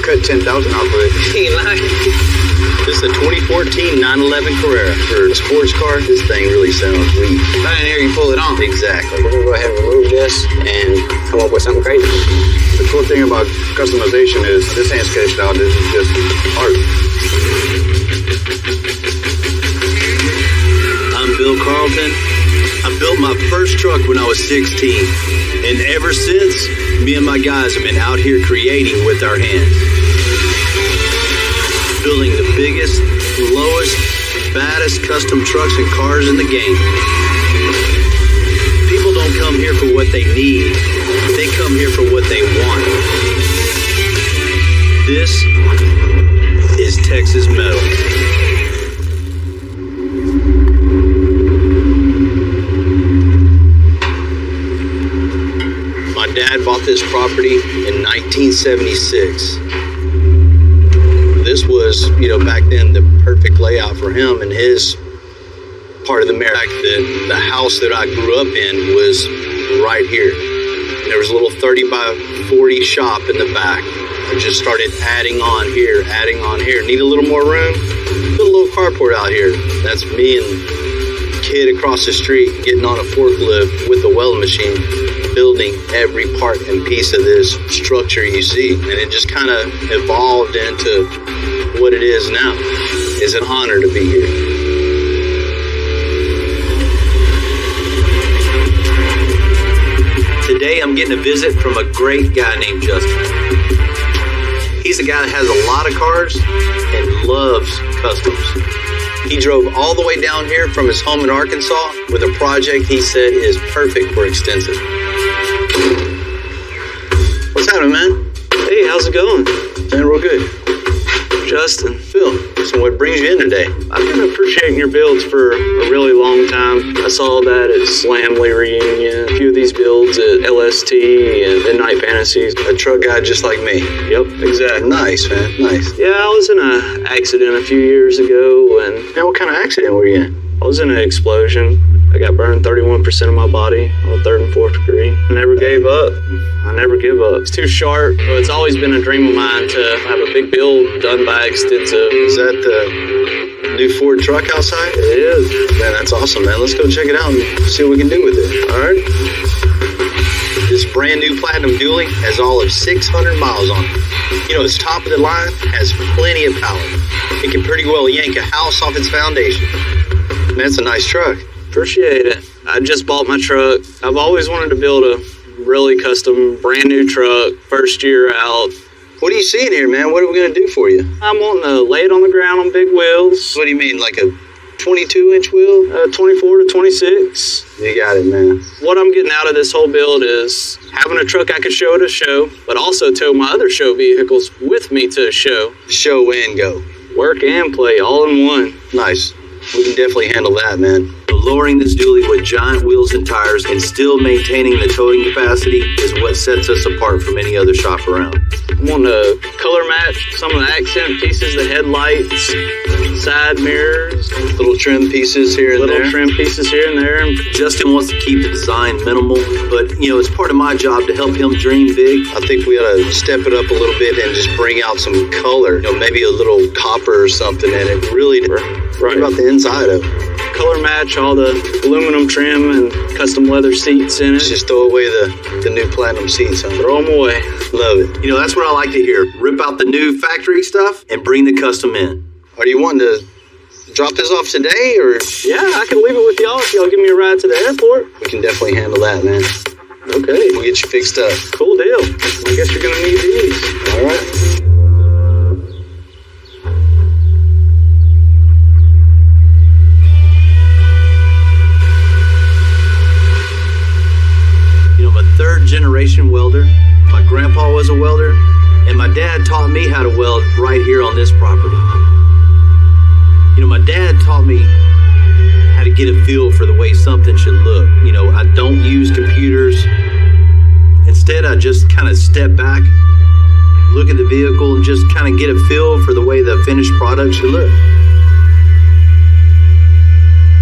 cut 10,000 off of it. He lying. This is a 2014 911 Carrera. For a sports car, this thing really sounds weak. I didn't hear you pull it on. Exactly. We're going to go ahead and remove this and come up with something crazy. The cool thing about customization is this ain't sketched out. This is just art. I'm Bill Carlton. I built my first truck when I was 16. And ever since, me and my guys have been out here creating with our hands. Building the biggest, lowest, baddest custom trucks and cars in the game. People don't come here for what they need. They come here for what they want. This is Texas Metal. My dad bought this property in 1976. This was, back then the perfect layout for him and his part of the America. The house that I grew up in was right here. And there was a little 30 by 40 shop in the back. I just started adding on here. Need a little more room? Put a little carport out here. That's me and the kid across the street getting on a forklift with a welding machine, building every part and piece of this structure you see. And it just kind of evolved into what it is now. It's an honor to be here. Today I'm getting a visit from a great guy named Justin. He's a guy that has a lot of cars and loves customs. He drove all the way down here from his home in Arkansas with a project he said is perfect for extensive. What's happening, man? Hey, how's it going? Man, real good. Justin. Phil, so what brings you in today? I've been appreciating your builds for a really long time. I saw that at Slamley Reunion, a few of these builds at LST and Midnight Fantasies. A truck guy just like me. Yep, exactly. Nice, man, nice. Yeah, I was in an accident a few years ago, and Man, what kind of accident were you in? I was in an explosion. I got burned 31% of my body on the 3rd and 4th degree. I never gave up. I never give up. It's too sharp. It's always been a dream of mine to have a big build done by Extensive. Is that the new Ford truck outside? It is. Man, that's awesome, man. Let's go check it out and see what we can do with it. All right. This brand new Platinum Dually has all of 600 miles on it. It's top of the line, has plenty of power. It can pretty well yank a house off its foundation. Man, it's a nice truck. Appreciate it. I just bought my truck. I've always wanted to build a really custom, brand new truck, first year out. What are you seeing here, man? What are we going to do for you? I'm wanting to lay it on the ground on big wheels. What do you mean, like a 22-inch wheel? 24 to 26. You got it, man. What I'm getting out of this whole build is having a truck I could show at a show, but also tow my other show vehicles with me to a show. Show and go. Work and play all in one. Nice. We can definitely handle that, man. Lowering this dually with giant wheels and tires and still maintaining the towing capacity is what sets us apart from any other shop around. I want to color match some of the accent pieces, the headlights, side mirrors. Little trim pieces here and there. Little trim pieces here and there. Justin wants to keep the design minimal, but, it's part of my job to help him dream big. I think we ought to step it up a little bit and just bring out some color. Maybe a little copper or something in it. Really, right about the inside of it. Color match all the aluminum trim and custom leather seats in it. Just throw away the new Platinum seats, huh? Throw them away. Love it. That's what I like to hear. Rip out the new factory stuff and bring the custom in. Are you wanting to drop this off today, or? Yeah, I can leave it with y'all if y'all give me a ride to the airport. We can definitely handle that, man. Okay. We'll get you fixed up. Cool deal. I guess you're gonna need these. All right. Third-generation welder. My grandpa was a welder, and my dad taught me how to weld right here on this property. My dad taught me how to get a feel for the way something should look. I don't use computers. Instead, I just kind of step back, look at the vehicle, and just kind of get a feel for the way the finished product should look.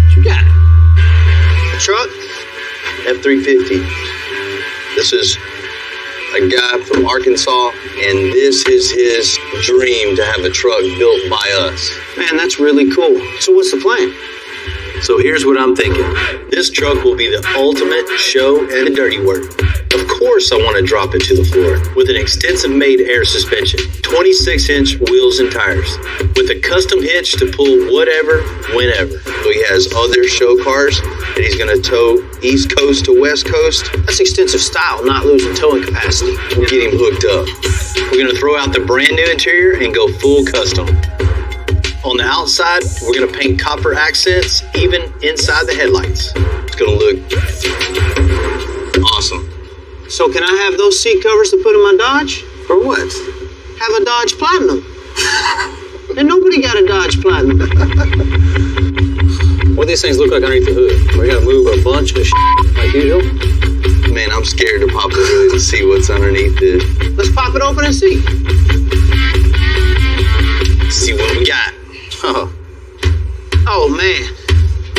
What you got? A truck? F-350. This is a guy from Arkansas, and this is his dream to have a truck built by us. Man, that's really cool. So what's the plan? So here's what I'm thinking. This truck will be the ultimate show and dirty work. Of course I want to drop it to the floor with an extensive made air suspension, 26-inch wheels and tires, with a custom hitch to pull whatever, whenever. So he has other show cars that he's going to tow East Coast to West Coast. That's extensive style, not losing towing capacity. We'll get him hooked up. We're going to throw out the brand new interior and go full custom. On the outside, we're going to paint copper accents, even inside the headlights. It's going to look awesome. So can I have those seat covers to put in my Dodge? For what? Have a Dodge Platinum. And nobody got a Dodge Platinum. What do these things look like underneath the hood? We gotta move a bunch of shit like usual? Man, I'm scared to pop the hood and see what's underneath it. Let's pop it open and see. See what we got. Oh man,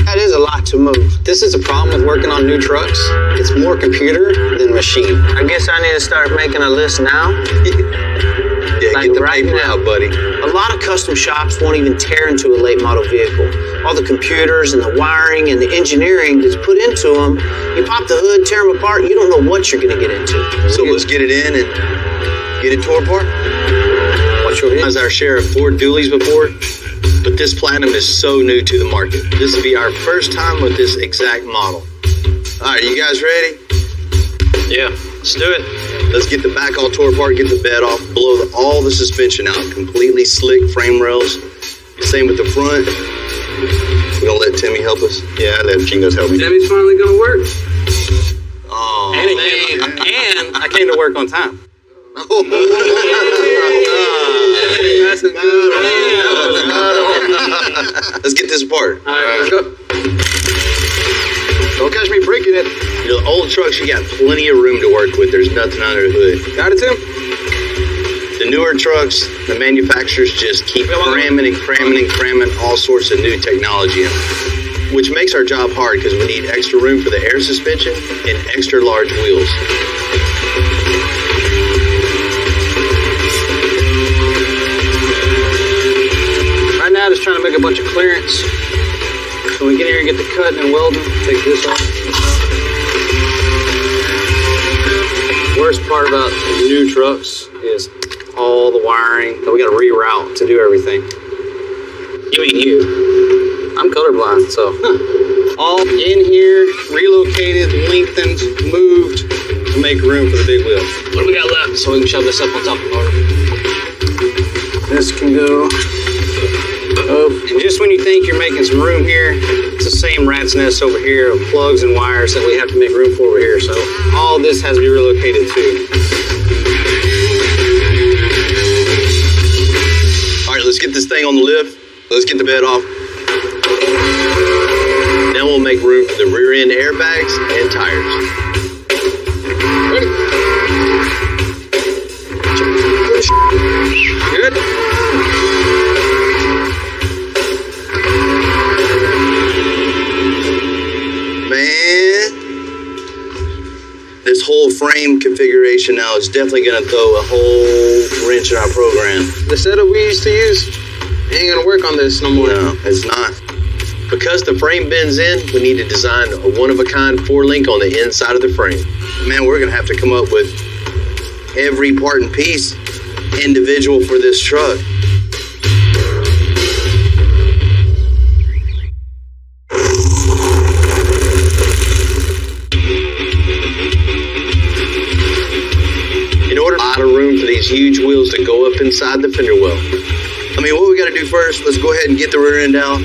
that is a lot to move. This is a problem with working on new trucks. It's more computer than machine. I guess I need to start making a list now. Yeah, Like get the right paper now. out, buddy. A lot of custom shops won't even tear into a late model vehicle. All the computers and the wiring and the engineering that's put into them, you pop the hood, tear them apart, you don't know what you're gonna get into. So let's get it in and get it tore apart. What's your hit? As our share of Ford Dualies before, but this Platinum is so new to the market. This will be our first time with this exact model. All right, you guys ready? Yeah, let's do it. Let's get the back all tore apart, get the bed off, blow all the suspension out, completely slick frame rails. Same with the front. We're gonna let Timmy help us. Yeah, I let Chingos help me. Timmy's finally gonna work. Oh, And I came to work on time. That's a good one. Let's get this apart. All right, let's go. Don't catch me breaking it. You know, the old trucks, you got plenty of room to work with. There's nothing under the hood. Got it, Tim? The newer trucks, the manufacturers just keep cramming and cramming and cramming all sorts of new technology in them, which makes our job hard because we need extra room for the air suspension and extra large wheels. Right now, just trying to make a bunch of clearance. So we get here and get the cutting and welding. Take this off. Worst part about new trucks is all the wiring that we got to reroute to do everything. You mean you? I'm colorblind, so all in here, relocated, lengthened, moved to make room for the big wheel. What do we got left? So we can shove this up on top of the motor. This can go up. And just when you think you're making some room here, it's the same rat's nest over here of plugs and wires that we have to make room for over here. So all this has to be relocated too. All right, let's get this thing on the lift. Let's get the bed off. Then we'll make room for the rear end airbags and tires. Good? Man, this whole frame configuration now is definitely going to throw a whole wrench in our program. The setup we used to use ain't gonna work on this no more. No, it's not. Because the frame bends in, we need to design a one-of-a-kind 4-link on the inside of the frame. Man, we're going to have to come up with every part and piece individual for this truck. In order to have a lot of room for these huge wheels to go up inside the fender well. I mean, what we got to do first, let's go ahead and get the rear end out.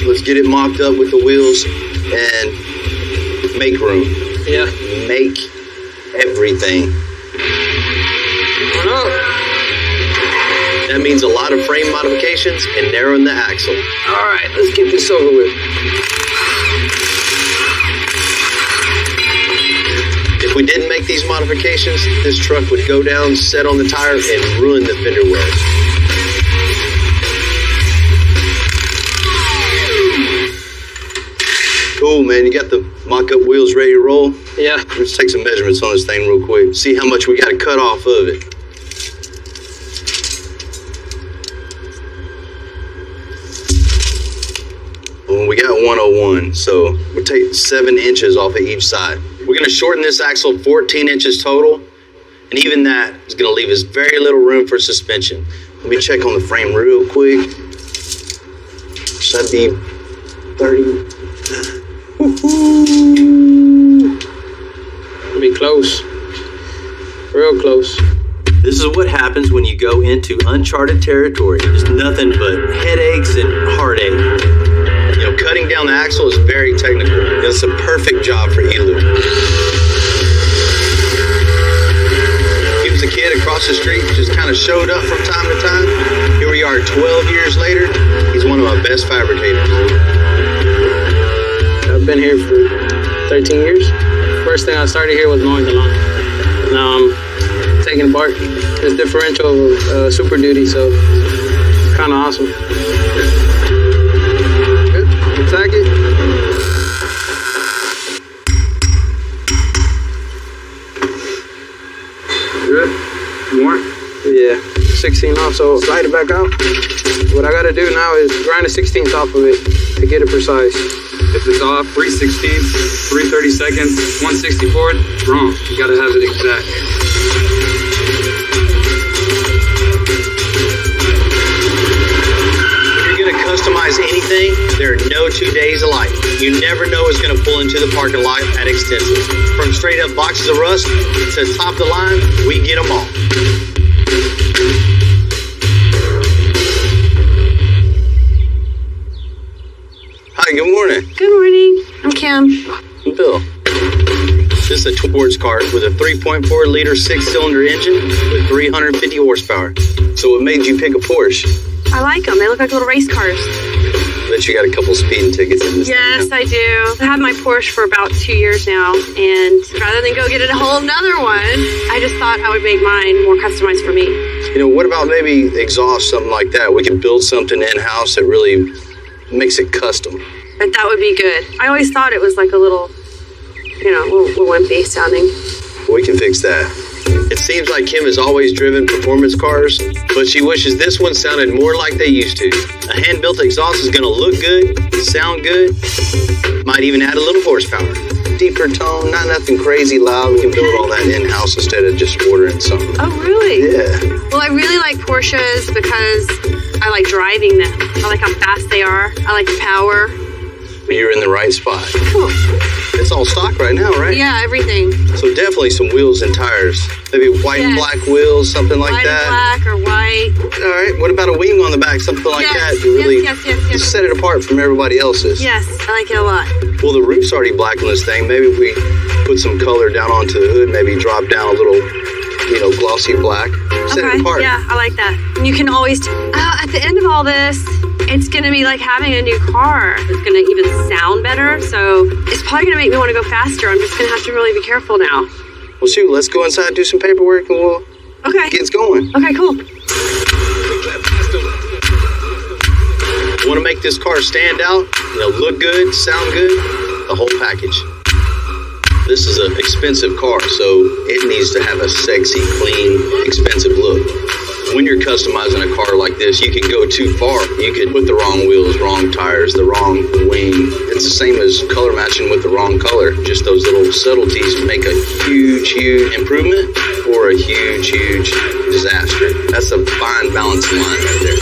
Let's get it mocked up with the wheels and make room. Yeah. Make everything. That means a lot of frame modifications and narrowing the axle. All right, let's get this over with. If we didn't make these modifications, this truck would go down, set on the tire, and ruin the fender wells. Cool, man. You got the mock-up wheels ready to roll? Yeah. Let's take some measurements on this thing real quick. See how much we got to cut off of it. Well, we got 101, so we'll take 7 inches off of each side. We're going to shorten this axle 14 inches total, and even that is going to leave us very little room for suspension. Let me check on the frame real quick. Should that be 30? Woohoo! It'll be close. Real close. This is what happens when you go into uncharted territory. There's nothing but headaches and heartache. You know, cutting down the axle is very technical. It's a perfect job for Elu. He was a kid across the street, just kind of showed up from time to time. Here we are 12 years later. He's one of my best fabricators. I've been here for 13 years. First thing I started here was mowing the lawn. Now I'm taking apart this differential Super Duty, so it's kind of awesome. Good. Attack it. Good. More? Yeah. 16 off, so slide it back out. What I gotta do now is grind a 16th off of it to get it precise. If it's off, 3/16, 3/32, 1/64, it's wrong. You gotta have it exact. If you're gonna customize anything, there are no 2 days alike. You never know what's gonna pull into the parking lot at Extensive. From straight up boxes of rust to top of the line, we get them all. Hi, good morning. Good morning. I'm Kim. I'm Bill. This is a sports car with a 3.4 liter 6-cylinder engine with 350 horsepower. So what made you pick a Porsche? I like them. They look like little race cars. Bet you got a couple speeding tickets in this Yes, thing. I do. I have my Porsche for about 2 years now, and rather than go get a whole nother one, I just thought I would make mine more customized for me. You know, what about maybe exhaust, something like that? We could build something in-house that really makes it custom. But that would be good. I always thought it was like a little, little wimpy sounding. We can fix that. It seems like Kim has always driven performance cars, but she wishes this one sounded more like they used to. A hand-built exhaust is going to look good, sound good, might even add a little horsepower. Deeper tone, not nothing crazy loud. We can build all that in-house instead of just ordering something. Oh, really? Yeah. Well, I really like Porsches because I like driving them. I like how fast they are. I like the power. You're in the right spot. Cool. It's all stock right now, right? Yeah, everything. So definitely some wheels and tires. Maybe white and black wheels, something like White that. and black or white. All right. What about a wing on the back, something like that to really yes. set it apart from everybody else's? Yes, I like it a lot. Well, the roof's already black on this thing. Maybe if we put some color down onto the hood, maybe drop down a little, glossy black. Set it apart. Yeah, I like that. And you can always, at the end of all this, it's going to be like having a new car. It's going to even sound better. So it's probably going to make me want to go faster. I'm just going to have to really be careful now. Well, shoot, let's go inside, do some paperwork, and we'll get going. Okay, cool. Want to make this car stand out, look good, sound good, the whole package. This is an expensive car, so it needs to have a sexy, clean, expensive look. When you're customizing a car like this, you can go too far. You could put the wrong wheels, wrong tires, the wrong wing. It's the same as color matching with the wrong color. Just those little subtleties make a huge, huge improvement or a huge, huge disaster. That's a fine balancing line right there.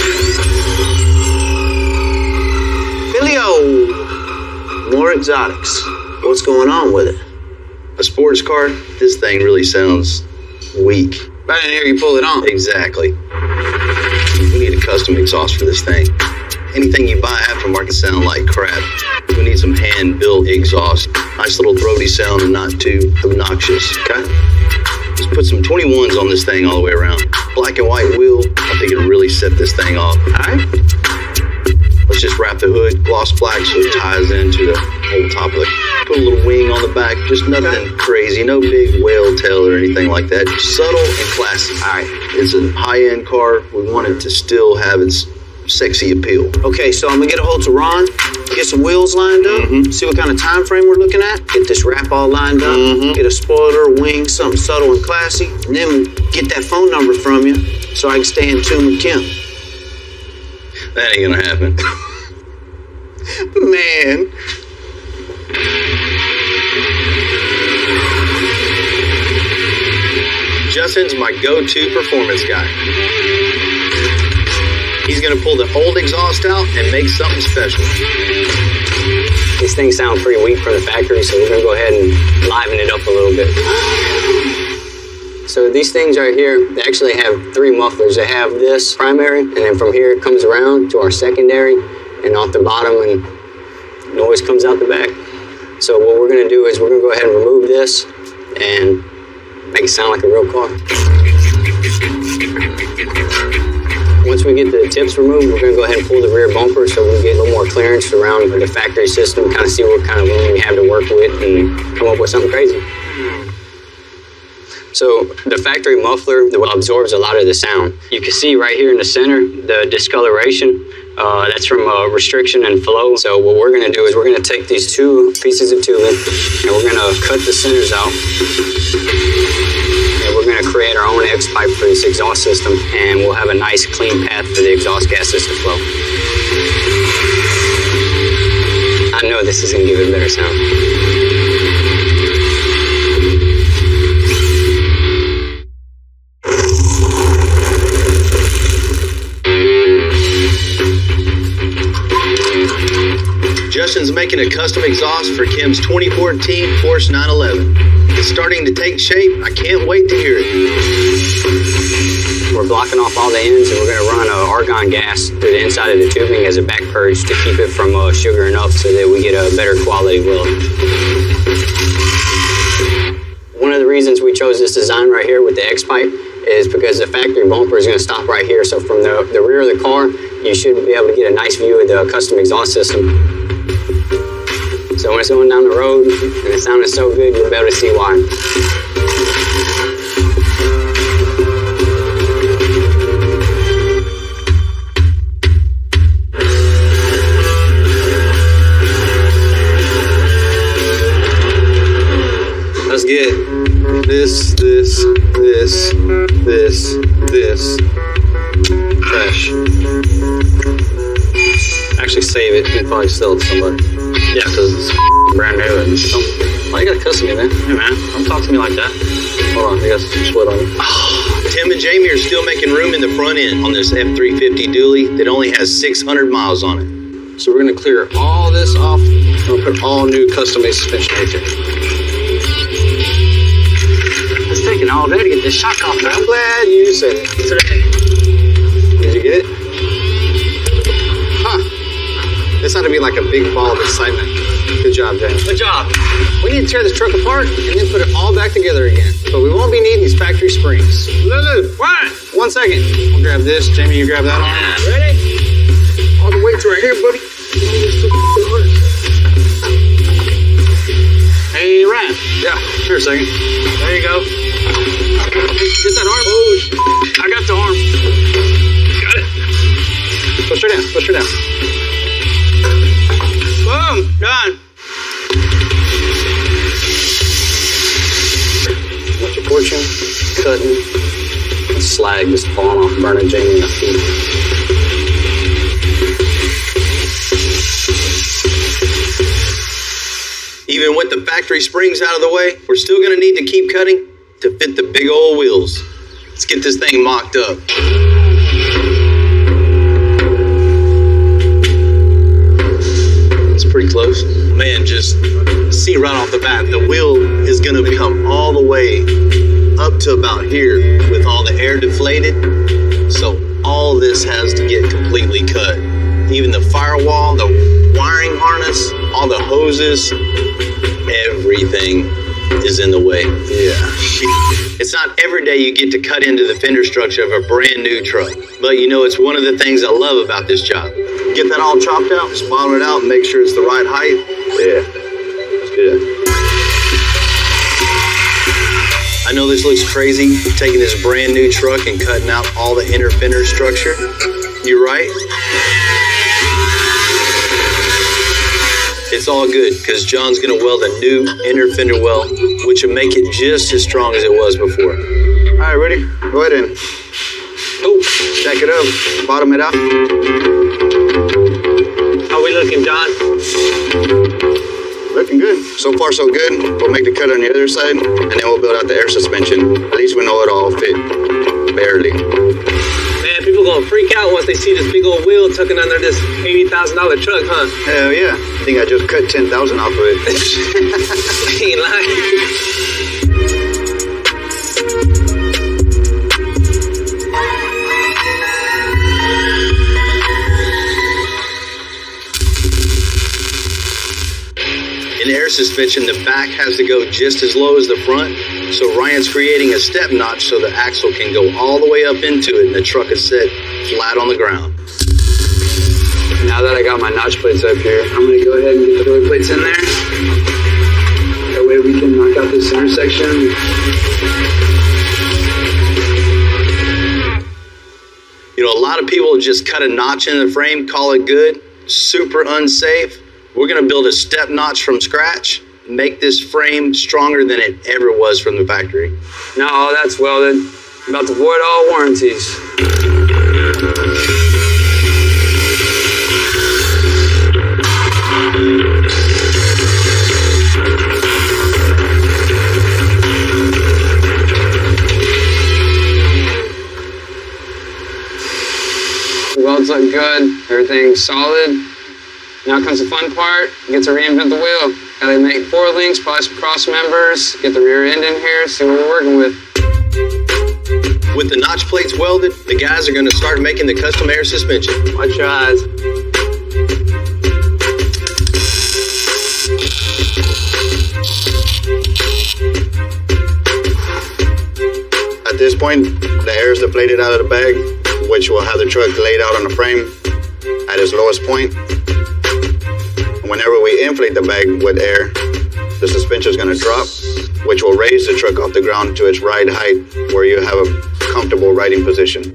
Billy-o! More exotics. What's going on with it? A sports car, this thing really sounds weak. I didn't hear you pull it on. Exactly. We need a custom exhaust for this thing. Anything you buy aftermarket sound like crap. We need some hand-built exhaust. Nice little throaty sound and not too obnoxious, okay? Just put some 21s on this thing all the way around. Black and white wheel, I think it'll really set this thing off. All right? Let's just wrap the hood gloss black so it ties into the whole top of it. Put a little wing on the back, just nothing crazy, no big whale tail or anything like that. Just subtle and classy. All right, it's a high-end car. We want it to still have its sexy appeal. Okay, so I'm gonna get a hold to Ron. Get some wheels lined up. See what kind of time frame we're looking at. Get this wrap all lined up. Get a spoiler, wing, something subtle and classy. And then get that phone number from you so I can stay in tune with Kim. That ain't gonna happen. Man. Justin's my go-to performance guy. He's gonna pull the old exhaust out and make something special. These things sound pretty weak from the factory, so we're gonna go ahead and liven it up a little bit. So these things right here, they actually have 3 mufflers. They have this primary, and then from here it comes around to our secondary, and off the bottom, and noise comes out the back. So what we're gonna do is we're gonna go ahead and remove this and make it sound like a real car. Once we get the tips removed, we're going to go ahead and pull the rear bumper so we can get a little more clearance around the factory system, kind of see what kind of room we have to work with and come up with something crazy. So the factory muffler absorbs a lot of the sound. You can see right here in the center, the discoloration. That's from restriction and flow. So what we're going to do is we're going to take these 2 pieces of tubing and we're going to cut the centers out. And we're going to create our own X pipe for this exhaust system, and we'll have a nice clean path for the exhaust gases to flow. I know this is going to give it a better sound. Justin's making a custom exhaust for Kim's 2014 Porsche 911. It's starting to take shape. I can't wait to hear it. We're blocking off all the ends, and we're going to run argon gas through the inside of the tubing as a back purge to keep it from sugaring up so that we get a better quality weld. One of the reasons we chose this design right here with the X-pipe is because the factory bumper is going to stop right here. So from the rear of the car, you should be able to get a nice view of the custom exhaust system. So when it's going down the road and it sounded so good, you'll be able to see why. Let's get this, fresh. Actually save it, you can probably sell it to somebody. Yeah, because it's brand new. And why you gotta cuss me, man? Hey, man, don't talk to me like that. Hold on, I got some sweat on you. Tim and Jamie are still making room in the front end on this F350 dually that only has 600 miles on it. So we're gonna clear all this off. We're gonna put all new custom-made suspension right there. It's taking all day to get this shock off. I'm glad you said it. Today. Did you get it? Huh. This ought to be like a big ball of excitement. Good job, James. Good job. We need to tear this truck apart and then put it all back together again. But we won't be needing these factory springs. Lulu, What? 1 second. I'll grab this. Jamie, you grab that arm. Ready? All the weights right here, buddy. Hey, Ryan. Yeah, here a second. There you go. Get that arm. Oh, I got the arm. Got it. Push her down. Push her down. Boom. Done. Much of fortune, cutting, and slag just falling off, burning Jamie in the feet. Even with the factory springs out of the way, we're still gonna need to keep cutting to fit the big old wheels. Let's get this thing mocked up. It's pretty close. Man, just see right off the bat, the wheel is gonna come all the way up to about here with all the air deflated. So all this has to get completely cut. Even the firewall, the wiring harness, all the hoses, everything is in the way. Yeah. It's not every day you get to cut into the fender structure of a brand new truck. But you know, it's one of the things I love about this job. Get that all chopped out, just bottom it out, and make sure it's the right height. Yeah, that's good. I know this looks crazy, taking this brand new truck and cutting out all the inner fender structure. You're right. It's all good, because John's going to weld a new inner fender well, which will make it just as strong as it was before. All right, ready? Go ahead and stack it up, bottom it out. How we looking, John? Looking good. So far, so good. We'll make the cut on the other side, and then we'll build out the air suspension. At least we know it all fit. Barely. Man, people gonna freak out once they see this big old wheel tucking under this $80,000 truck, huh? Hell yeah. I think I just cut 10,000 off of it. Ain't lying. In air suspension, the back has to go just as low as the front, so Ryan's creating a step notch so the axle can go all the way up into it and the truck is set flat on the ground. Now that I got my notch plates up here, I'm going to go ahead and get the belly plates in there. That way we can knock out this intersection. You know, a lot of people just cut a notch in the frame, call it good, super unsafe. We're going to build a step notch from scratch, make this frame stronger than it ever was from the factory. Now all that's welded. I'm about to void all warranties. The welds look good. Everything's solid. Now comes the fun part. Get to reinvent the wheel. Gotta make 4 links, probably some cross members, get the rear end in here, see what we're working with. With the notch plates welded, the guys are going to start making the custom air suspension. Watch your eyes. At this point, the air is deflated out of the bag, which will have the truck laid out on the frame at its lowest point. Whenever we inflate the bag with air, the suspension is going to drop, which will raise the truck off the ground to its ride height, where you have a comfortable riding position. Hey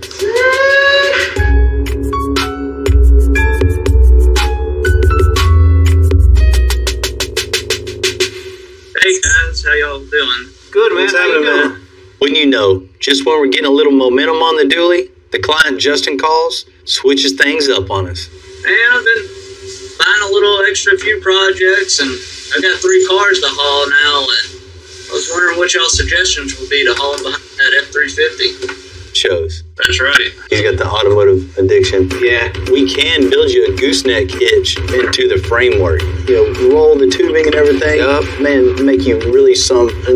guys, how y'all doing? Good, man. How you doing? When you know, just when we're getting a little momentum on the dually, the client Justin calls, switches things up on us. Man, I've been buying a little extra few projects, and I've got 3 cars to haul now, and I was wondering what y'all's suggestions would be to haul behind that F-350. Shows. That's right. He's got the automotive addiction. Yeah. We can build you a gooseneck hitch into the framework. You know, roll the tubing and everything up, man, make you really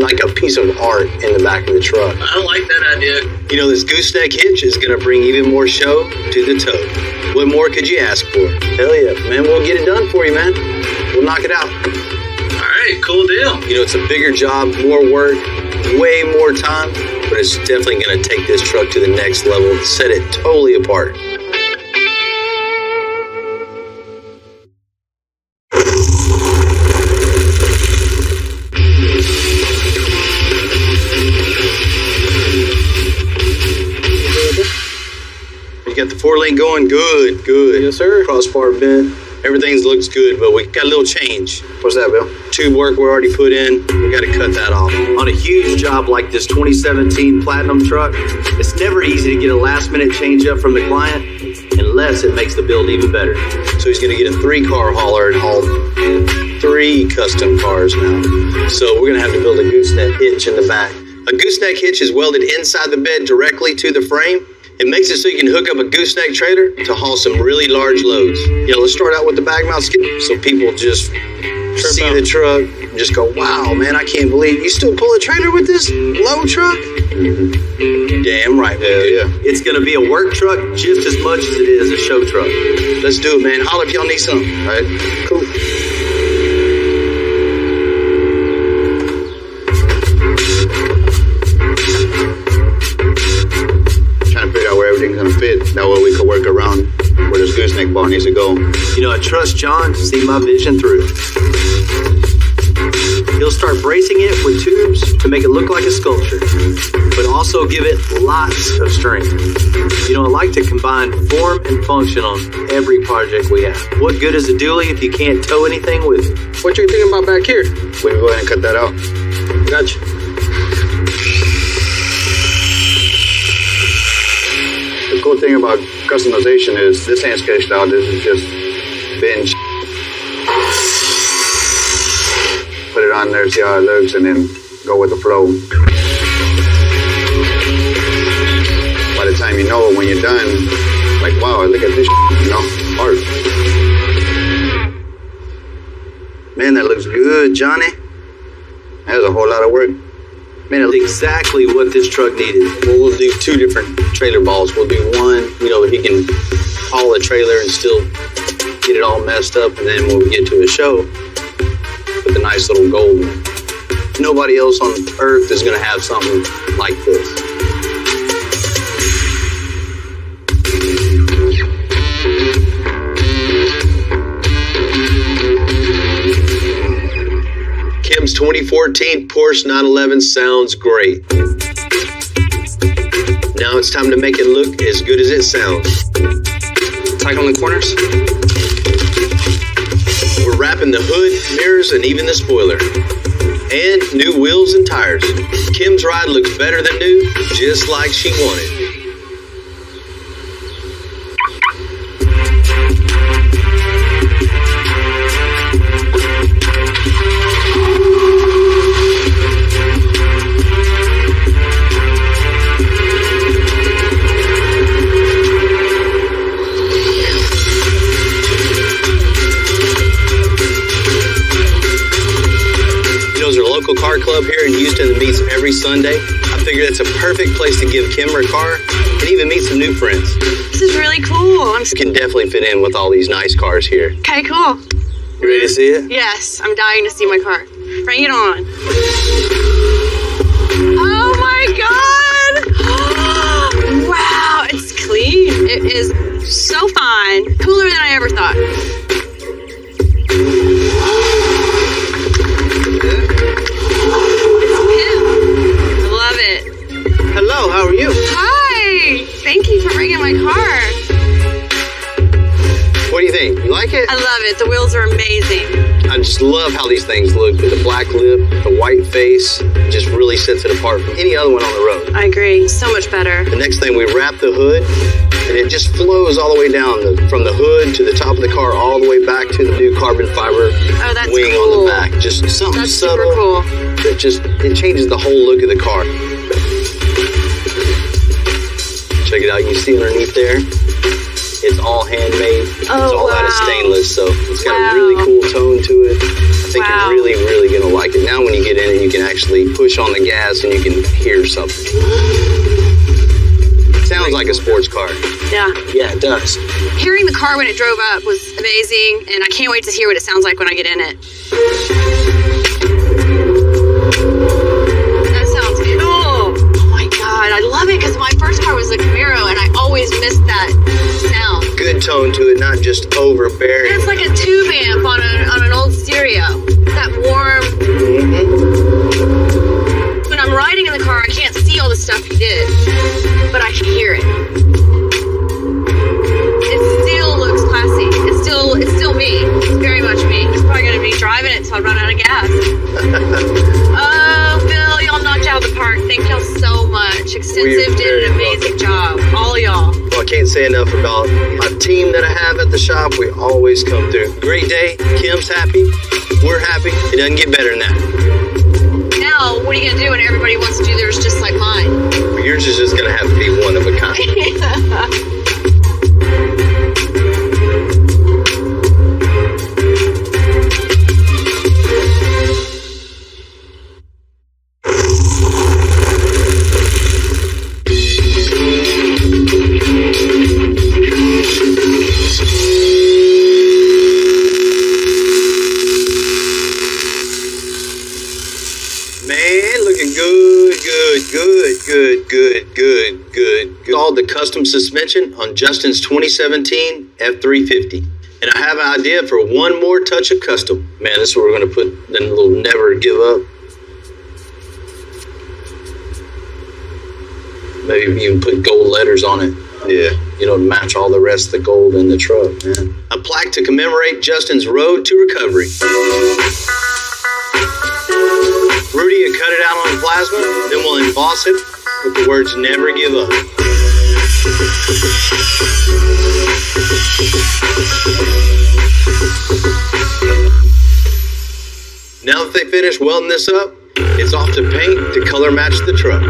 like a piece of art in the back of the truck. I like that idea. You know, this gooseneck hitch is going to bring even more show to the tow. What more could you ask for? Hell yeah, man, we'll get it done for you, man. We'll knock it out. All right, cool deal. You know, it's a bigger job, more work, way more time, but it's definitely going to take this truck to the next level, set it totally apart. You got the 4-lane going? Good, good. Yes, sir. Crossbar bent. Everything looks good, but we got a little change. What's that, Bill? Tube work we're already put in. We got to cut that off. On a huge job like this 2017 Platinum truck, it's never easy to get a last-minute change up from the client unless it makes the build even better. So he's going to get a 3-car hauler and haul 3 custom cars now. So we're going to have to build a gooseneck hitch in the back. A gooseneck hitch is welded inside the bed directly to the frame. It makes it so you can hook up a gooseneck trailer to haul some really large loads. Yeah, let's start out with the bag mount skid so people just see the truck and just go, wow, man, I can't believe you still pull a trailer with this low truck? Mm-hmm. Damn right, man. Yeah. It's going to be a work truck just as much as it is a show truck. Let's do it, man. Holler if y'all need something. All right, cool. Everything's gonna fit. That way we can work around where this gooseneck ball needs to go. You know, I trust John to see my vision through. He'll You'll start bracing it with tubes to make it look like a sculpture, but also give it lots of strength. You know, I like to combine form and function on every project we have. What good is a dually if you can't tow anything with it? What you thinking about back here? We can go ahead and cut that out. Gotcha. The cool thing about customization is this ain't sketched out. This is just binge. Put it on there, see how it looks, and then go with the flow. By the time you know it, when you're done, like, wow, look at this, you know, art. Man, that looks good, Johnny. That was a whole lot of work. Man, it's exactly what this truck needed. Well, we'll do 2 different trailer balls. We'll do one, you know, he can haul the trailer and still get it all messed up, and then when we get to a show, put the nice little gold one. Nobody else on earth is going to have something like this. Kim's 2014 Porsche 911 sounds great. Now it's time to make it look as good as it sounds. Tight on the corners. We're wrapping the hood, mirrors, and even the spoiler. And new wheels and tires. Kim's ride looks better than new, just like she wanted. Car club here in Houston that meets every Sunday. I figured it's a perfect place to give Kim her car and even meet some new friends. This is really cool. You can definitely fit in with all these nice cars here. Okay, cool. You ready to see it? Yes, I'm dying to see my car. Bring it on. Oh my God! Wow, it's clean. It is so fine. Cooler than I ever thought. Hello, how are you? Hi! Thank you for bringing my car. What do you think? You like it? I love it. The wheels are amazing. I just love how these things look with the black lip, the white face. It just really sets it apart from any other one on the road. I agree. So much better. The next thing, we wrap the hood, and it just flows all the way down from the hood to the top of the car, all the way back to the new carbon fiber wing cool. on the back. Just something that's subtle. Super cool. That it changes the whole look of the car. Check it out. You see underneath there? It's all handmade. Oh, it's all out of stainless, so it's got a really cool tone to it. I think you're really, really going to like it. Now when you get in it, you can actually push on the gas and you can hear something. It sounds like a sports car. Yeah. Yeah, it does. Hearing the car when it drove up was amazing, and I can't wait to hear what it sounds like when I get in it. That sounds cool. Oh my God, I love it because my first car was a Camaro, and I always missed that sound. Good tone to it, not just overbearing. And it's like a tube amp on an old stereo. That warm. When I'm riding in the car, I can't see all the stuff he did, but I can hear it. It still looks classy. It's still me. It's very much me. He's probably gonna be driving it until I run out of gas. Oh, Bill, y'all knocked out of the park. Thank y'all so much. Extensive did an amazing job. All of y'all. Well, I can't say enough about my team that I have at the shop. We always come through. Great day. Kim's happy. We're happy. It doesn't get better than that. Now, what are you gonna do when everybody wants to do theirs just like mine? Well, yours is just gonna have to be one of a kind. Good. All the custom suspension on Justin's 2017 F350. And I have an idea for one more touch of custom. Man, this is where we're going to put the little never give up. Maybe even put gold letters on it. Yeah. You know, to match all the rest of the gold in the truck, man. A plaque to commemorate Justin's road to recovery. Rudy had cut it out on plasma, then we'll emboss it with the words never give up. Now that they finish welding this up, it's off to paint to color match the truck.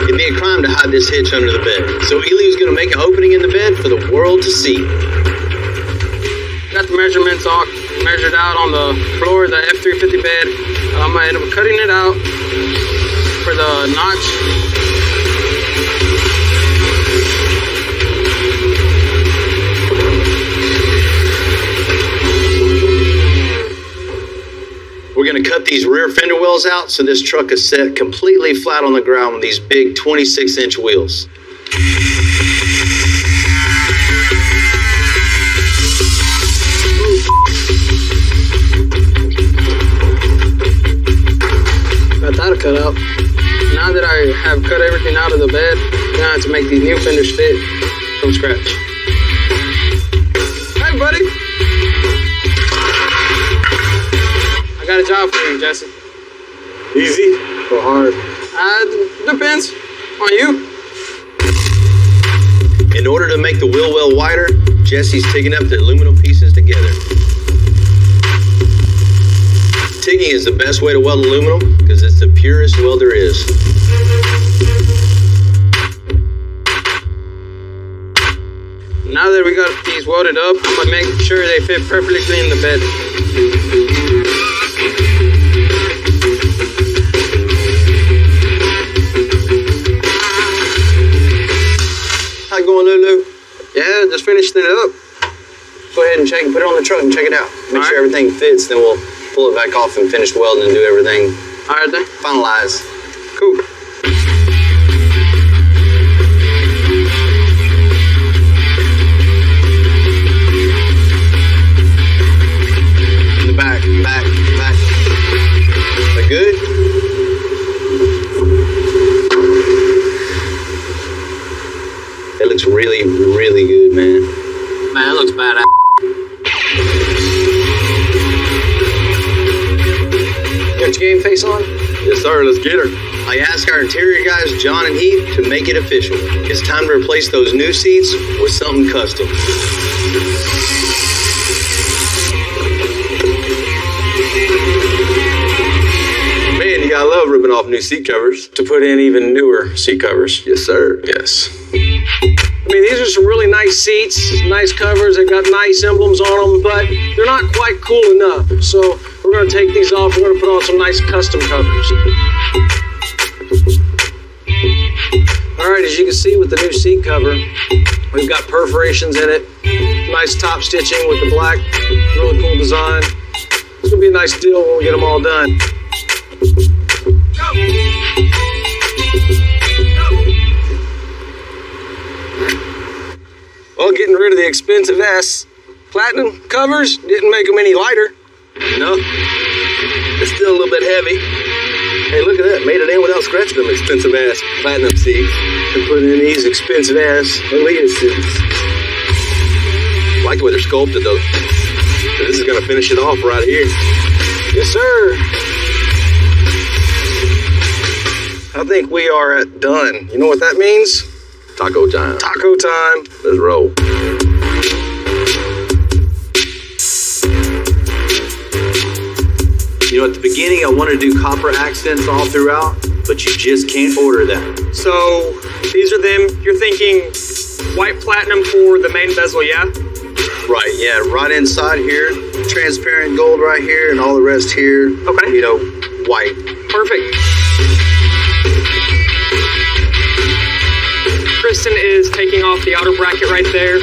It'd be a crime to hide this hitch under the bed, so Ely was going to make an opening in the bed for the world to see. Got the measurements all measured out on the floor of the F350 bed. I'm going to end up cutting it out for the notch. We're going to cut these rear fender wells out so this truck is set completely flat on the ground with these big 26-inch wheels. Got that cut out. Now that I have cut everything out of the bed, now I have to make these new fenders fit from scratch. Hey, buddy. I got a job for you, Jesse. Easy or hard? Depends on you. In order to make the wheel well wider, Jesse's taking up the aluminum pieces together. TIGGing is the best way to weld aluminum because it's the purest weld there is. Now that we got these welded up, I'm gonna make sure they fit perfectly in the bed. How you going, Lulu? Yeah, just finished it up. Go ahead and put it on the truck and check it out. Make sure everything fits, then we'll pull it back off and finish welding and do everything. All right, then. Finalize. Cool. In the back. That good? It looks really, really good, man. Man, it looks badass. Got your game face on? Yes, sir. Let's get her. I asked our interior guys, John and Heath, to make it official. It's time to replace those new seats with something custom. Man, you gotta love ripping off new seat covers To put in even newer seat covers. Yes, sir. Yes. I mean, these are some really nice seats, nice covers. They've got nice emblems on them, but they're not quite cool enough. So we're going to take these off. We're going to put on some nice custom covers. All right, as you can see with the new seat cover, we've got perforations in it. Nice top stitching with the black. Really cool design. It's going to be a nice deal when we get them all done. Well, getting rid of the expensive ass platinum covers didn't make them any lighter. No, it's still a little bit heavy. Hey, look at that. Made it in without scratching them expensive ass platinum seats. And put in these expensive ass Elite seats. I like the way they're sculpted, though. This is going to finish it off right here. Yes, sir. I think we are done. You know what that means? Taco time. Taco time. Let's roll. You know, at the beginning, I wanted to do copper accents all throughout, but you just can't order that. So these are them. You're thinking white platinum for the main bezel, yeah? Right, yeah, right inside here. Transparent gold right here, and all the rest here. Okay. You know, white. Perfect. Kristen is taking off the outer bracket right there.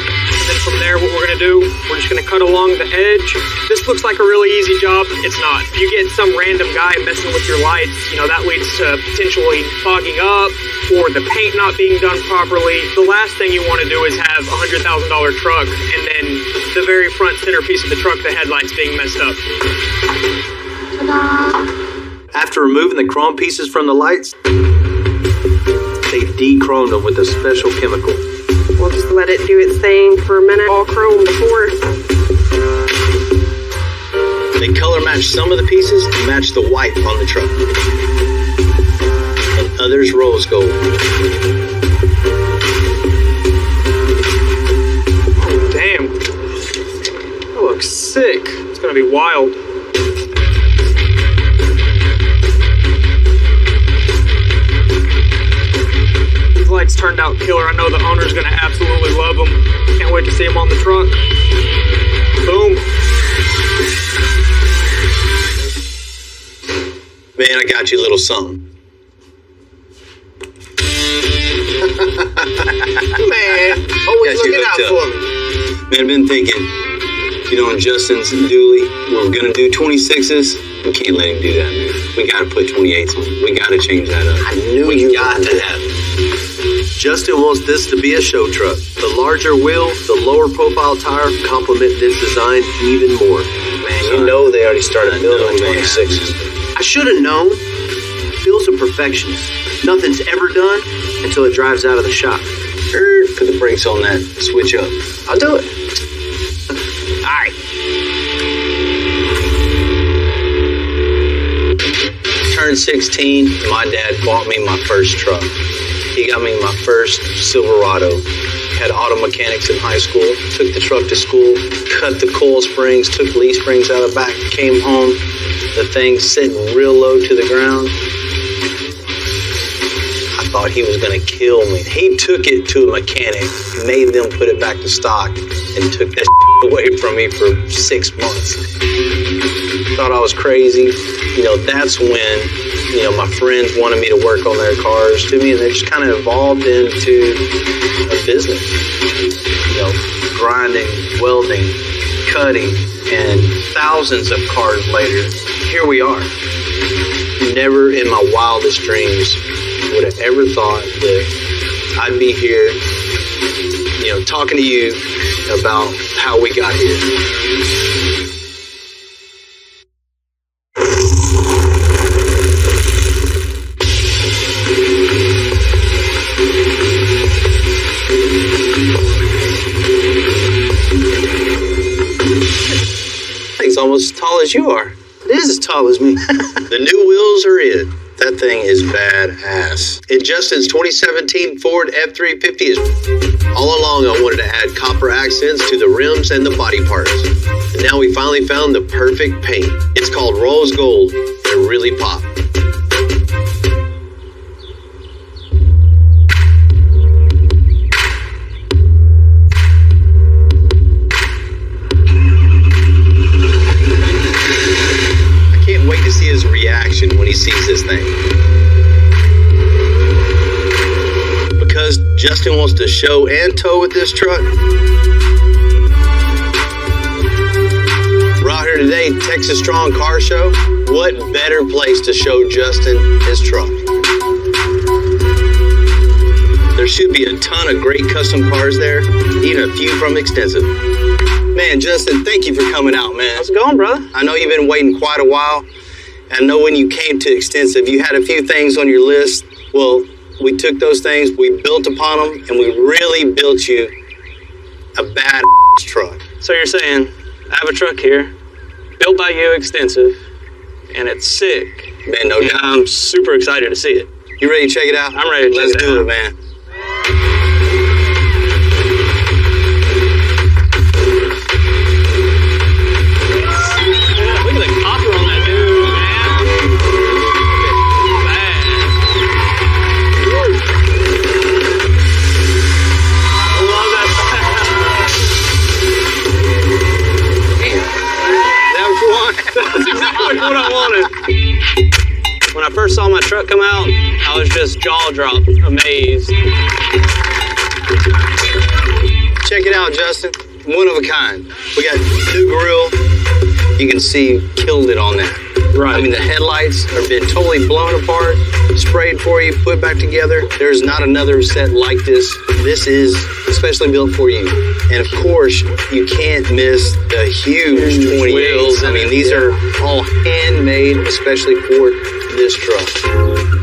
then from there, what we're gonna do, we're just gonna cut along the edge. This looks like a really easy job. It's not. If you get some random guy messing with your lights, that leads to potentially fogging up or the paint not being done properly. The last thing you want to do is have a $100,000 truck and then the very front centerpiece of the truck, the headlights being messed up. After removing the chrome pieces from the lights, they de-chromed them with a special chemical. We'll just let it do its thing for a minute. All chrome before. They color match some of the pieces to match the white on the truck. And others rose gold. Oh, damn. That looks sick. It's gonna be wild. These lights turned out killer. I know the owner's gonna absolutely love them. Can't wait to see them on the truck. Boom. Man, I got you a little something. Man, always looking out for me. Man, I've been thinking, on Justin's dually, we're going to do 26s. We can't let him do that, man. We got to put 28s on. We got to change that up. I knew you got to have it. Justin wants this to be a show truck. The larger wheel, the lower profile tire complement this design even more. Man, they already started building 26s. I should have known. Bill's a perfectionist. Nothing's ever done until it drives out of the shop. Put the brakes on that. Switch up. I'll do it. All right. Turned 16, my dad bought me my first truck. He got me my first Silverado. Had auto mechanics in high school. Took the truck to school, cut the coil springs, took leaf springs out of the back, came home. The thing sitting real low to the ground. I thought he was going to kill me. He took it to a mechanic, made them put it back to stock, and took that away from me for 6 months. Thought I was crazy. That's when, my friends wanted me to work on their cars to me, and they just kind of evolved into a business. Grinding, welding, cutting, and thousands of cars later, here we are. Never in my wildest dreams would have ever thought that I'd be here, talking to you about how we got here. Thing's almost as tall as you are. It is as tall as me. The new wheels are in. That thing is badass. And Justin's 2017 Ford F-350 is... All along, I wanted to add copper accents to the rims and the body parts. And now we finally found the perfect paint. It's called Rose Gold. It really popped. His reaction when he sees this thing, because Justin wants to show and tow with this truck. We're out here today, Texas Strong Car Show. What better place to show Justin his truck? There should be a ton of great custom cars there, even a few from Extensive. Man, Justin, thank you for coming out, man. How's it going, brother? I know you've been waiting quite a while. I know when you came to Extensive, you had a few things on your list. Well, we took those things, we built upon them, and we really built you a bad truck. So you're saying, I have a truck here, built by you, Extensive, and it's sick. Man, no doubt. I'm super excited to see it. You ready to check it out? I'm ready to check it out. Let's do it, man. Look at the copper on that dude, man. I love that. That was one. That's exactly what I wanted. When I first saw my truck come out, I was just jaw dropped, amazed. Check it out, Justin. One of a kind. We got new grill. You can see killed it on that. Right. I mean, the headlights have been totally blown apart, sprayed for you, put back together. There's not another set like this. This is especially built for you. And of course, you can't miss the huge 20 wheels. I mean, these are all handmade, especially for this truck.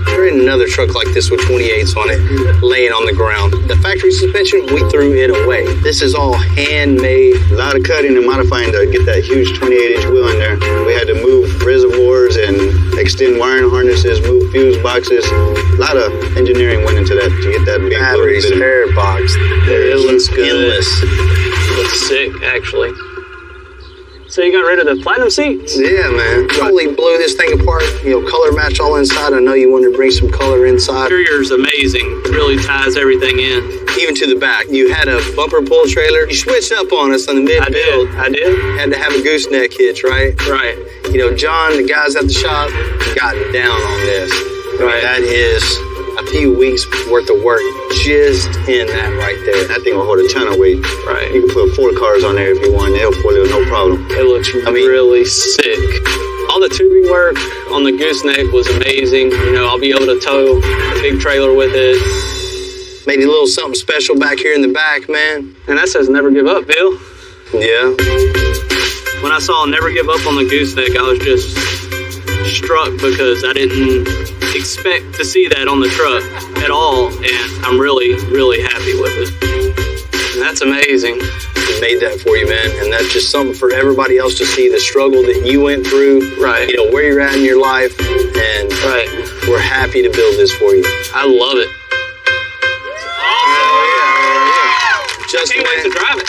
There ain't another truck like this with 28s on it laying on the ground. The factory suspension, we threw it away. This is all handmade. A lot of cutting and modifying to get that huge 28-inch wheel in there. We had to move reservoirs and extend wiring harnesses, move fuse boxes. A lot of engineering went into that to get that big Batteries, air box. It looks good. Endless. It looks sick, actually. So you got rid of the platinum seats? Yeah, man. Totally blew this thing apart. You know, color match all inside. I know you wanted to bring some color inside. Interior's amazing. Really ties everything in. Even to the back. You had a bumper pull trailer. You switched up on us on the mid-build. I did. Had to have a gooseneck hitch, right? Right. You know, John, the guys at the shop, got down on this. Right. That is a few weeks worth of work just in that right there. That thing will hold a ton of weight. Right. You can put 4 cars on there if you want. They'll pull it, no problem. It looks really sick. All the tubing work on the gooseneck was amazing. You know, I'll be able to tow a big trailer with it. Made a little something special back here in the back, man. And that says never give up, Bill. Yeah. When I saw never give up on the gooseneck, I was just struck because I didn't expect to see that on the truck at all, and I'm really, really happy with it. And that's amazing. We made that for you, man, and that's just something for everybody else to see, the struggle that you went through, right? You know, where you're at in your life, and right, we're happy to build this for you. I love it. Awesome. Just can't wait to drive it.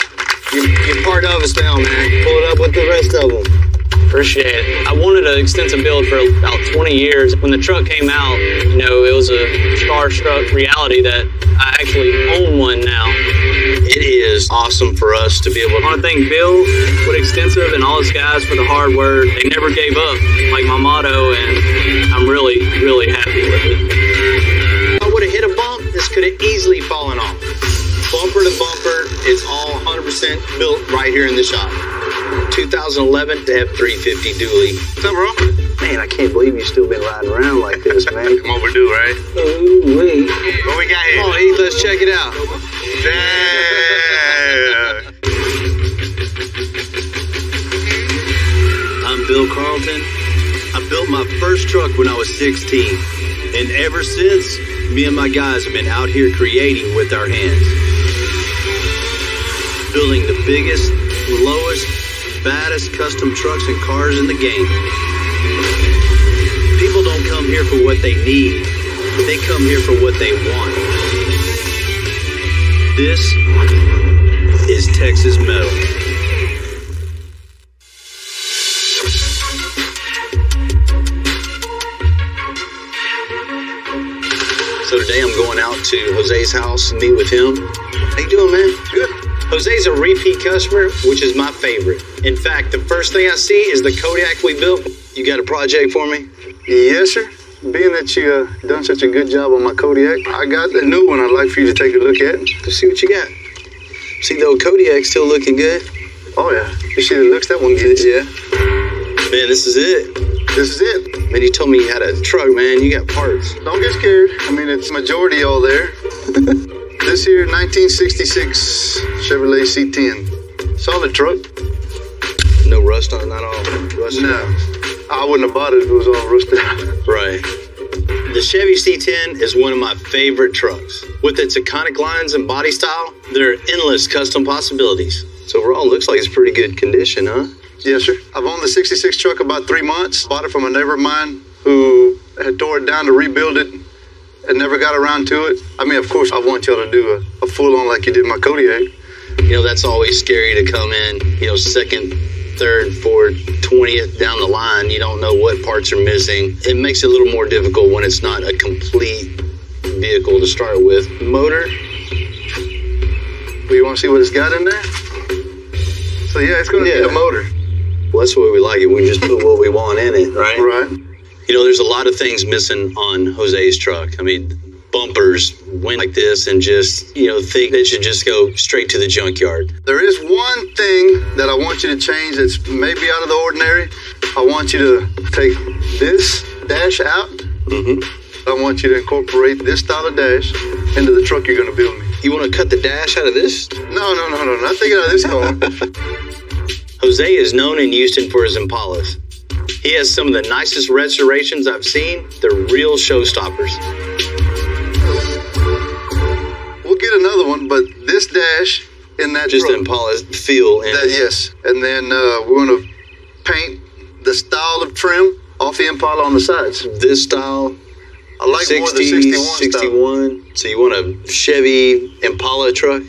You're part of us now, man. Pull it up with the rest of them. Appreciate it. I wanted an extensive build for about 20 years. When the truck came out, you know, it was a starstruck reality that I actually own one now. It is awesome for us to be able to. I want to thank Bill with Extensive and all his guys for the hard work. They never gave up, like my motto, and I'm really, really happy with it. If I would have hit a bump, this could have easily fallen off. Bumper to bumper, it's all 100% built right here in the shop. 2011 F350 dually. What's up, bro? Man, I can't believe you still been riding around like this, man. Come overdue, right? Ooh, wait. What we got here? Come on, Heath, let's check it out. Damn. I'm Bill Carlton. I built my first truck when I was 16. And ever since, me and my guys have been out here creating with our hands. Building the biggest, lowest, baddest custom trucks and cars in the game. People don't come here for what they need. They come here for what they want. This is Texas Metal. So today I'm going out to Jose's house and meet with him. How you doing, man? Good. Jose's a repeat customer, which is my favorite. In fact, the first thing I see is the Kodiak we built. You got a project for me? Yes, sir. Being that you done such a good job on my Kodiak, I got a new one I'd like for you to take a look at. Let's see what you got. See, the old Kodiak still looking good? Oh, yeah. You see the looks that one gets? Yeah. Man, this is it. This is it. Man, you told me you had a truck, man. You got parts. Don't get scared. I mean, it's majority all there. This here, 1966 Chevrolet C10. Solid truck. No rust on it, not all rusted? No. I wouldn't have bought it if it was all rusted out. Right. The Chevy C10 is one of my favorite trucks. With its iconic lines and body style, there are endless custom possibilities. So overall, it looks like it's pretty good condition, huh? Yes, sir. I've owned the 66 truck about 3 months. Bought it from a neighbor of mine who had tore it down to rebuild it and never got around to it. I mean, of course, I want y'all to do a full-on like you did my Kodiak. You know, that's always scary to come in, you know, second, third, fourth, 20th down the line. You don't know what parts are missing. It makes it a little more difficult when it's not a complete vehicle to start with. Motor. Well, you want to see what it's got in there? So, yeah, it's going to be a motor. Well, that's the way we like it. We can just put what we want in it, right? Right. You know, there's a lot of things missing on Jose's truck. I mean, bumpers went like this and just, think it should just go straight to the junkyard. There is one thing that I want you to change that's maybe out of the ordinary. I want you to take this dash out. I want you to incorporate this style of dash into the truck you're going to build me. You want to cut the dash out of this? No. Not thinking out of this car. Jose is known in Houston for his Impalas. He has some of the nicest restorations I've seen. They're real showstoppers. We'll get another one, but this dash in that just truck. Impala feel. Yes. And then we're going to paint the style of trim off the Impala on the sides. This style. I like 60, more the 61 61. So you want a Chevy Impala truck?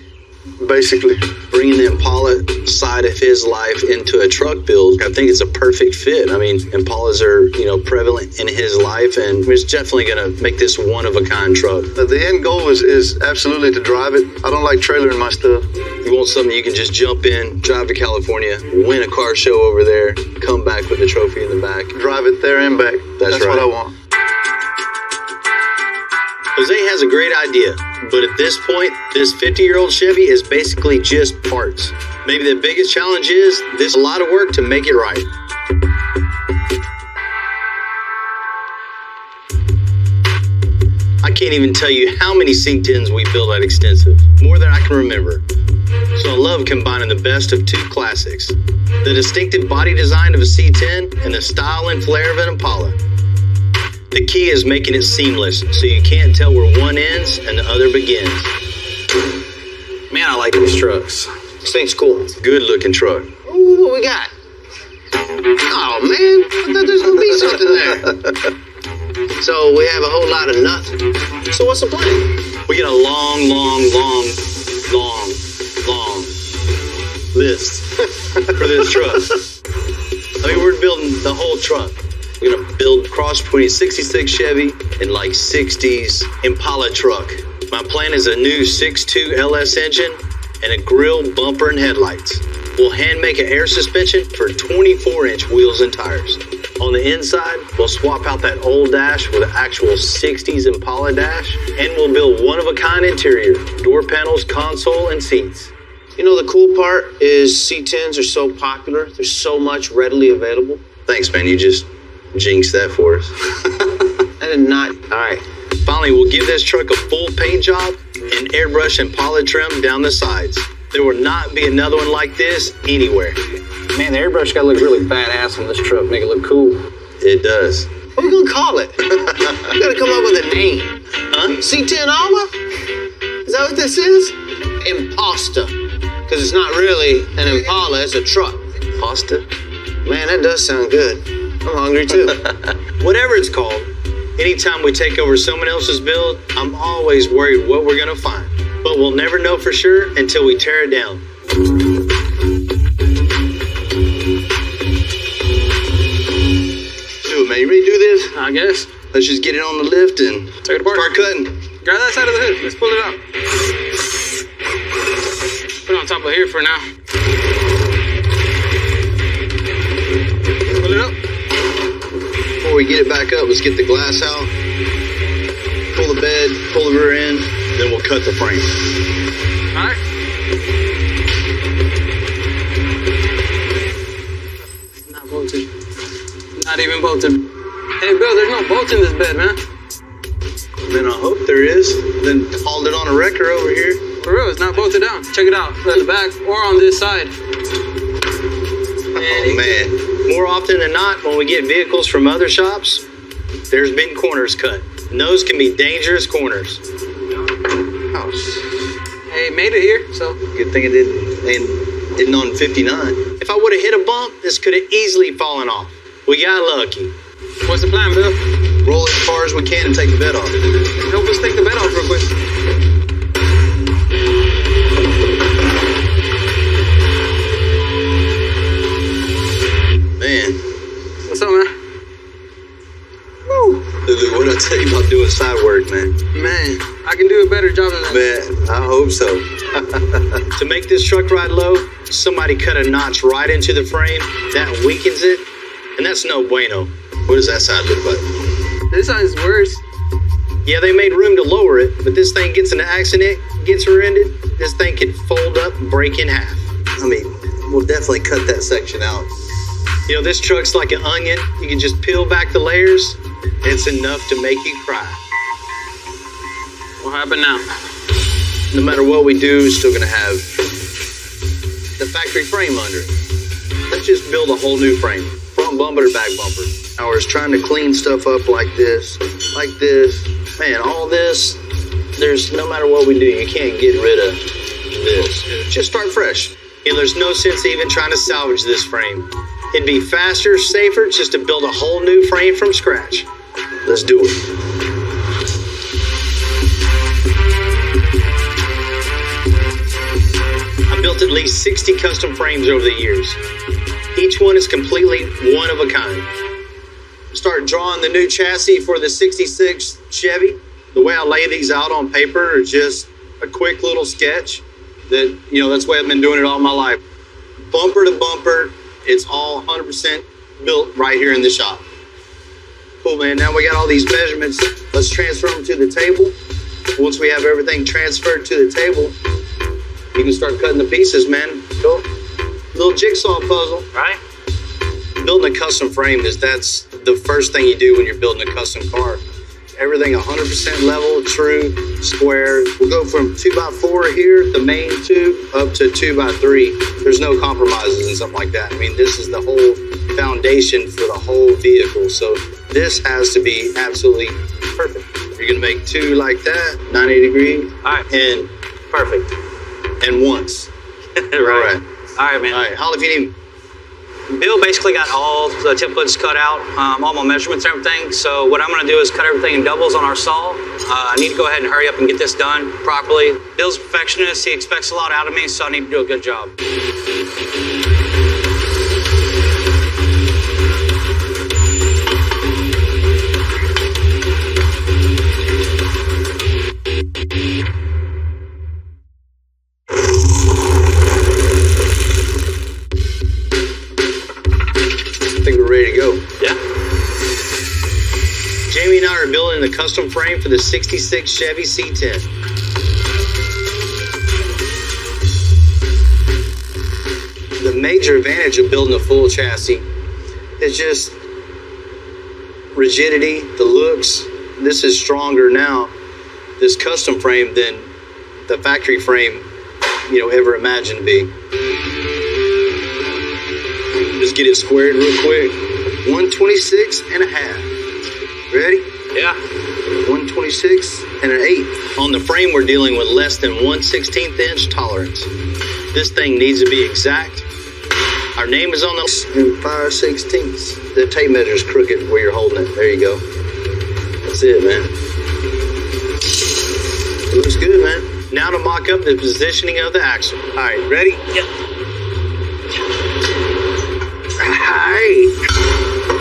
Basically. Bringing the Impala side of his life into a truck build, I think it's a perfect fit. I mean, Impalas are, prevalent in his life, and it's definitely going to make this one-of-a-kind truck. The end goal is absolutely to drive it. I don't like trailering my stuff. You want something you can just jump in, drive to California, win a car show over there, come back with the trophy in the back. Drive it there and back. That's right. What I want. Jose has a great idea, but at this point, this 50-year-old Chevy is basically just parts. Maybe the biggest challenge is there's a lot of work to make it right. I can't even tell you how many C10s we built at Extensive, more than I can remember. So I love combining the best of two classics, the distinctive body design of a C10 and the style and flair of an Impala. The key is making it seamless, so you can't tell where one ends and the other begins. Man, I like these trucks. This thing's cool. Good looking truck. Ooh, what we got? Oh, man. I thought there was going to be something there. So we have a whole lot of nuts. So what's the plan? We get a long list for this truck. I mean, we're building the whole truck. We're going to build cross between a 66 Chevy and like 60s Impala truck. My plan is a new 6.2 LS engine and a grill, bumper, and headlights. We'll hand make an air suspension for 24-inch wheels and tires. On the inside, we'll swap out that old dash with an actual 60s Impala dash, and we'll build one-of-a-kind interior, door panels, console, and seats. You know, the cool part is C10s are so popular. There's so much readily available. Thanks, man. You just jinxed that for us. I did not. All right. Finally, we'll give this truck a full paint job and airbrush and Impala trim down the sides. There will not be another one like this anywhere. Man, the airbrush gotta look really badass on this truck. Make it look cool. It does. What are we gonna call it? We gotta come up with a name. Huh? C10 Alma? Is that what this is? Imposter. Because it's not really an Impala, it's a truck. Pasta? Man, that does sound good. I'm hungry too. Whatever it's called, anytime we take over someone else's build, I'm always worried what we're gonna find. But we'll never know for sure until we tear it down. Do it, man. You ready to do this? I guess. Let's just get it on the lift and take it apart. Start cutting. Grab that side of the hood. Let's pull it out. Put it on top of here for now. Pull it up. Before we get it back up, let's get the glass out. Pull the bed, pull the rear end, then we'll cut the frame. All right. Not bolted. Not even bolted. Hey, Bill, there's no bolts in this bed, man. Then I hope there is. Then hauled it on a wrecker over here. For real, it's not bolted down. Check it out. On the back or on this side. Oh, man. More often than not, when we get vehicles from other shops, there's been corners cut. And those can be dangerous corners. Oh. Hey, made it here, so. Good thing it didn't on 59. If I would have hit a bump, this could have easily fallen off. We got lucky. What's the plan, Bill? Roll it as far as we can and take the bed off. Help us take the bed off real quick. Man. What's up, man? Woo. What did I tell you about doing side work, man? Man, I can do a better job than that. Man, I hope so. To make this truck ride low, somebody cut a notch right into the frame. That weakens it, and that's no bueno. What does that side look like? This side's worse. Yeah, they made room to lower it, but this thing gets in an accident, gets rear-ended, this thing could fold up and break in half. I mean, we'll definitely cut that section out. You know, this truck's like an onion. You can just peel back the layers. It's enough to make you cry. What happened now? No matter what we do, still gonna have the factory frame under it. Let's just build a whole new frame. Front bumper to back bumper. I was trying to clean stuff up like this. Man, all this, there's no matter what we do, you can't get rid of this. Just start fresh. You know, there's no sense even trying to salvage this frame. It'd be faster, safer, just to build a whole new frame from scratch. Let's do it. I built at least 60 custom frames over the years. Each one is completely one of a kind. Start drawing the new chassis for the 66 Chevy. The way I lay these out on paper is just a quick little sketch that, you know, that's the way I've been doing it all my life. Bumper to bumper, it's all 100% built right here in the shop. Cool, man. Now we got all these measurements. Let's transfer them to the table. Once we have everything transferred to the table, you can start cutting the pieces, man. Cool. Little jigsaw puzzle, right? Building a custom frame that's the first thing you do when you're building a custom car. Everything 100% level, true, square. We'll go from 2x4 here, the main tube, up to 2x3. There's no compromises and something like that. I mean, this is the whole foundation for the whole vehicle. So this has to be absolutely perfect. You're gonna make two like that, 90 degrees. All right. And Perfect. And once. Right. All right, man. All right, holla if you need me. Bill basically got all the templates cut out, all my measurements and everything. So what I'm going to do is cut everything in doubles on our saw. I need to go ahead and hurry up and get this done properly. Bill's a perfectionist. He expects a lot out of me, so I need to do a good job. Ready to go. Yeah. Jamie and I are building the custom frame for the 66 Chevy C10. The major advantage of building a full chassis is just rigidity, the looks. This is stronger now, this custom frame, than the factory frame, you know, ever imagined to be. Just get it squared real quick. 126 and a half. Ready? Yeah. 126 and an eighth. On the frame, we're dealing with less than 1/16 inch tolerance. This thing needs to be exact. Our name is on the and 5/16. The tape measure is crooked where you're holding it. There you go. That's it, man. It looks good, man. Now to mock up the positioning of the axle. All right, ready? Yep. Alright.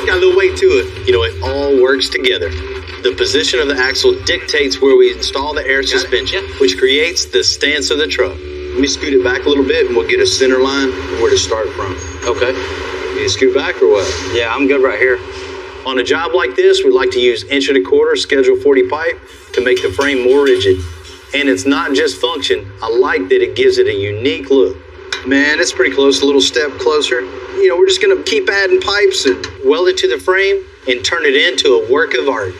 Got a little weight to it. You know, it all works together. The position of the axle dictates where we install the air suspension, which creates the stance of the truck. Let me scoot it back a little bit and we'll get a center line where to start from. Okay. You scoot back or what? Yeah, I'm good right here. On a job like this, we like to use 1.25" Schedule 40 pipe to make the frame more rigid. And it's not just function. I like that it gives it a unique look. Man, it's pretty close, a little step closer. You know, we're just gonna keep adding pipes and weld it to the frame and turn it into a work of art.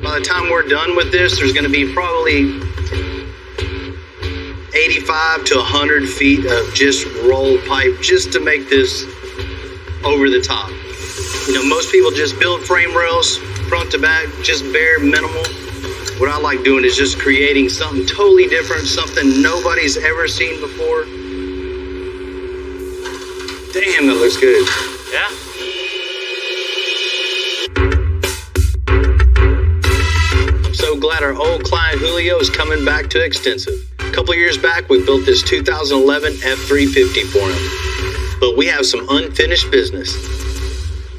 By the time we're done with this, there's gonna be probably 85 to 100 feet of just rolled pipe just to make this over the top. You know, most people just build frame rails front to back, just bare minimal. What I like doing is just creating something totally different, something nobody's ever seen before. Damn, that looks good. Yeah? I'm so glad our old client Julio is coming back to Extensive. A couple years back, we built this 2011 F350 for him. But we have some unfinished business.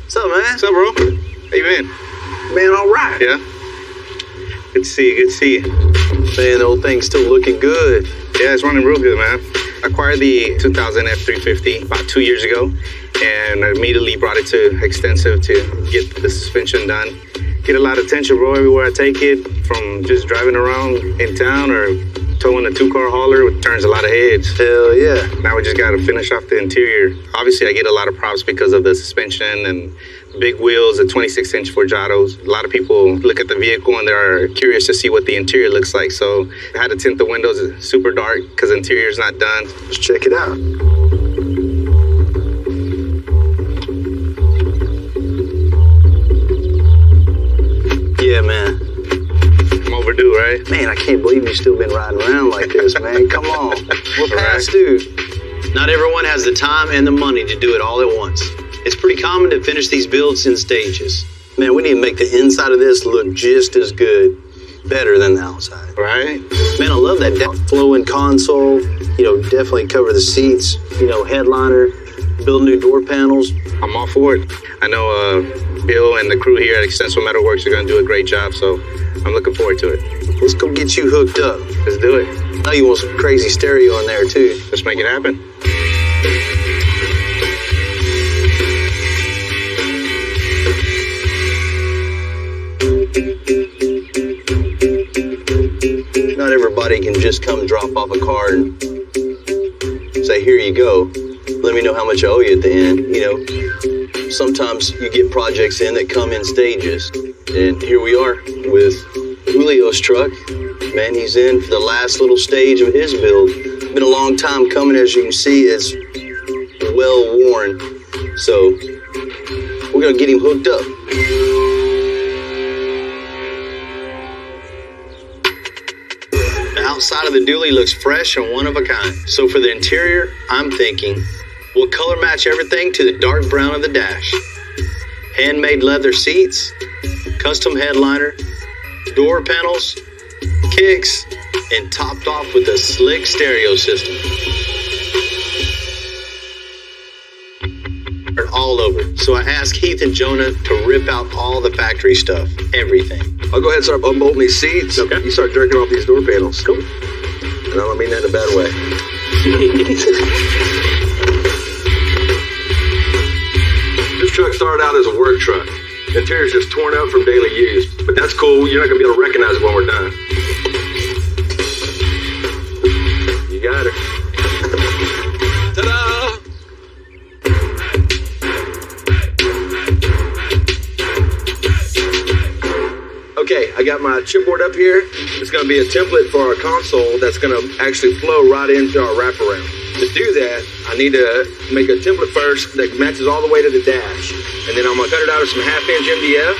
What's up, man? What's up, bro? How you been? Man, all right. Yeah? Good to see you, good to see you. Man, the old thing's still looking good. Yeah, it's running real good, man. I acquired the 2000 F350 about 2 years ago, and I immediately brought it to Extensive to get the suspension done. Get a lot of attention, bro, everywhere I take it, from just driving around in town or towing a 2-car hauler, it turns a lot of heads. Hell yeah. Now we just got to finish off the interior. Obviously, I get a lot of props because of the suspension and big wheels, the 26-inch Forgiatos. A lot of people look at the vehicle and they're curious to see what the interior looks like. So I had to tint the windows super dark because the interior's not done. Let's check it out. Yeah, man. I'm overdue, right? Man, I can't believe you've still been riding around like this, man. Come on. We're past due. Not everyone has the time and the money to do it all at once. It's pretty common to finish these builds in stages. Man, we need to make the inside of this look just as good, better than the outside. Right? Man, I love that flowing console. You know, definitely cover the seats. You know, headliner, build new door panels. I'm all for it. I know Bill and the crew here at Extensive Metalworks are going to do a great job, so I'm looking forward to it. Let's go get you hooked up. Let's do it. I know you want some crazy stereo in there, too. Let's make it happen. Not everybody can just come drop off a card and say, here you go. Let me know how much I owe you at the end. You know, sometimes you get projects in that come in stages. And here we are with Julio's truck. Man, he's in for the last little stage of his build. Been a long time coming, as you can see. It's well worn. So we're going to get him hooked up. The outside of the dually looks fresh and one of a kind. So for the interior, I'm thinking we'll color match everything to the dark brown of the dash. Handmade leather seats, custom headliner, door panels, kicks, and topped off with a slick stereo system. All over. So I asked Heath and Jonah to rip out all the factory stuff, everything. I'll go ahead and start unbolting these seats. Okay. You start jerking off these door panels. Cool. And I don't mean that in a bad way. This truck started out as a work truck. The interior's just torn up from daily use. But that's cool. You're not going to be able to recognize it when we're done. You got her. Ta-da! Okay, I got my chipboard up here. It's going to be a template for our console that's going to actually flow right into our wraparound. To do that, I need to make a template first that matches all the way to the dash. And then I'm going to cut it out of some 1/2-inch MDF.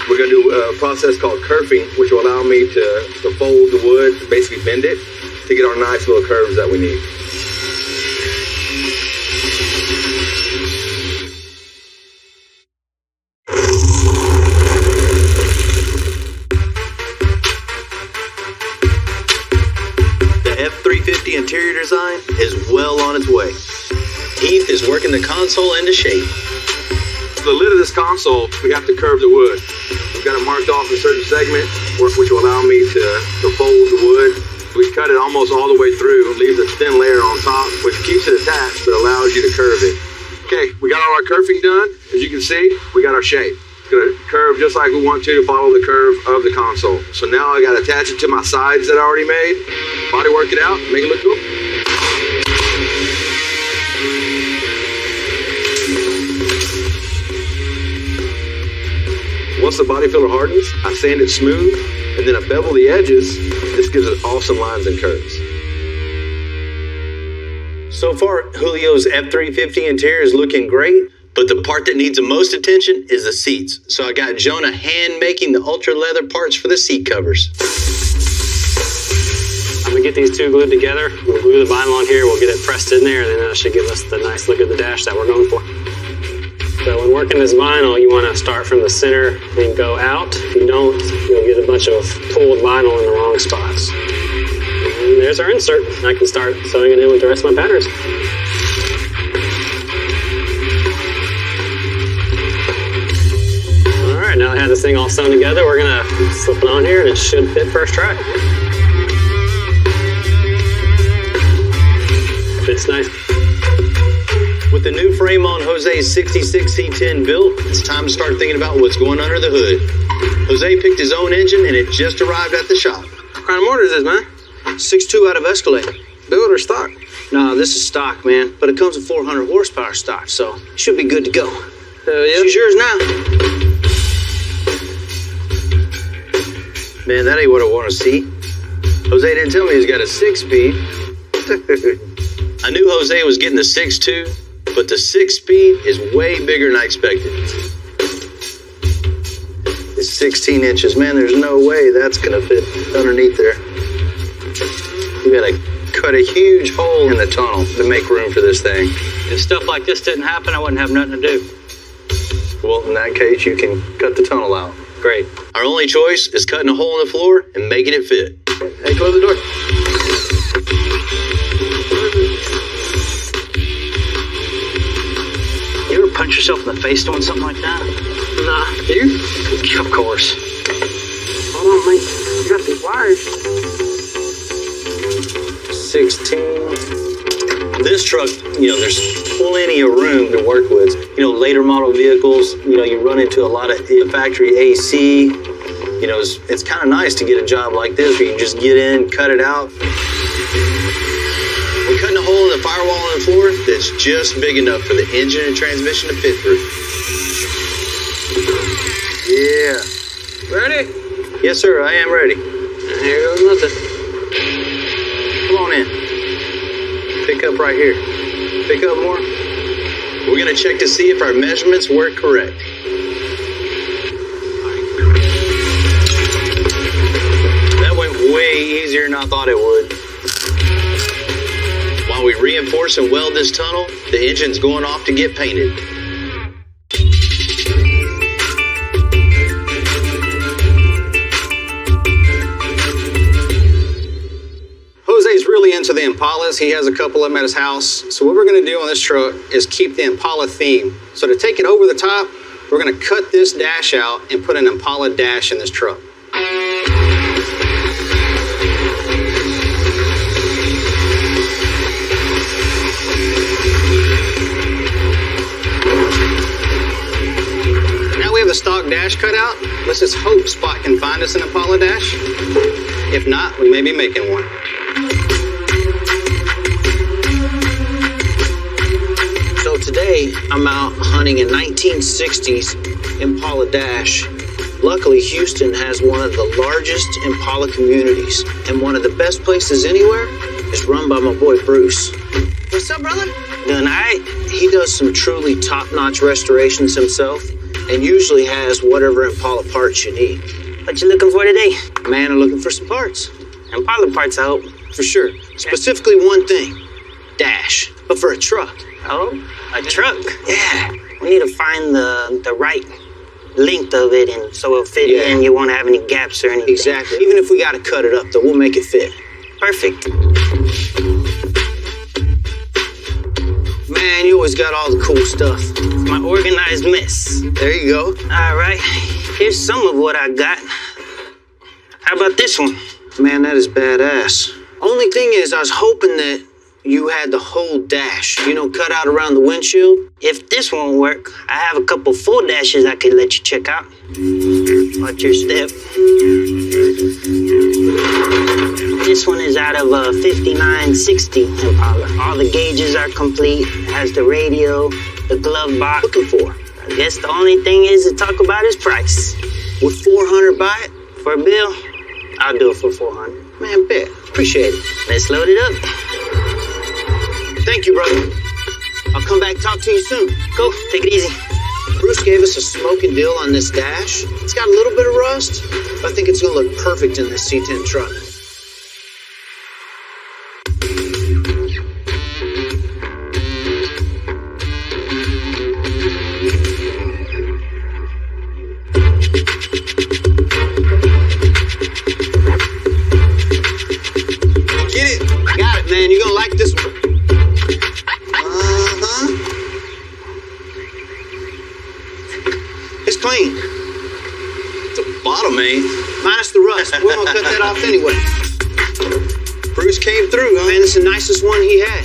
We're going to do a process called kerfing, which will allow me to fold the wood, basically bend it, to get our nice little curves that we need. Interior design is well on its way. Heath is working the console into shape. The lid of this console, we have to curve the wood. We've got it marked off in certain segments, which will allow me to fold the wood. We cut it almost all the way through, leaves a thin layer on top, which keeps it attached, but allows you to curve it. Okay, we got all our kerfing done. As you can see, we got our shape. It's gonna curve just like we want to follow the curve of the console. So now I gotta attach it to my sides that I already made, body work it out, make it look cool. Once the body filler hardens, I sand it smooth, and then I bevel the edges. This gives it awesome lines and curves. So far, Julio's F350 interior is looking great, but the part that needs the most attention is the seats. So I got Jonah hand making the ultra leather parts for the seat covers. I'm gonna get these two glued together. We'll glue the vinyl on here, we'll get it pressed in there, and then that should give us the nice look of the dash that we're going for. So when working this vinyl, you wanna start from the center and go out. If you don't, you'll get a bunch of pulled vinyl in the wrong spots. And there's our insert. I can start sewing it in with the rest of my patterns. All right, now I have this thing all sewn together, we're gonna slip it on here and it should fit first try. Fits nice. With the new frame on Jose's 66 C10 built, it's time to start thinking about what's going under the hood. Jose picked his own engine and it just arrived at the shop. What kind of motor is this, man? 6.2 out of Escalade. Build or stock? No, this is stock, man. But it comes with 400 horsepower stock, so it should be good to go. Hell yeah. She's yours now. Man, that ain't what I want to see. Jose didn't tell me he's got a 6-speed. I knew Jose was getting the 6.2, but the 6-speed is way bigger than I expected. It's 16 inches. Man, there's no way that's going to fit underneath there. You got to cut a huge hole in the tunnel to make room for this thing. If stuff like this didn't happen, I wouldn't have nothing to do. Well, in that case, you can cut the tunnel out. Great. Our only choice is cutting a hole in the floor and making it fit. Hey, close the door. You ever punch yourself in the face doing something like that? Nah. You? Of course. Hold on, mate. You got these wires. 16. This truck, there's plenty of room to work with. Later model vehicles, you run into a lot of factory AC. It's kind of nice to get a job like this where you just get in, cut it out. We're cutting a hole in the firewall on the floor that's just big enough for the engine and transmission to fit through. Yeah. Ready? Yes, sir, I am ready. Here goes nothing. Come on in. Pick up right here. Pick up more. We're going to check to see if our measurements were correct. That went way easier than I thought it would. While we reinforce and weld this tunnel, the engine's going off to get painted. Jose's really into the Impalas. He has a couple of them at his house. So what we're going to do on this truck is keep the Impala theme. So to take it over the top, we're going to cut this dash out and put an Impala dash in this truck. Now we have the stock dash cut out. Let's just hope Spot can find us an Impala dash. If not, we may be making one. So today, I'm out hunting a 1960s Impala Dash. Luckily, Houston has one of the largest Impala communities, and one of the best places anywhere is run by my boy Bruce. What's up, brother? Doing all right. He does some truly top-notch restorations himself, and usually has whatever Impala parts you need. What you looking for today? Man, I'm looking for some parts. Impala parts, I hope. For sure. Specifically one thing. Dash. But for a truck. Oh, a truck? Yeah. We need to find the right length of it, and so it'll fit in. You won't have any gaps or anything. Exactly. Even if we got to cut it up, though, we'll make it fit. Perfect. Man, you always got all the cool stuff. My organized mess. There you go. All right. Here's some of what I got. How about this one? Man, that is badass. Only thing is, I was hoping that you had the whole dash, cut out around the windshield. If this won't work, I have a couple full dashes I could let you check out. Watch your step. This one is out of a 5960 Impala. All the gauges are complete. It has the radio, the glove box. Looking for? I guess the only thing is to talk about is price. With 400 by it? For a bill, I'll do it for 400. Man, bet. Appreciate it. Let's load it up. Thank you, brother. I'll come back talk to you soon. Go, take it easy. Bruce gave us a smoking deal on this dash. It's got a little bit of rust, but I think it's going to look perfect in this C10 truck. Get it? Got it, man. You're going to like this one. It's clean. The bottom ain't. Minus the rust. We're going to cut that off anyway. Bruce came through, huh? Man, it's the nicest one he had.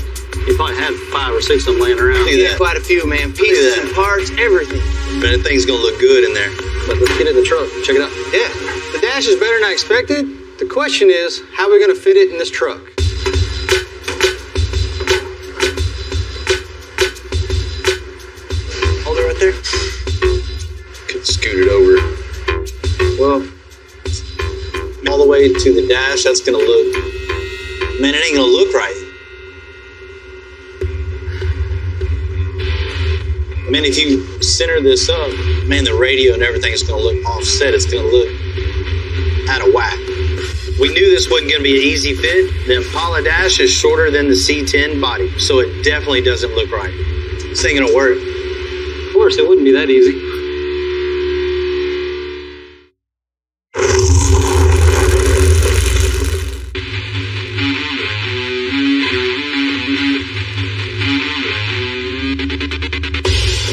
You probably had 5 or 6 of them laying around. Look at that. Quite a few, man. Pieces and parts, everything. Man, that thing's gonna look good in there. But let's get in the truck. Check it out. Yeah, the dash is better than I expected. The question is, how are we going to fit it in this truck? Hold it right there. Could scoot it over. Well, all the way to the dash, that's gonna look, man, it ain't gonna look right. Man, if you center this up, man, the radio and everything is gonna look offset. It's gonna look out of whack. We knew this wasn't gonna be an easy fit. The Impala dash is shorter than the C10 body, so it definitely doesn't look right. This ain't gonna work. Of course, it wouldn't be that easy.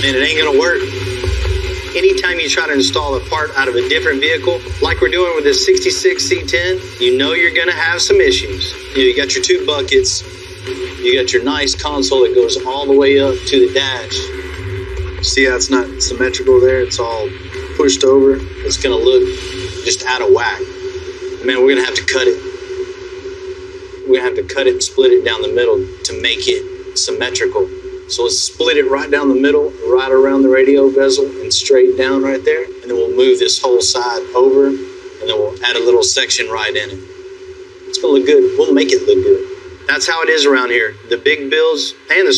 Man, it ain't gonna work. Anytime you try to install a part out of a different vehicle, like we're doing with this 66 C10, you know you're gonna have some issues. You got your 2 buckets, you got your nice console that goes all the way up to the dash. See how it's not symmetrical there? It's all pushed over. It's gonna look just out of whack. Man, we're gonna have to cut it. We're gonna have to cut it and split it down the middle to make it symmetrical. So let's split it right down the middle, right around the radio bezel and straight down right there. And then we'll move this whole side over and then we'll add a little section right in it. It's gonna look good. We'll make it look good. That's how it is around here. The big bills and the...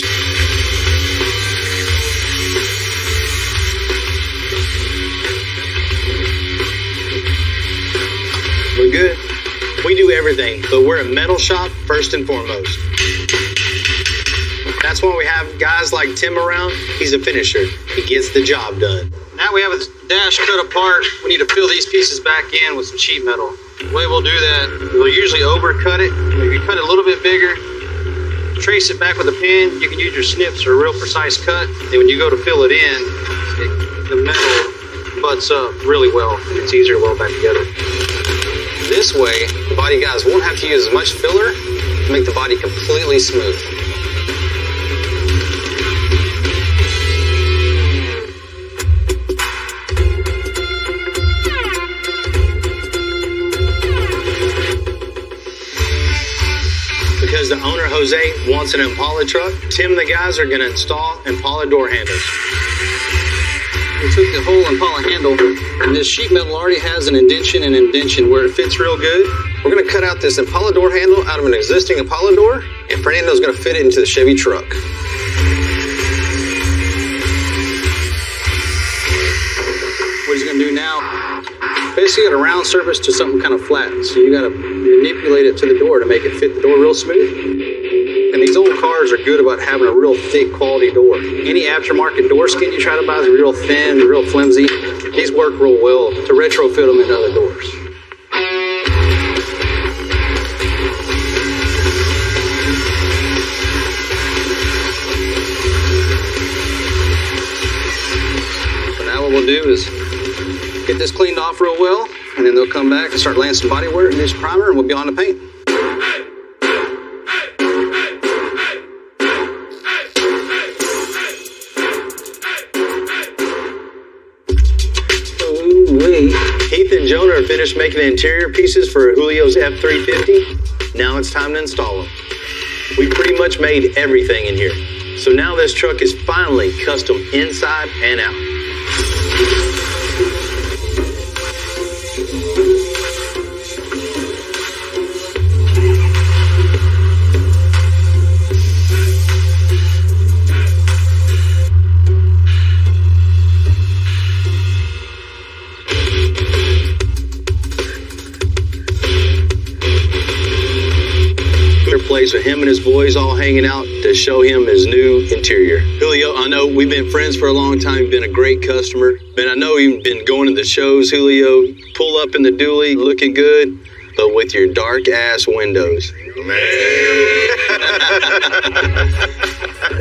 We're good. We do everything, but we're a metal shop first and foremost. That's why we have guys like Tim around. He's a finisher. He gets the job done. Now we have a dash cut apart. We need to fill these pieces back in with some sheet metal. The way we'll do that, we'll usually overcut it. If you cut it a little bit bigger, trace it back with a pen. You can use your snips for a real precise cut. And when you go to fill it in, the metal butts up really well. And it's easier to weld back together. This way, the body guys won't have to use as much filler to make the body completely smooth. Because the owner, Jose, wants an Impala truck, Tim and the guys are going to install Impala door handles. We took the whole Impala handle, and this sheet metal already has an indention and indention where it fits real good. We're going to cut out this Impala door handle out of an existing Impala door, and Fernando's going to fit it into the Chevy truck. What he's going to do now, basically got a round surface to something kind of flat, so you got to manipulate it to the door to make it fit the door real smooth. And these old cars are good about having a real thick quality door. Any aftermarket door skin you try to buy is real thin, real flimsy. These work real well to retrofit them into other doors. So now what we'll do is get this cleaned off real well, and then they'll come back and start laying some body wear and this primer, and we'll be on the paint. Heath and Jonah are finished making the interior pieces for Julio's F350. Now it's time to install them. We pretty much made everything in here. So now this truck is finally custom inside and out. Place with him and his boys all hanging out to show him his new interior. Julio, I know we've been friends for a long time. You've been a great customer. Man, I know you've been going to the shows, Julio. Pull up in the dually, looking good, but with your dark ass windows.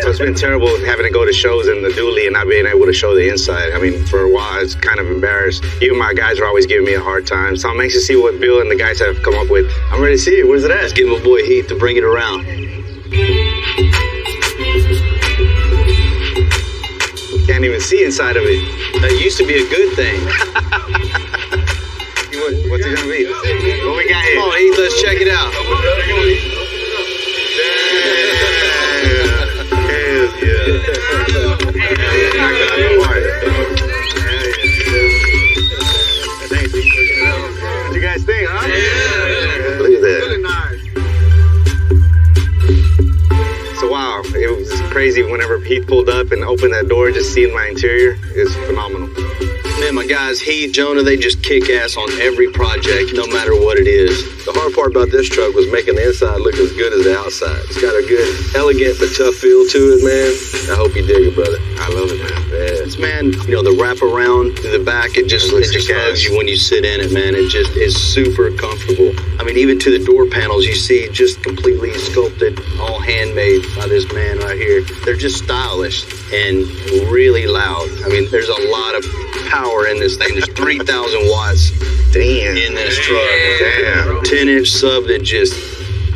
So it's been terrible having to go to shows in the dually and not being able to show the inside. I mean, for a while, it's kind of embarrassed. Even my guys are always giving me a hard time. So I'm anxious to see what Bill and the guys have come up with. I'm ready to see it. Where's it at? Let's give my boy Heath to bring it around. Can't even see inside of it. That used to be a good thing. What's it gonna be? What we got here? Come on, Heath, let's check it out. What you guys think, huh? Yeah. Look at that. Really nice. So wow, it was crazy whenever Heath pulled up and opened that door, just seeing my interior is phenomenal. Man, my guys, Heath, Jonah, they just kick ass on every project, no matter what it is. The hard part about this truck was making the inside look as good as the outside. It's got a good, elegant, but tough feel to it, man. I hope you dig it, brother. I love it, man. Man, you know, the wrap around to the back, it just hugs you when you sit in it, man. It just is super comfortable. I mean, even to the door panels, you see just completely sculpted, all handmade by this man right here. They're just stylish and really loud. I mean, there's a lot of power in this thing. There's 3,000 watts in this truck. Damn. 10-inch sub that just,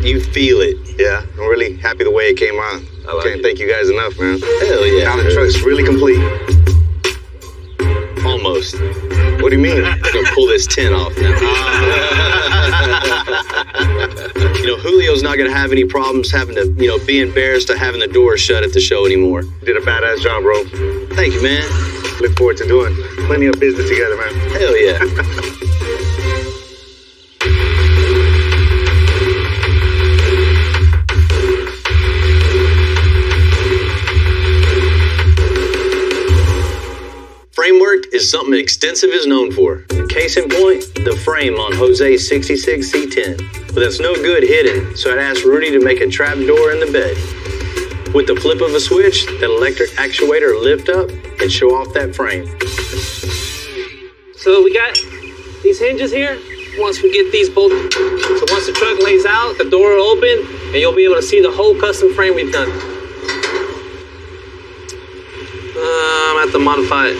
you feel it. Yeah, I'm really happy the way it came out. Can't thank you guys enough, man. Hell yeah. Now the truck's really complete. Almost. What do you mean? I'm gonna pull this tin off now. You know, Julio's not gonna have any problems having to, you know, be embarrassed of having the door shut at the show anymore. You did a badass job, bro. Thank you, man. Look forward to doing plenty of business together, man. Hell yeah. Framework is something Extensive is known for. Case in point, the frame on Jose's 66 C10. But that's no good hidden, so I'd asked Rudy to make a trap door in the bed. With the flip of a switch, that electric actuator will lift up and show off that frame. So we got these hinges here. Once we get these bolted, so once the truck lays out, the door will open, and you'll be able to see the whole custom frame we've done. I'm gonna have to modify it.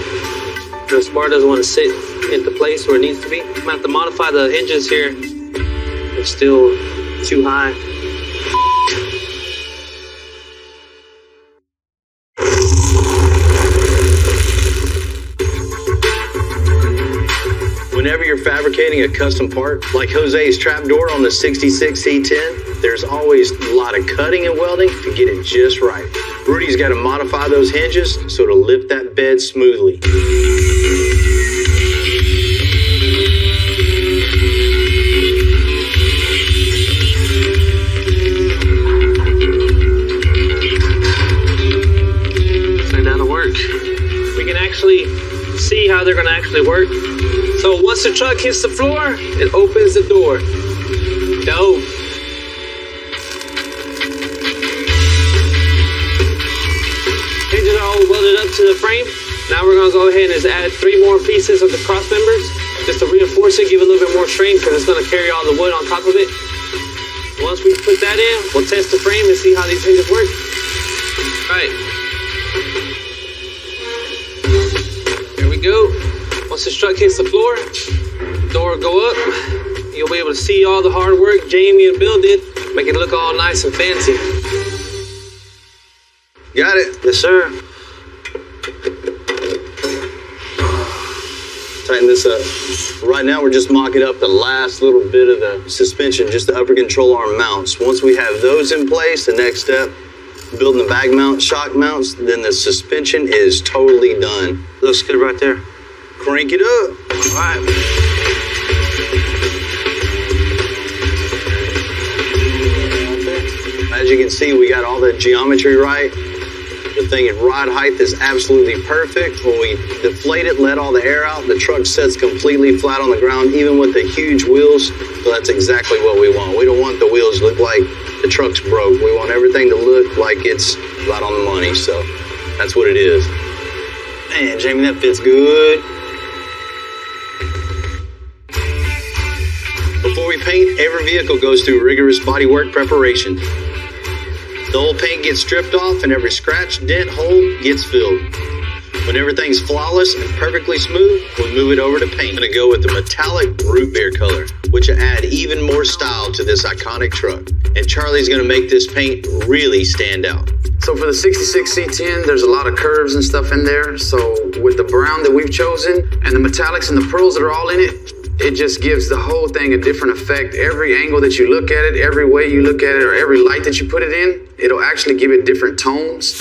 This bar doesn't want to sit into place where it needs to be. I'm gonna have to modify the hinges here. It's still too high. Whenever you're fabricating a custom part, like Jose's trapdoor on the 66 C10, there's always a lot of cutting and welding to get it just right. Rudy's got to modify those hinges so it'll lift that bed smoothly. So that'll work. We can actually see how they're going to actually work. So once the truck hits the floor, it opens the door. Dope. Hinges are all welded up to the frame. Now we're going to go ahead and just add 3 more pieces of the cross members just to reinforce it, give it a little bit more strength because it's going to carry all the wood on top of it. Once we put that in, we'll test the frame and see how these hinges work. All right. Here we go. Once this truck hits the floor, the door will go up. You'll be able to see all the hard work Jamie and Bill did, make it look all nice and fancy. Got it? Yes, sir. Tighten this up. Right now, we're just mocking up the last little bit of the suspension, just the upper control arm mounts. Once we have those in place, the next step, building the bag mount, shock mounts, then the suspension is totally done. Looks good right there. Crank it up. All right. As you can see, we got all the geometry right. The thing at rod height is absolutely perfect. When we deflate it, let all the air out, the truck sets completely flat on the ground, even with the huge wheels. So that's exactly what we want. We don't want the wheels to look like the truck's broke. We want everything to look like it's right on the money. So that's what it is. Man, Jamie, that fits good. Before we paint, every vehicle goes through rigorous bodywork preparation. The old paint gets stripped off and every scratch, dent, hole gets filled. When everything's flawless and perfectly smooth, we'll move it over to paint. I'm gonna go with the metallic root beer color, which will add even more style to this iconic truck. And Charlie's gonna make this paint really stand out. So for the 66 C10, there's a lot of curves and stuff in there. So with the brown that we've chosen and the metallics and the pearls that are all in it, it just gives the whole thing a different effect. Every angle that you look at it, every way you look at it, or every light that you put it in, it'll actually give it different tones.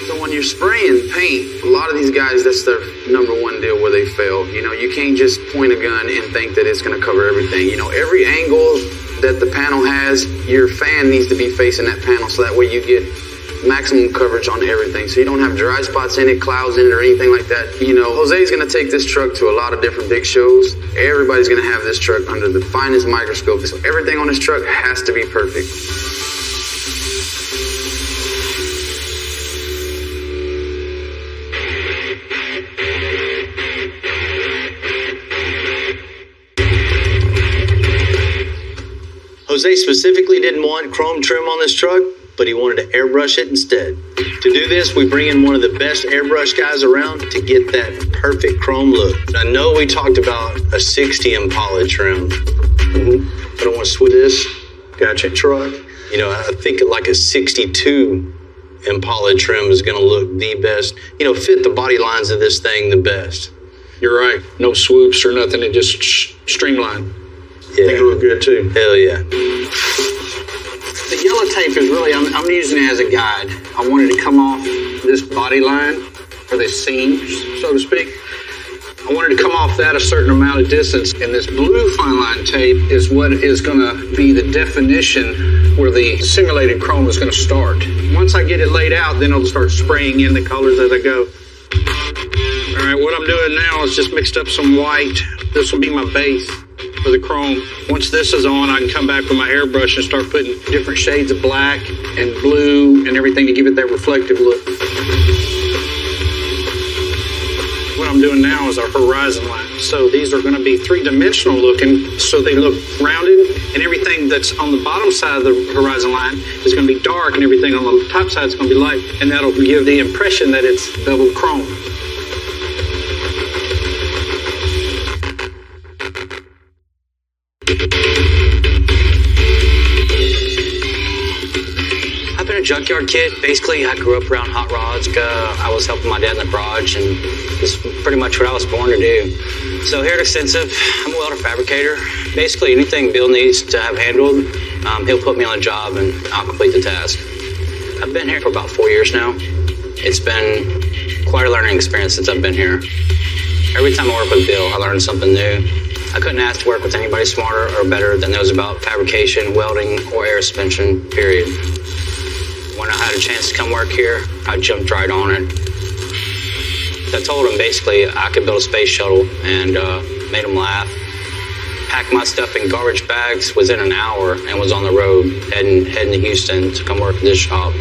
So when you're spraying paint, a lot of these guys, that's their number one deal where they fail. You know, you can't just point a gun and think that it's gonna cover everything. You know, every angle that the panel has, your fan needs to be facing that panel so that way you get maximum coverage on everything. So you don't have dry spots in it, clouds in it, or anything like that. You know, Jose's gonna take this truck to a lot of different big shows. Everybody's gonna have this truck under the finest microscope. So everything on this truck has to be perfect. Jose specifically didn't want chrome trim on this truck, but he wanted to airbrush it instead. To do this, we bring in one of the best airbrush guys around to get that perfect chrome look. I know we talked about a 60 Impala trim, but I want to switch this truck. You know, I think like a 62 Impala trim is going to look the best, you know, fit the body lines of this thing the best. You're right. No swoops or nothing. It just streamlined. Yeah. I think it looked good too. Hell yeah. The yellow tape is really, I'm using it as a guide. I wanted to come off this body line, or this seam, so to speak. I wanted to come off that a certain amount of distance, and this blue fine line tape is what is gonna be the definition where the simulated chrome is gonna start. Once I get it laid out, then I'll start spraying in the colors as I go. All right, what I'm doing now is just mixed up some white. This will be my base for the chrome. Once this is on, I can come back with my airbrush and start putting different shades of black and blue and everything to give it that reflective look. What I'm doing now is our horizon line. So these are going to be three-dimensional looking, so they look rounded, and everything that's on the bottom side of the horizon line is going to be dark, and everything on the top side is going to be light, and that'll give the impression that it's double chrome. I've been a junkyard kid. Basically, I grew up around hot rods. I was helping my dad in the garage, and it's pretty much what I was born to do. So here at Extensive, I'm a welder fabricator. Basically, anything Bill needs to have handled, he'll put me on a job, and I'll complete the task. I've been here for about 4 years now. It's been quite a learning experience since I've been here. Every time I work with Bill, I learn something new. I couldn't ask to work with anybody smarter or better than those about fabrication, welding, or air suspension, period. When I had a chance to come work here, I jumped right on it. I told him basically I could build a space shuttle, and made him laugh. Packed my stuff in garbage bags within an hour and was on the road heading to Houston to come work at this shop.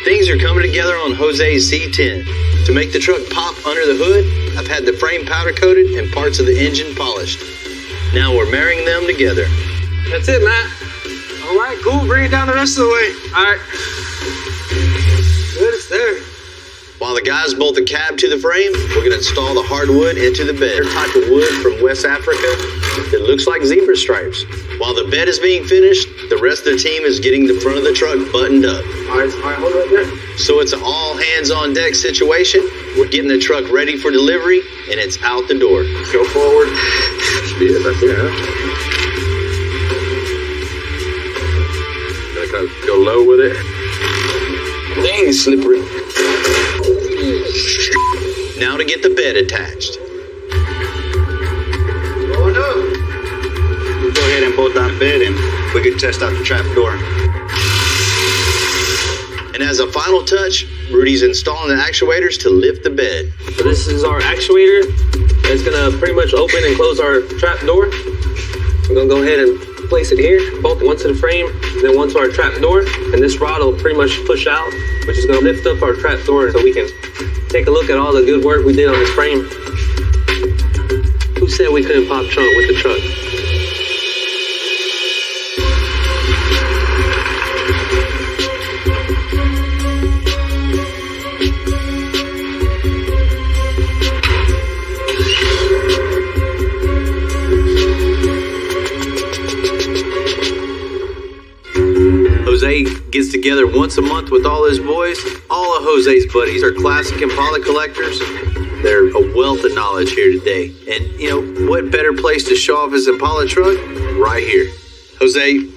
Things are coming together on Jose's C10. To make the truck pop under the hood, I've had the frame powder coated and parts of the engine polished. Now we're marrying them together. That's it, Matt. All right, cool. Bring it down the rest of the way. All right. Good, it's there. While the guys bolt the cab to the frame, we're going to install the hardwood into the bed. They're type of wood from West Africa that looks like zebra stripes. While the bed is being finished, the rest of the team is getting the front of the truck buttoned up. All right, hold it right there. So it's an all hands on deck situation. We're getting the truck ready for delivery, and it's out the door. Go forward. Should be it right there, huh? Gotta kind of go low with it. Dang, it's slippery. Now to get the bed attached. Going up. We'll go ahead and bolt that bed and we can test out the trap door. And as a final touch, Rudy's installing the actuators to lift the bed. So this is our actuator that's gonna pretty much open and close our trap door. We're gonna go ahead and place it here, bolt one to the frame, then one to our trap door, and this rod will pretty much push out, which is gonna lift up our trap door so we can take a look at all the good work we did on this frame. Who said we couldn't pop trunk with the truck? gets together once a month with all his boys. All of Jose's buddies are classic Impala collectors. They're a wealth of knowledge here today. And, you know, what better place to show off his Impala truck? Right here. Jose,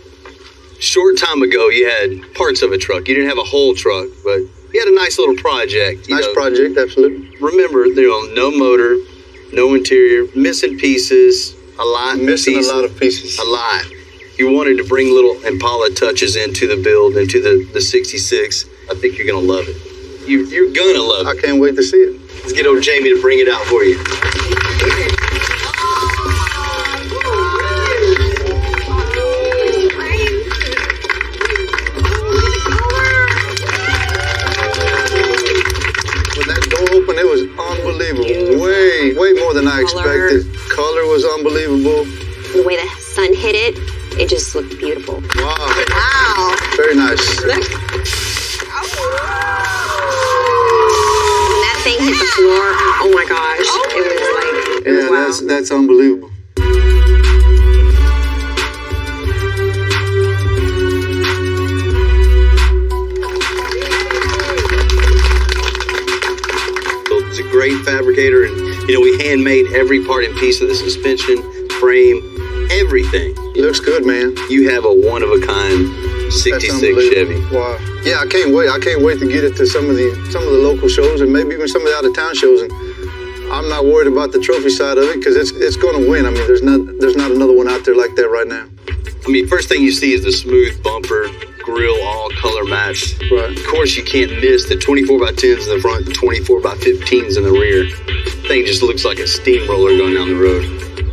short time ago, you had parts of a truck. You didn't have a whole truck, but you had a nice little project. Nice project, absolutely. Remember, no motor, no interior, missing pieces, a lot. Missing a lot of pieces. A lot. You wanted to bring little Impala touches into the build, into the 66. I think you're going to love it. You're going to love it. I can't wait to see it. Let's get old Jamie to bring it out for you. When that door opened, it was unbelievable. Way more than I expected. Color was unbelievable. The way the sun hit it, it just looked beautiful. Wow. Very nice. When that thing hit the floor, oh my gosh, it was like, it was wow. That's unbelievable. He's a great fabricator, and you know, we handmade every part and piece of the suspension, frame, everything. Looks good, man. You have a one-of-a-kind 66 Chevy. Wow. Yeah, I can't wait. I can't wait to get it to some of the local shows and maybe even some of the out-of-town shows. And I'm not worried about the trophy side of it because it's going to win. I mean, there's not another one out there like that right now. I mean, first thing you see is the smooth bumper, grill, all color matched. Right. Of course, you can't miss the 24x10s in the front and 24x15s in the rear. Thing just looks like a steamroller going down the road.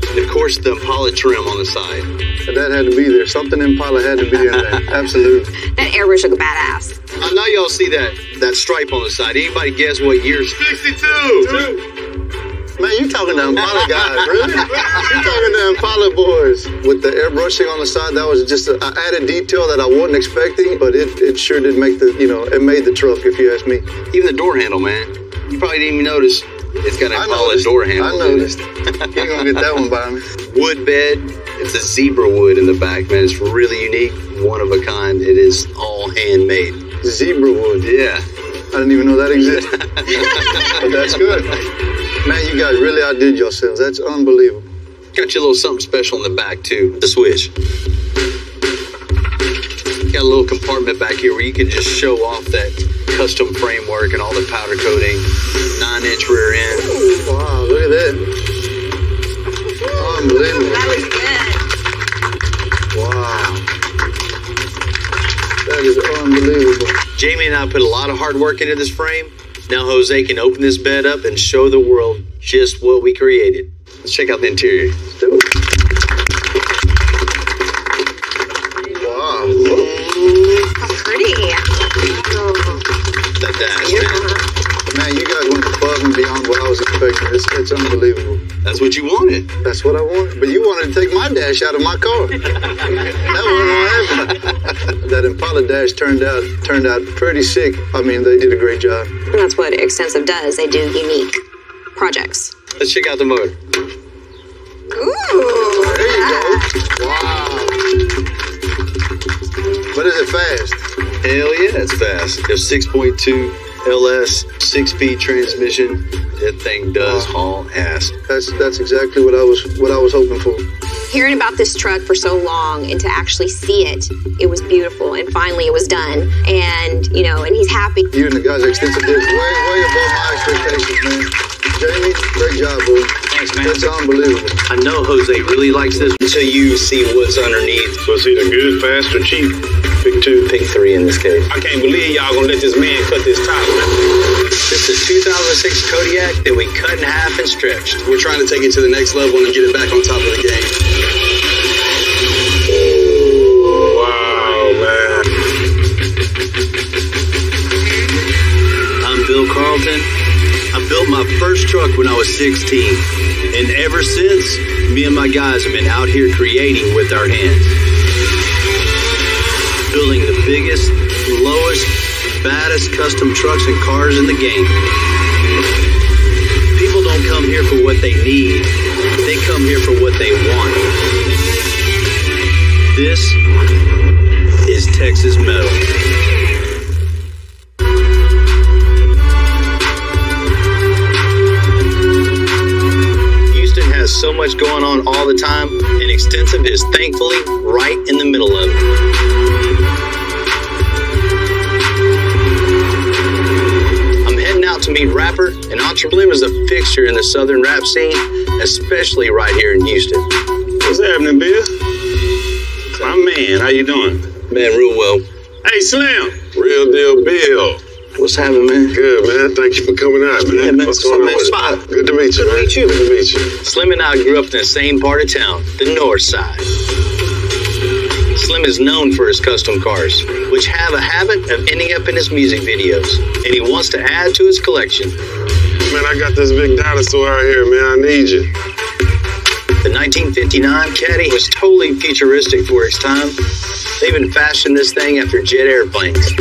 And of course, the Impala trim on the side. And that had to be there. Something Impala had to be in there. Absolutely. That airbrush looked badass. I know y'all see that stripe on the side. Anybody guess what year? 62. Man, you talking to Impala guys, really? You talking to Impala boys. With the airbrushing on the side, that was just an added detail that I wasn't expecting, but it sure did make it made the truck, if you ask me. Even the door handle, man. You probably didn't even notice it's got an Impala door handle. I noticed. You're going to get that one by me. Wood bed. It's a zebra wood in the back, man. It's really unique, one of a kind. It is all handmade. Zebra wood? Yeah. I didn't even know that existed. But that's good. Man, you guys really outdid yourselves. That's unbelievable. Got you a little something special in the back, too. The switch. Got a little compartment back here where you can just show off that custom framework and all the powder coating. 9-inch rear end. Ooh, wow, look at that. Unbelievable. That looks good. Wow. That is unbelievable. Jamie and I put a lot of hard work into this frame. Now Jose can open this bed up and show the world just what we created. Let's check out the interior. Let's do it. Wow. How pretty. That dash, man. Man, you guys went above and beyond what I was expecting. It's unbelievable. That's what you wanted. That's what I wanted. But you wanted to take my dash out of my car. That wasn't gonna happen. That Impala dash turned out pretty sick. I mean, they did a great job. And that's what Extensive does. They do unique projects. Let's check out the motor. Ooh. There you go. Wow. But is it fast? Hell yeah, it's fast. There's 6.2 LS, 6-speed transmission. That thing does haul ass. That's exactly what I was hoping for. Hearing about this truck for so long and to actually see it, it was beautiful. And finally it was done. And, and he's happy. You and the guys at Extensive did way above my expectations, man. Jamie, great job, bro. Thanks, man. That's unbelievable. I know Jose really likes this until you see what's underneath. So it's either good, fast, or cheap. Pick two. Pick three in this case. I can't believe y'all gonna let this man cut this top. This is a 2006 Kodiak that we cut in half and stretched. We're trying to take it to the next level and get it back on top of the game. Wow, man. I'm Bill Carlton. I built my first truck when I was 16. And ever since, me and my guys have been out here creating with our hands. Building the biggest, lowest, baddest custom trucks and cars in the game. People don't come here for what they need. They come here for what they want. This is Texas Metal. much going on all the time, and Extensive is thankfully right in the middle of it. I'm heading out to meet rapper, and Entre Blim is a fixture in the southern rap scene, especially right here in Houston. What's happening, Bill? My man, how you doing? Man, real well. Hey, Slim. Real deal, Bill. What's happening, man? Good, man. Thank you for coming out, man. Yeah, man. What's going on? Spot. Good to meet you, man. Good to meet you. Slim and I grew up in the same part of town, the north side. Slim is known for his custom cars, which have a habit of ending up in his music videos, and he wants to add to his collection. Man, I got this big dinosaur out here, man. I need you. The 1959 Caddy was totally futuristic for its time. They even fashioned this thing after jet airplanes.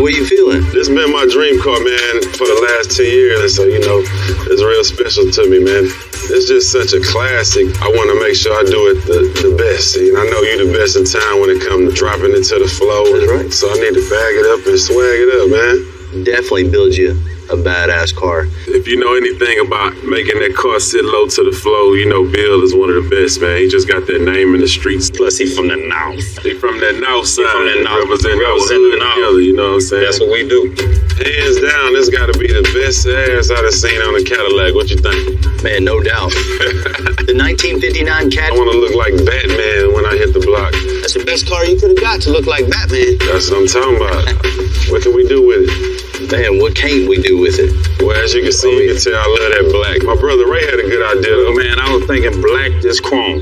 What are you feeling? This has been my dream car, man, for the last 10 years. And so, you know, it's real special to me, man. It's just such a classic. I want to make sure I do it the best. See, and I know you're the best in town when it comes to dropping it to the flow. That's right. So I need to bag it up and swag it up, man. Definitely build you a badass car. If you know anything about making that car sit low to the flow, you know Bill is one of the best, man. He just got that name in the streets. Plus, he from the north. He from that north side. From that north. Representing the north. Together, you know what I'm saying? That's what we do. Hands down, this got to be the best ass I've seen on a Cadillac. What you think? Man, no doubt. The 1959 Caddy. I want to look like Batman when I hit the block. That's the best car you could have got to look like Batman. That's what I'm talking about. What can we do with it? Man, what can't we do with it? Well, as you can see, you can tell I love that black. My brother Ray had a good idea. Oh, man, I was thinking black, just chrome.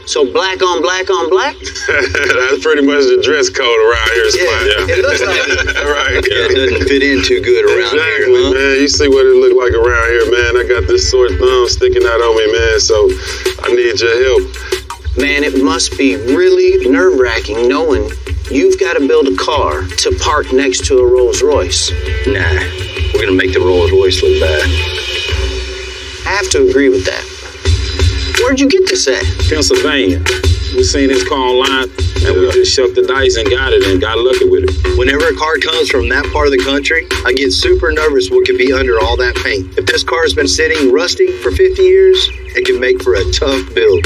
So black on black on black? That's pretty much the dress code around here. Yeah, it looks like it. Right. Yeah, it doesn't fit in too good around here, huh? Man. You see what it look like around here, man. I got this sore thumb sticking out on me, man, so I need your help. Man, it must be really nerve-wracking knowing you've got to build a car to park next to a Rolls Royce. Nah, we're going to make the Rolls Royce look bad. I have to agree with that. Where'd you get this at? Pennsylvania. We seen this car online, and we just shucked the dice and got it and got lucky with it. Whenever a car comes from that part of the country, I get super nervous what could be under all that paint. If this car's been sitting rusty for 50 years, it can make for a tough build.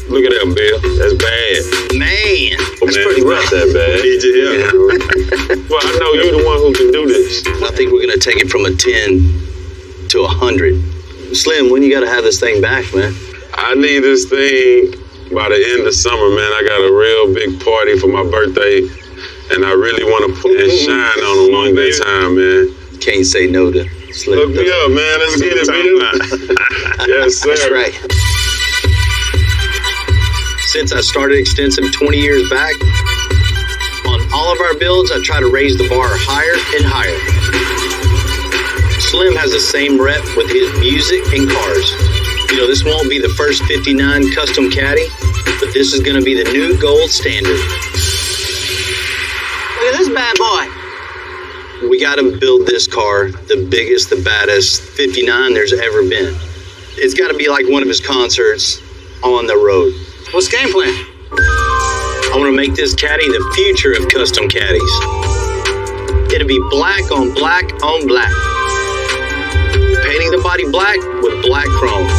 Look at that, Bill. That's bad. Man, that's pretty rough. That bad. Need your help. Well, I know you're the one who can do this. I think we're going to take it from a 10 to 100. Slim, when you got to have this thing back, man? I need this thing by the end of summer, man. I got a real big party for my birthday, and I really want to put and shine on it one good time, man. Can't say no to Slim. Look me up, man. Let's get it, Bill. Yes, sir. That's right. Since I started Extensive 20 years back, on all of our builds, I try to raise the bar higher and higher. Slim has the same rep with his music and cars. You know, this won't be the first 59 custom Caddy, but this is going to be the new gold standard. Look at this bad boy. We got to build this car the biggest, the baddest 59 there's ever been. It's got to be like one of his concerts on the road. What's the game plan? I want to make this Caddy the future of custom Caddies. It'll be black on black on black. Painting the body black with black chrome.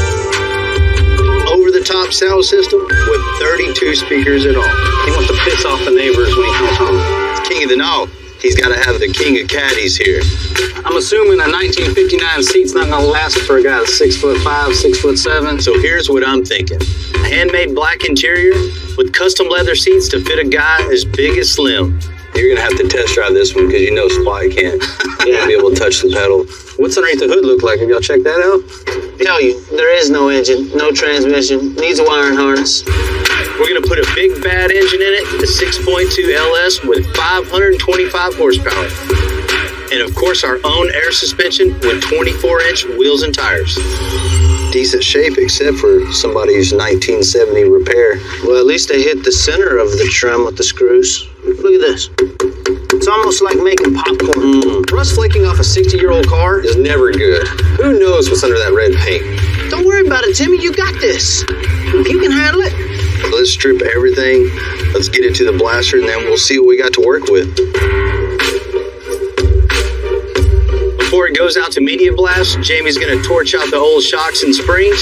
Over-the-top sound system with 32 speakers in all. He wants to piss off the neighbors when he comes home. It's king of the knob. He's got to have the king of Caddies here. I'm assuming a 1959 seat's not going to last for a guy that's 6'5", 6'7". So here's what I'm thinking. A handmade black interior with custom leather seats to fit a guy as big as Slim. You're going to have to test drive this one because you know Spy can't be able to touch the pedal. What's underneath the hood look like? Have y'all checked that out? Tell you, there is no engine, no transmission, needs a wiring harness. We're going to put a big bad engine in it, the 6.2 LS with 525 horsepower. And of course our own air suspension with 24-inch wheels and tires. Decent shape except for somebody's 1970 repair. Well, at least they hit the center of the trim with the screws. Look at this. It's almost like making popcorn. Rust flaking off a 60-year-old car is never good. Who knows what's under that red paint? Don't worry about it, Timmy. You got this. You can handle it. Let's strip everything. Let's get it to the blaster, and then we'll see what we got to work with. Before it it goes out to media blast, Jamie's gonna torch out the old shocks and springs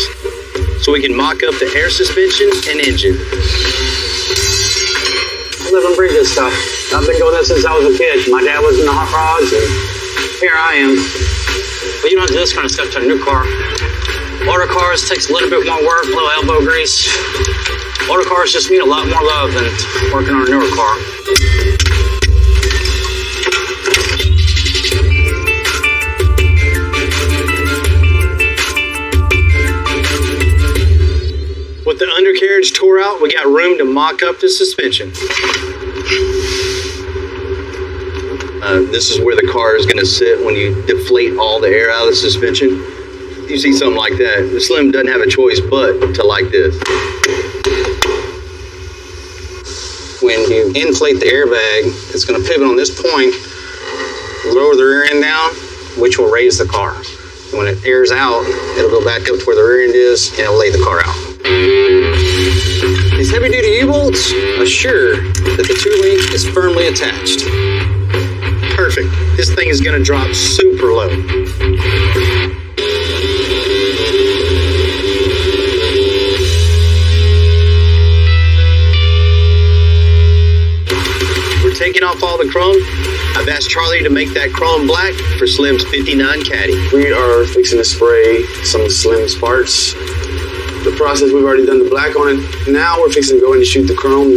so we can mock up the air suspension and engine. I live and breathe this stuff. I've been doing this since I was a kid. My dad was in the hot rods, and here I am. But you don't do this kind of stuff to a new car. Older cars takes a little bit more work, a little elbow grease. Older cars just need a lot more love than working on a newer car. With the undercarriage tore out, we got room to mock up the suspension. This is where the car is going to sit when you deflate all the air out of the suspension. You see something like that, the Slim doesn't have a choice but to like this. When you inflate the airbag, it's going to pivot on this point, lower the rear end down, which will raise the car. When it airs out, it'll go back up to where the rear end is, and it'll lay the car out. These heavy-duty U-bolts assure that the two-link is firmly attached. Perfect. This thing is going to drop super low. We're taking off all the chrome. I've asked Charlie to make that chrome black for Slim's 59 Caddy. We are fixing to spray some of Slim's parts. The process, we've already done the black on it. Now we're fixing to go in and shoot the chrome.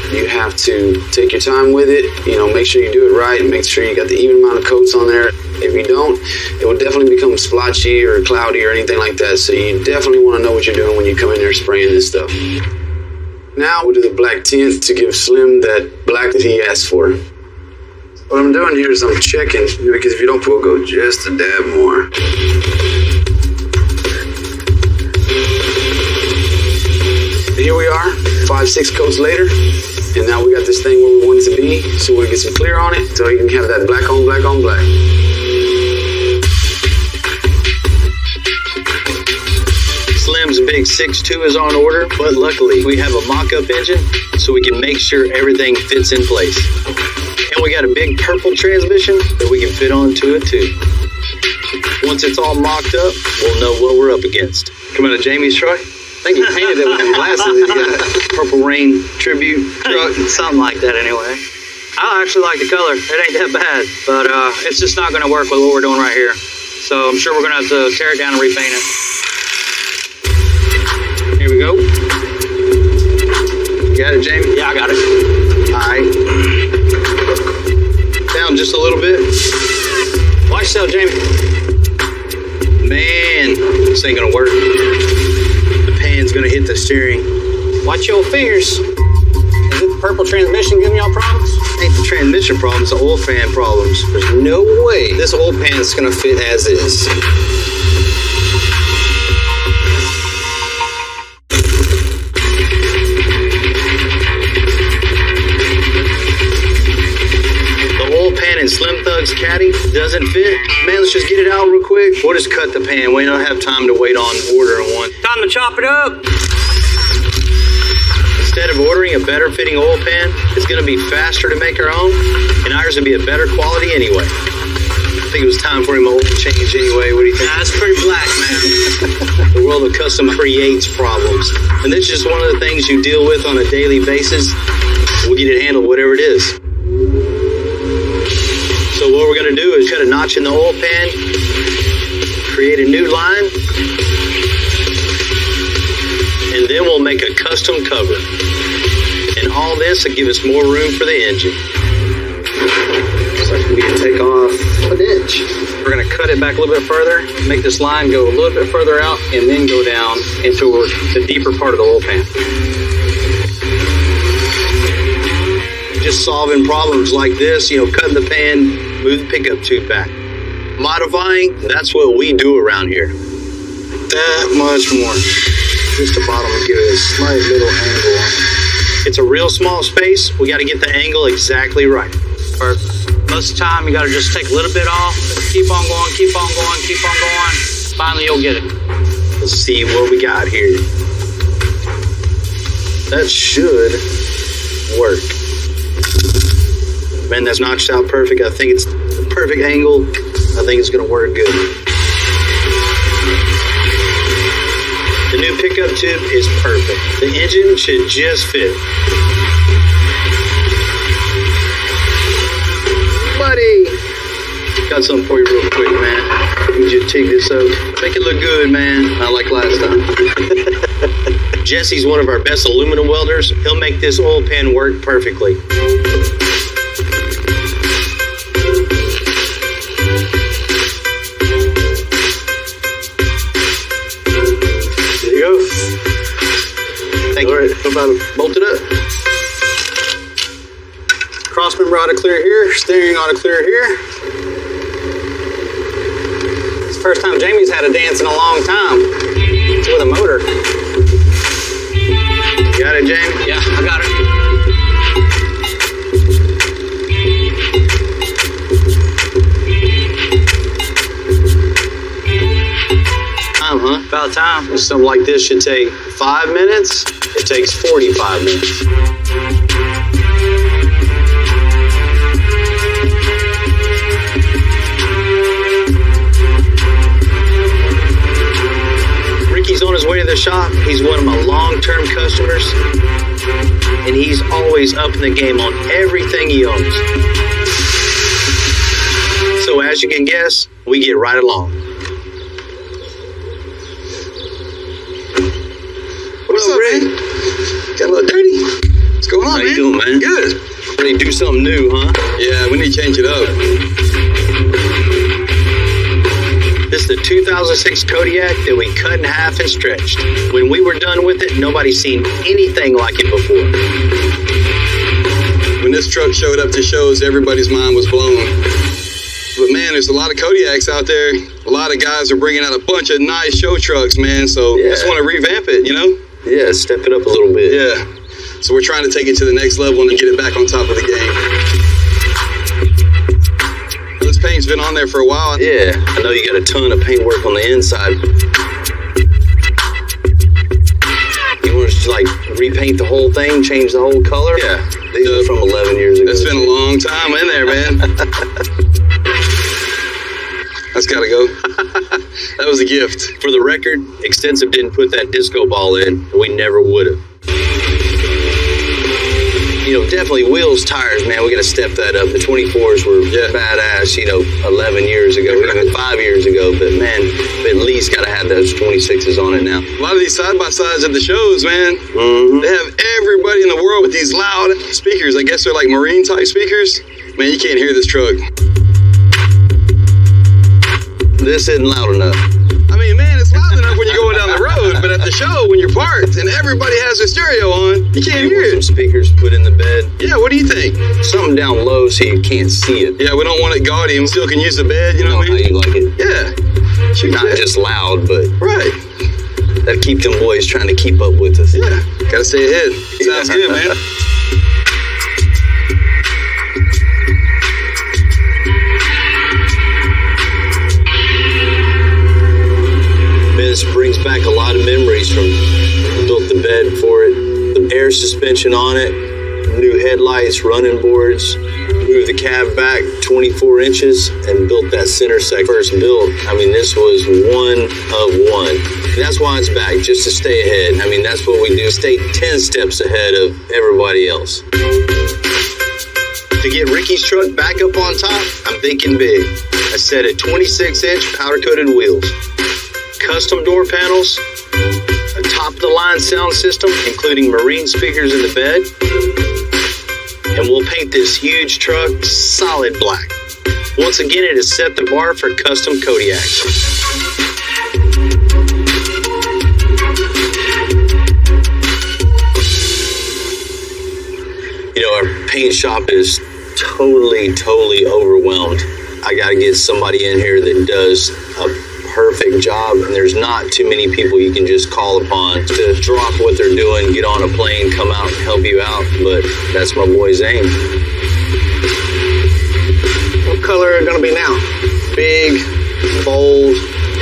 You have to take your time with it, make sure you do it right and make sure you got the even amount of coats on there. If you don't, it will definitely become splotchy or cloudy or anything like that. So you definitely want to know what you're doing when you come in there spraying this stuff. Now we'll do the black tint to give Slim that black that he asked for. What I'm doing here is I'm checking, because if you don't, we'll go just a dab more. Here we are, 5-6 coats later, and now we got this thing where we want it to be, so we'll get some clear on it, so you can have that black on black on black. Slim's big 6.2 is on order, but luckily we have a mock-up engine, so we can make sure everything fits in place. And we got a big purple transmission that we can fit onto it too. Once it's all mocked up, we'll know what we're up against. Coming to Jamie's truck? I think he painted it with them glasses that he got. Purple Rain tribute truck. Something like that anyway. I actually like the color. It ain't that bad, but it's just not going to work with what we're doing right here. So I'm sure we're going to have to tear it down and repaint it. Here we go. You got it, Jamie? Yeah, I got it. All right. Down just a little bit. Watch yourself, Jamie. Man, this ain't going to work. Hand's gonna hit the steering. Watch your fingers. Is it the purple transmission giving y'all problems? Ain't the transmission problems, the oil fan problems. There's no way this oil pan is gonna fit as is. The oil pan in Slim Thug's Caddy doesn't fit. Man, let's just get it out real quick. We'll just cut the pan. We don't have time to wait on ordering one. Time to chop it up. Instead of ordering a better fitting oil pan, it's going to be faster to make our own, and ours will be a better quality anyway. I think it was time for him to oil change anyway. What do you think? That's pretty black, man. The world of custom creates problems, and this is just one of the things you deal with on a daily basis. We'll get it handled, whatever it is. So what we're going to do is cut a notch in the oil pan, create a new line, and then we'll make a custom cover. And all this will give us more room for the engine. Looks like we can take off an inch. We're going to cut it back a little bit further, make this line go a little bit further out, and then go down into the deeper part of the oil pan. Just solving problems like this, cutting the pan, move the pickup tube back. Modifying, that's what we do around here. That much more. Just the bottom will give it a slight little angle on it. It's a real small space. We got to get the angle exactly right. Most of the time, you got to just take a little bit off, keep on going, keep on going, keep on going. Finally, you'll get it. Let's see what we got here. That should work. Man, that's notched out perfect. I think it's the perfect angle. I think it's going to work good. The new pickup tube is perfect. The engine should just fit. Buddy! Got something for you real quick, man. Let me just take this up. Make it look good, man. Not like last time. Jesse's one of our best aluminum welders. He'll make this oil pan work perfectly. There you go. Thank you. All right, how about it? Bolt it up. Crossmember ought to clear here. Steering ought to clear here. It's the first time Jamie's had a dance in a long time. It's with a motor. Got it, Jamie? Yeah, I got it. Time, huh? About time. Something like this should take 5 minutes. It takes 45 minutes. Ricky's on his way to the shop. He's one of my long-term customers, and he's always up in the game on everything he owns. So as you can guess, we get right along. What's up, man? Got a little dirty. What's going on, How man? you doing, man? Good. Ready to do something new, huh? Yeah, we need to change it up. This is the 2006 Kodiak that we cut in half and stretched. When we were done with it, nobody's seen anything like it before. When this truck showed up to shows, everybody's mind was blown. But man, there's a lot of Kodiaks out there. A lot of guys are bringing out a bunch of nice show trucks, man. So I just want to revamp it, you know? Yeah, step it up a little bit. Yeah. So we're trying to take it to the next level and get it back on top of the game. This paint's been on there for a while. Yeah, I know you got a ton of paint work on the inside. You want to like repaint the whole thing, change the whole color? Yeah. These are from 11 years ago. It's been a long time in there, man. That's gotta go. That was a gift. For the record, Extensive didn't put that disco ball in. We never would have. You know, definitely wheels, tires, man. We got to step that up. The 24s were badass, 11 years ago, even 5 years ago. But man, we at least got to have those 26s on it now. A lot of these side-by-sides at the shows, man, they have everybody in the world with these loud speakers. I guess they're like marine-type speakers. Man, you can't hear this truck. This isn't loud enough. I mean, man, it's loud enough when you're going down the road, but at the show, when you're parked and everybody has their stereo on, you can't hear it. Some speakers put in the bed. Yeah, what do you think? Something down low so you can't see it. Yeah, we don't want it gaudy and still can use the bed, you know what I mean? How you like it. Yeah. Not just loud, but right. That'll keep them boys trying to keep up with us. Yeah, gotta stay ahead. Sounds good, man. This brings back a lot of memories from built the bed for it, the air suspension on it, new headlights, running boards, moved the cab back 24 inches and built that center section. First built, I mean, this was one of one. And that's why it's back, just to stay ahead. I mean, that's what we do, stay 10 steps ahead of everybody else. To get Ricky's truck back up on top, I'm thinking big. I set at 26-inch powder-coated wheels, custom door panels, a top-of-the-line sound system, including marine speakers in the bed, and we'll paint this huge truck solid black. Once again, it has set the bar for custom Kodiaks. You know, our paint shop is totally overwhelmed. I got to get somebody in here that does a perfect job, and there's not too many people you can just call upon to drop what they're doing, get on a plane, come out and help you out, but that's my boy Zane. What color are it gonna be now? Big, bold,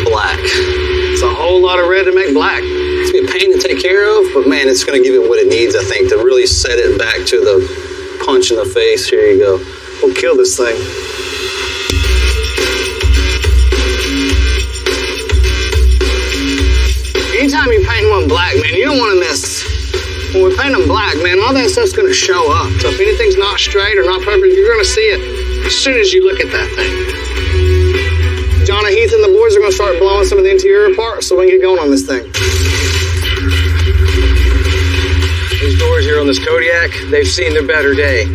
black. It's a whole lot of red to make black. It's gonna be a pain to take care of, but man, it's gonna give it what it needs, I think, to really set it back to the punch in the face. Here you go. We'll kill this thing. anytime you paint one black, man, you don't want to miss. When we paint them black, man, all that stuff's going to show up. So if anything's not straight or not perfect, you're going to see it as soon as you look at that thing. John and Heath and the boys are going to start blowing some of the interior apart so we can get going on this thing. These doors here on this Kodiak, they've seen their better day.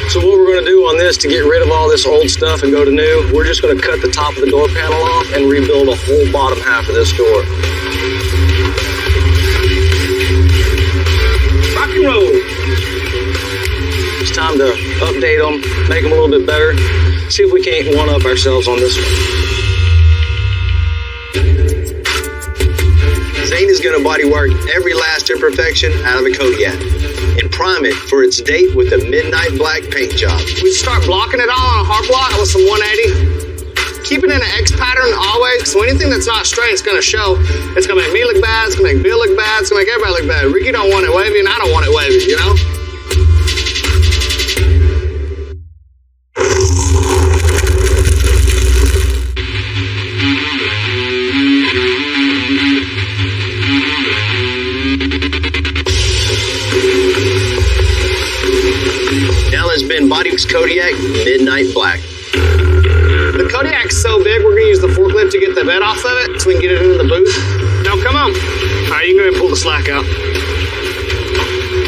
So what we're going to do on this to get rid of all this old stuff and go to new, we're just going to cut the top of the door panel off and rebuild a whole bottom half of this door. Rock and roll. It's time to update them, make them a little bit better, see if we can't one-up ourselves on this one. Zane is going to bodywork every last imperfection out of a Kodiak and prime it for its date with a midnight black paint job. We start blocking it all on a hard block with some 180. Keep it in an X pattern always, so anything that's not straight is going to show. It's going to make me look bad, it's going to make Bill look bad, it's going to make everybody look bad. Ricky don't want it wavy, and I don't want it wavy, you know? Bodyworks Kodiak Midnight Black. The Kodiak's so big, we're going to use the forklift to get the bed off of it so we can get it into the booth. Now, come on. All right, you can go ahead and pull the slack out.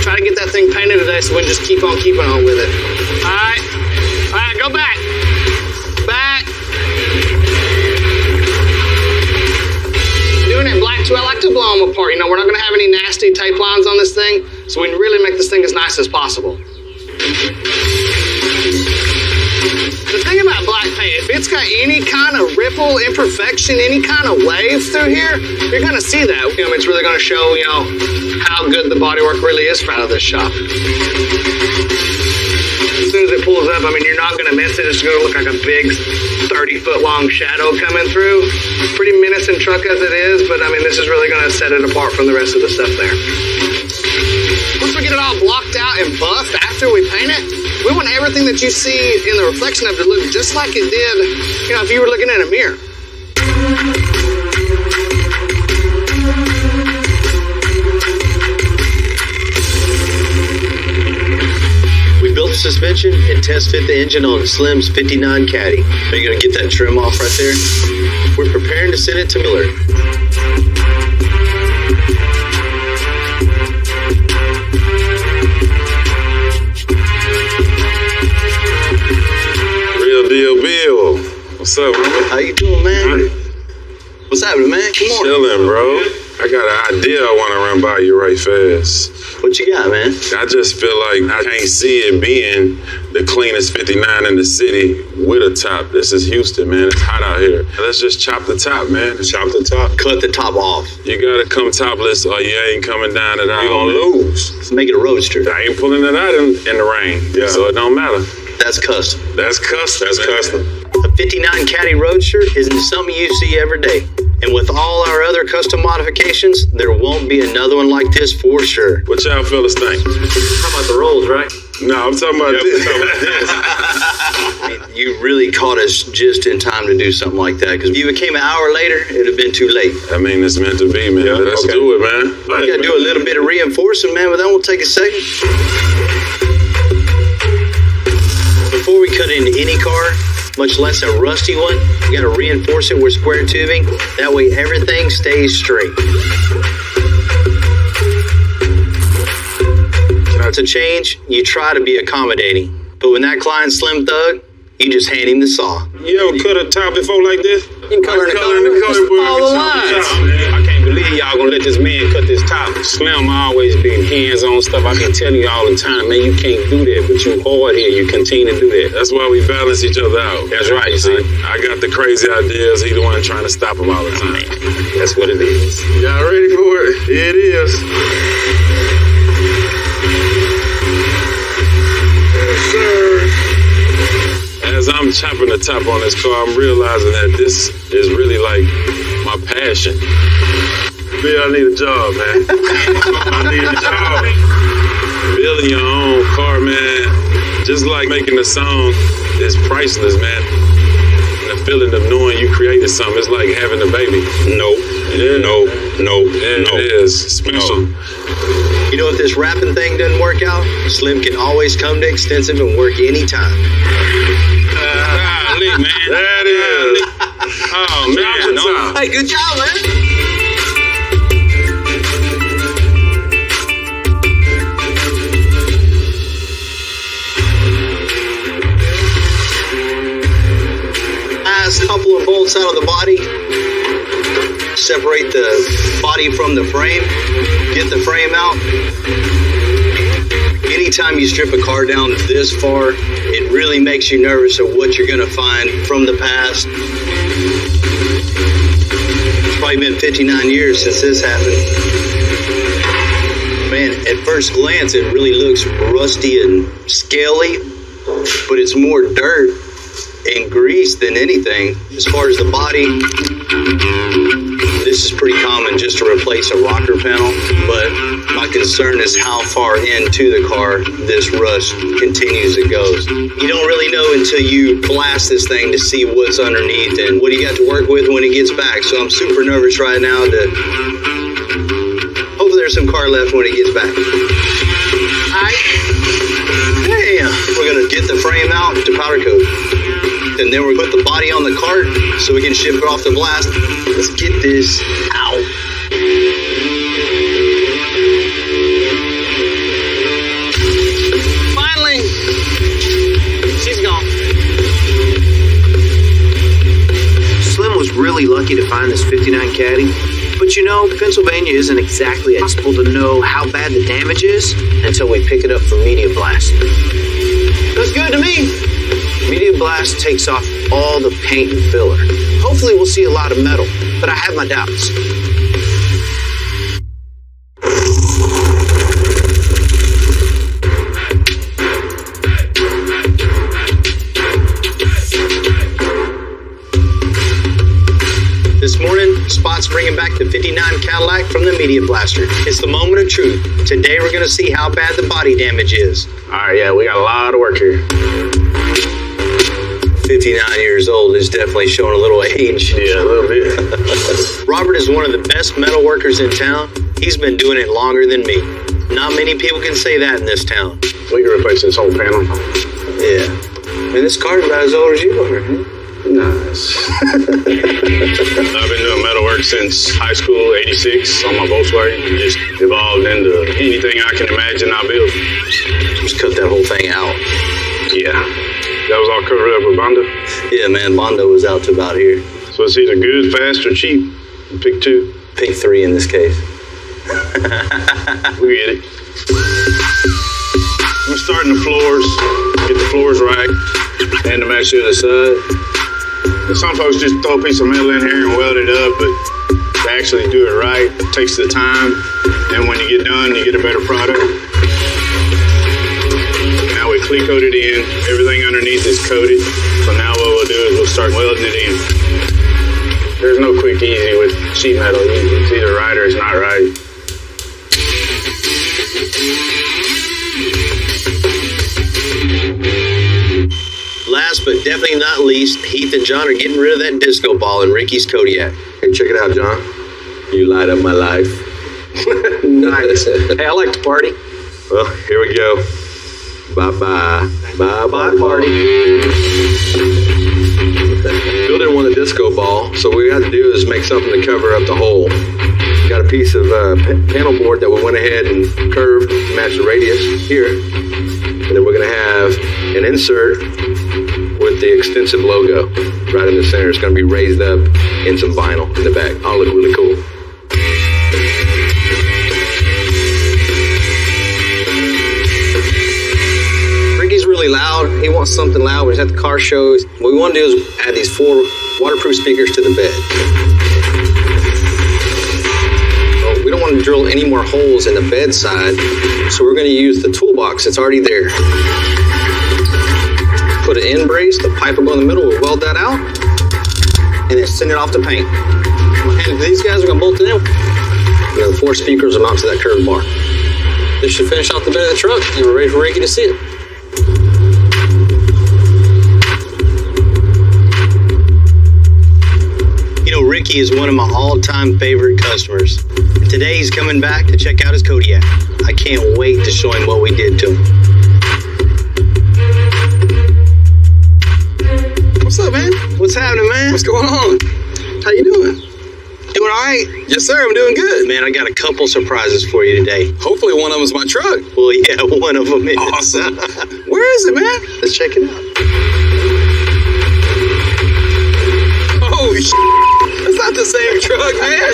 Try to get that thing painted today so we can just keep on keeping on with it. All right. All right, go back. Back. Doing it black too, I like to blow them apart. You know, we're not going to have any nasty tape lines on this thing, so we can really make this thing as nice as possible. The thing about black paint, if it's got any kind of ripple, imperfection, any kind of wave through here, you're going to see that. You know, it's really going to show, you know, how good the bodywork really is out of this shop. As soon as it pulls up, I mean, you're not going to miss it. It's going to look like a big 30-foot long shadow coming through. Pretty menacing truck as it is, but I mean, this is really going to set it apart from the rest of the stuff there. Once we get it all blocked out and buffed after we paint it, we want everything that you see in the reflection of it to look just like it did, you know, if you were looking in a mirror. We built the suspension and test fit the engine on Slim's 59 Caddy. Are you going to get that trim off right there? We're preparing to send it to Miller. Bill. What's up, bro? How you doing, man? What's happening, man? Come on. Chilling, bro. I got an idea I want to run by you right fast. What you got, man? I just feel like I can't see it being the cleanest 59 in the city with a top. This is Houston, man. It's hot out here. Let's just chop the top, man. Chop the top. Cut the top off. You gotta come topless or you ain't coming down at all. You're gonna lose. Let's make it a roadster. I ain't pulling it out in the rain, so it don't matter. That's custom. That's custom. That's custom. A 59 Caddy Roadster isn't something you see every day. And with all our other custom modifications, there won't be another one like this for sure. What y'all fellas think? How about the rolls, right? No, I'm talking about this. I mean, you really caught us just in time to do something like that. Because if you came an hour later, it would have been too late. I mean, it's meant to be, man. Yeah, Let's do it, man. We got to do a little bit of reinforcing, man, but that will take a second. Before we cut into any car, much less a rusty one, you got to reinforce it with square tubing. That way everything stays straight. To change, you try to be accommodating. But when that client's Slim Thug, you just hand him the saw. You ever cut a top before like this? You can color in the color. Just follow the lines. I can't believe y'all gonna let this man cut this top. Slim always been hands-on stuff. I been telling you all the time, man, you can't do that. But you hard here, you continue to do that. That's why we balance each other out. That's right, you see. I got the crazy ideas. He the one trying to stop him all the time. That's what it is. Y'all ready for it? Here it is. Yes, sir. As I'm chopping the top on this car, I'm realizing that this is really like my passion. Bill, I need a job, man. I need a job. Building your own car, man, just like making a song is priceless, man. the feeling of knowing you created something, it's like having a baby. No. It is special. You know, if this rapping thing doesn't work out, Slim can always come to Extensive and work anytime. Golly, man. That is. Oh, man. No. Hey, good job, man. Last couple of bolts out of the body. Separate the body from the frame. Get the frame out. Anytime you strip a car down this far, it really makes you nervous of what you're going to find from the past. It's probably been 59 years since this happened. Man, at first glance, it really looks rusty and scaly, but it's more dirt and grease than anything. As far as the body, this is pretty common just to replace a rocker panel, but my concern is how far into the car this rust continues it goes. You don't really know until you blast this thing to see what's underneath and what you got to work with when it gets back. So I'm super nervous right now that hopefully there's some car left when it gets back. Alright. Damn. We're gonna get the frame out to powder coat. And then we'll put the body on the cart so we can ship it off the blast. Let's get this out. Finally, she's gone. Slim was really lucky to find this 59 Caddy. But you know, Pennsylvania isn't exactly possible to know how bad the damage is until we pick it up for Media Blast. Looks good to me. Media Blast takes off all the paint and filler. Hopefully we'll see a lot of metal, but I have my doubts. This morning, Spot's bringing back the 59 Cadillac from the Media Blaster. It's the moment of truth. Today we're going to see how bad the body damage is. All right, yeah, we got a lot of work here. 59 years old is definitely showing a little age. Yeah, a little bit. Robert is one of the best metal workers in town. He's been doing it longer than me. Not many people can say that in this town. We can replace this whole panel. Yeah. Man, this car's about as old as you are, huh? Nice. I've been doing metal work since high school, 86, on my Volkswagen. Just evolved into anything I can imagine I build. Just cut that whole thing out. Yeah. That was all covered up with Bondo? Yeah, man, Bondo was out to about here. So it's either good, fast, or cheap. Pick two. Pick three in this case. We get it. I'm starting the floors. Get the floors right. And to match the other side. Some folks just throw a piece of metal in here and weld it up, but to actually do it right, it takes the time. And when you get done, you get a better product. Now we clear coat it in. Everything underneath is coated. So now what we'll do is we'll start welding it in. There's no quick easy with sheet metal. It's either right or it's not right. Last but definitely not least, Heath and John are getting rid of that disco ball in Ricky's Kodiak. Hey, check it out, John. You light up my life. Nice. Hey, I like to party. Well, here we go. Bye-bye. Bye-bye, party. Bill didn't want a disco ball, so what we got to do is make something to cover up the hole. Got a piece of panel board that we went ahead and curved to match the radius here. And then we're going to have an insert with the Extensive logo right in the center. It's going to be raised up in some vinyl in the back. All look really cool. Ricky's really loud. He wants something loud when he's at the car shows. What we want to do is add these 4 waterproof speakers to the bed. We don't want to drill any more holes in the bed side, so we're going to use the toolbox that's already there. Put an end brace, the pipe will go in the middle, we'll weld that out, and then send it off to paint. And these guys are going to bolt it in. We have the 4 speakers will mount to that curved bar. This should finish off the bed of the truck, and we're ready for Ricky to see it. Ricky is one of my all-time favorite customers. And today he's coming back to check out his Kodiak. I can't wait to show him what we did to him. What's up, man? What's happening, man? What's going on? How you doing? Doing all right? Yes, sir. I'm doing good. Man, I got a couple surprises for you today. Hopefully one of them's my truck. Well, yeah, one of them is. Awesome. Where is it, man? Let's check it out. Oh, that's not the same truck, man.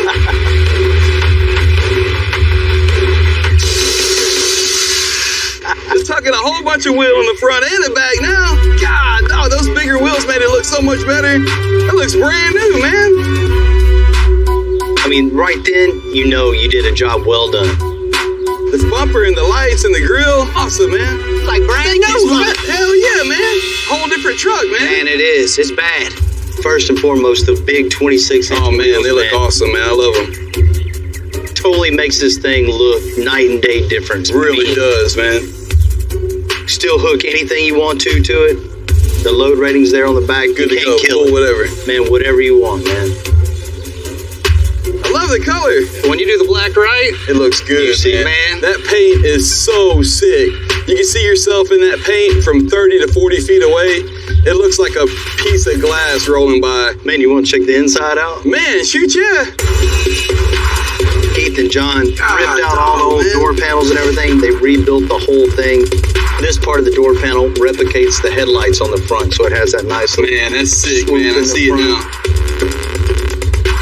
It's tucking a whole bunch of wheel on the front and the back now. God, dog, those bigger wheels made it look so much better. That looks brand new, man. I mean, right then, you know you did a job well done. This bumper and the lights and the grill, awesome, man. Like brand new, huh? Hell yeah, man. Whole different truck, man. Man, it is. It's bad. First and foremost, the big 26-inch Oh, man, wheels, they look awesome, man. I love them. Totally makes this thing look night and day different. Really does, man. Still hook anything you want to it. The load rating's there on the back. Good you to can't go. kill it. Whatever. Man, whatever you want, man. I love the color. When you do the black right, it looks good, you see, man. That paint is so sick. You can see yourself in that paint from 30 to 40 feet away. It looks like a piece of glass rolling by. Man, you want to check the inside out? Man, shoot, yeah. Keith and John ripped out all the old door panels and everything. They rebuilt the whole thing. This part of the door panel replicates the headlights on the front, so it has that nice look. Man, that's sick, man. I see it now.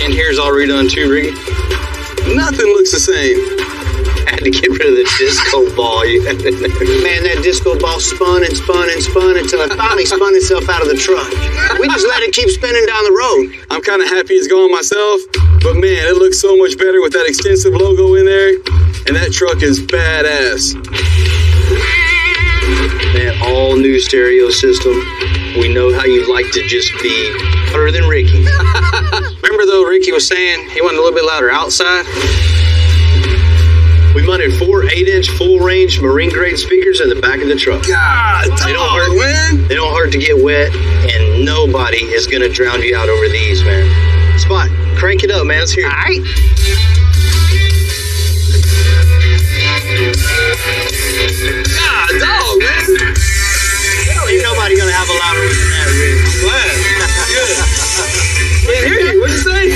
And here's all redone too, Ricky. Nothing looks the same. I had to get rid of the disco ball you had in there. Man, that disco ball spun and spun and spun until it finally spun itself out of the truck. We just let it keep spinning down the road. I'm kind of happy it's gone myself, but man, it looks so much better with that extensive logo in there, and that truck is badass. Man, all new stereo system. We know how you like to just be louder than Ricky. remember though, Ricky was saying he wanted a little bit louder outside? We mounted 4 8-inch full-range marine-grade speakers in the back of the truck. God, they don't hurt, man. They don't hurt to get wet, and nobody is gonna drown you out over these, man. Spot, crank it up, man. Let's hear it. All right. God, dog, man. Ain't nobody gonna have a louder one than that, Rick. I'm glad. Good. Can't hear you. What'd you say?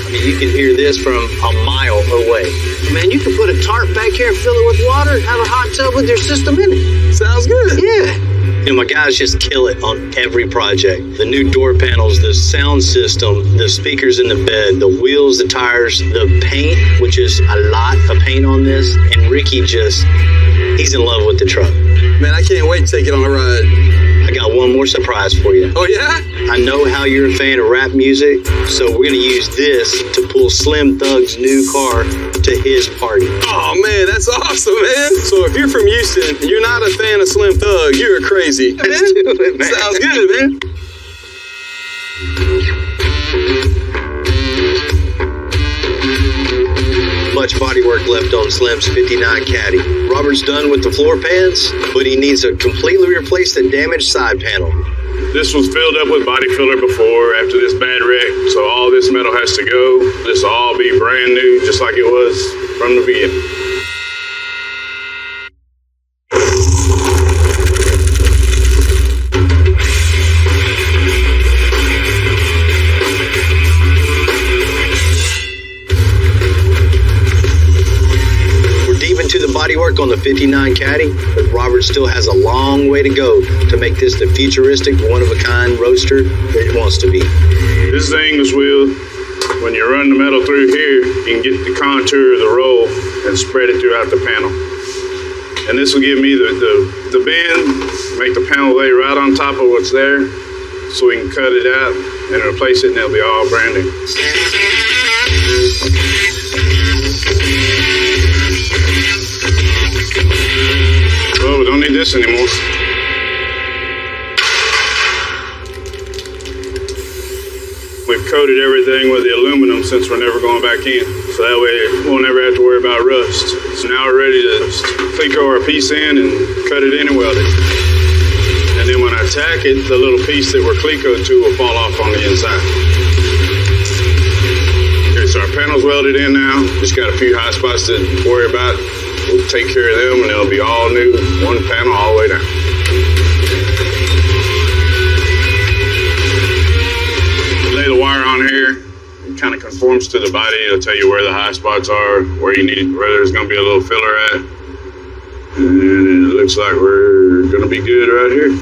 I mean, you can hear this from a mile away. Man, you can put a tarp back here and fill it with water and have a hot tub with your system in it. Sounds good. Yeah. You know, my guys just kill it on every project. The new door panels, the sound system, the speakers in the bed, the wheels, the tires, the paint, which is a lot of paint on this. And Ricky he's in love with the truck. Man, I can't wait to take it on a ride. I got one more surprise for you. Oh, yeah? I know how you're a fan of rap music, so we're going to use this to pull Slim Thug's new car to his party. Oh, man, that's awesome, man. So if you're from Houston and you're not a fan of Slim Thug, you're crazy. Let's do it, man. Sounds good, man. Much bodywork left on Slim's 59 Caddy. Robert's done with the floor pans, but he needs to completely replace the damaged side panel. This was filled up with body filler before after this bad wreck, so all this metal has to go. This will all be brand new, just like it was from the beginning. Bodywork on the 59 Caddy, but Robert still has a long way to go to make this the futuristic, one-of-a-kind roadster that it wants to be. This is the English wheel. When you run the metal through here, you can get the contour of the roll and spread it throughout the panel. And this will give me the bend, make the panel lay right on top of what's there, so we can cut it out and replace it, and it'll be all brand new. Well, we don't need this anymore. We've coated everything with the aluminum since we're never going back in. So that way we'll never have to worry about rust. So now we're ready to Cleco our piece in and cut it in and weld it. And then when I tack it, the little piece that we're Clecoed to will fall off on the inside. So our panel's welded in now. Just got a few high spots to worry about. We'll take care of them, and it'll be all new, one panel all the way down. Lay the wire on here. It kind of conforms to the body. It'll tell you where the high spots are, where there's going to be a little filler at. And it looks like we're going to be good right here.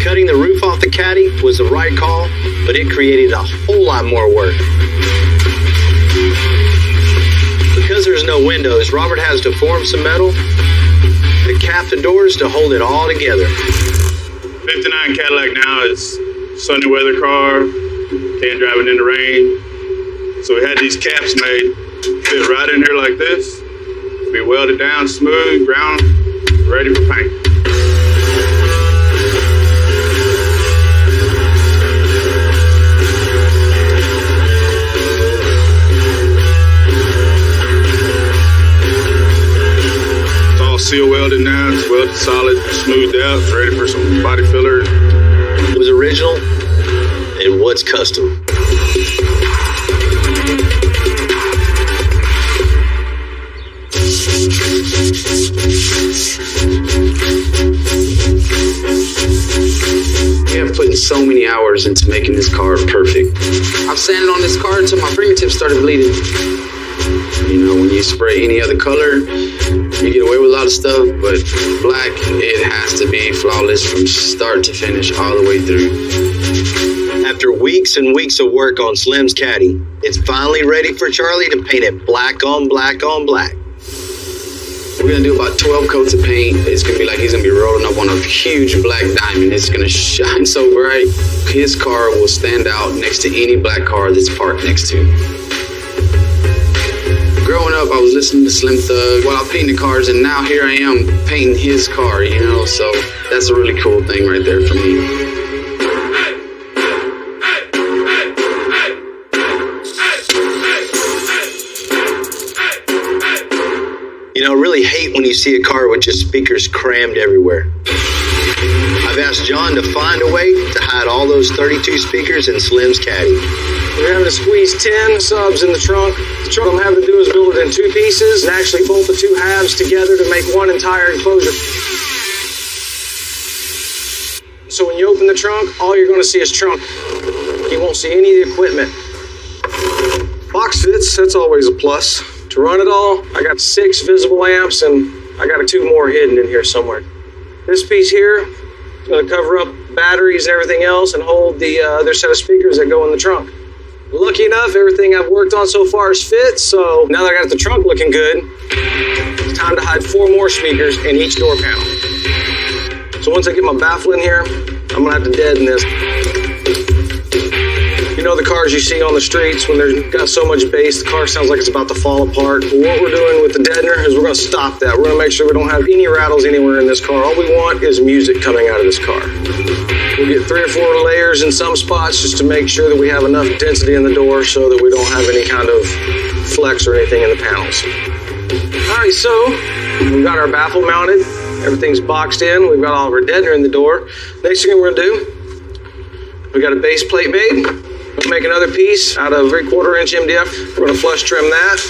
Cutting the roof off the Caddy was the right call, but it created a whole lot more work. Because there's no windows, Robert has to form some metal to cap the doors to hold it all together. 59 Cadillac now is sunny weather car, can't drive it in the rain. So we had these caps made, fit right in here like this, be welded down smooth, ground, ready for paint. Seal welded now, it's welded solid, smoothed out, it's ready for some body filler. It was original and what's custom. We have put in so many hours into making this car perfect. I've sanded on this car until my fingertips started bleeding. You know, when you spray any other color, you get away with a lot of stuff, but black, it has to be flawless from start to finish all the way through. After weeks and weeks of work on Slim's Caddy, it's finally ready for Charlie to paint it black on black on black. We're gonna do about 12 coats of paint. It's gonna be like he's gonna be rolling up on a huge black diamond. It's gonna shine so bright. His car will stand out next to any black car that's parked next to. Growing up, I was listening to Slim Thug while I painted cars, and now here I am painting his car, you know, so that's a really cool thing right there for me. You know, I really hate when you see a car with just speakers crammed everywhere. I've asked John to find a way to hide all those 32 speakers in Slim's Caddy. We're having to squeeze 10 subs in the trunk. The trunk I'm having to do is build it in 2 pieces and actually bolt the 2 halves together to make one entire enclosure. So when you open the trunk, all you're going to see is trunk. You won't see any of the equipment. Box fits, that's always a plus. To run it all, I got 6 visible amps and I got 2 more hidden in here somewhere. This piece here is going to cover up batteries and everything else and hold the other set of speakers that go in the trunk. Lucky enough, everything I've worked on so far is fit, so now that I got the trunk looking good, it's time to hide 4 more speakers in each door panel. So once I get my baffle in here, I'm gonna have to deaden this. You know the cars you see on the streets, when they've got so much bass, the car sounds like it's about to fall apart. But what we're doing with the deadener is we're gonna stop that. We're gonna make sure we don't have any rattles anywhere in this car. All we want is music coming out of this car. We'll get 3 or 4 layers in some spots just to make sure that we have enough density in the door so that we don't have any kind of flex or anything in the panels. All right, so we've got our baffle mounted. Everything's boxed in. We've got all of our deadener in the door. Next thing we're gonna do, we got a base plate made. We'll make another piece out of 3/4 inch MDF. We're gonna flush trim that.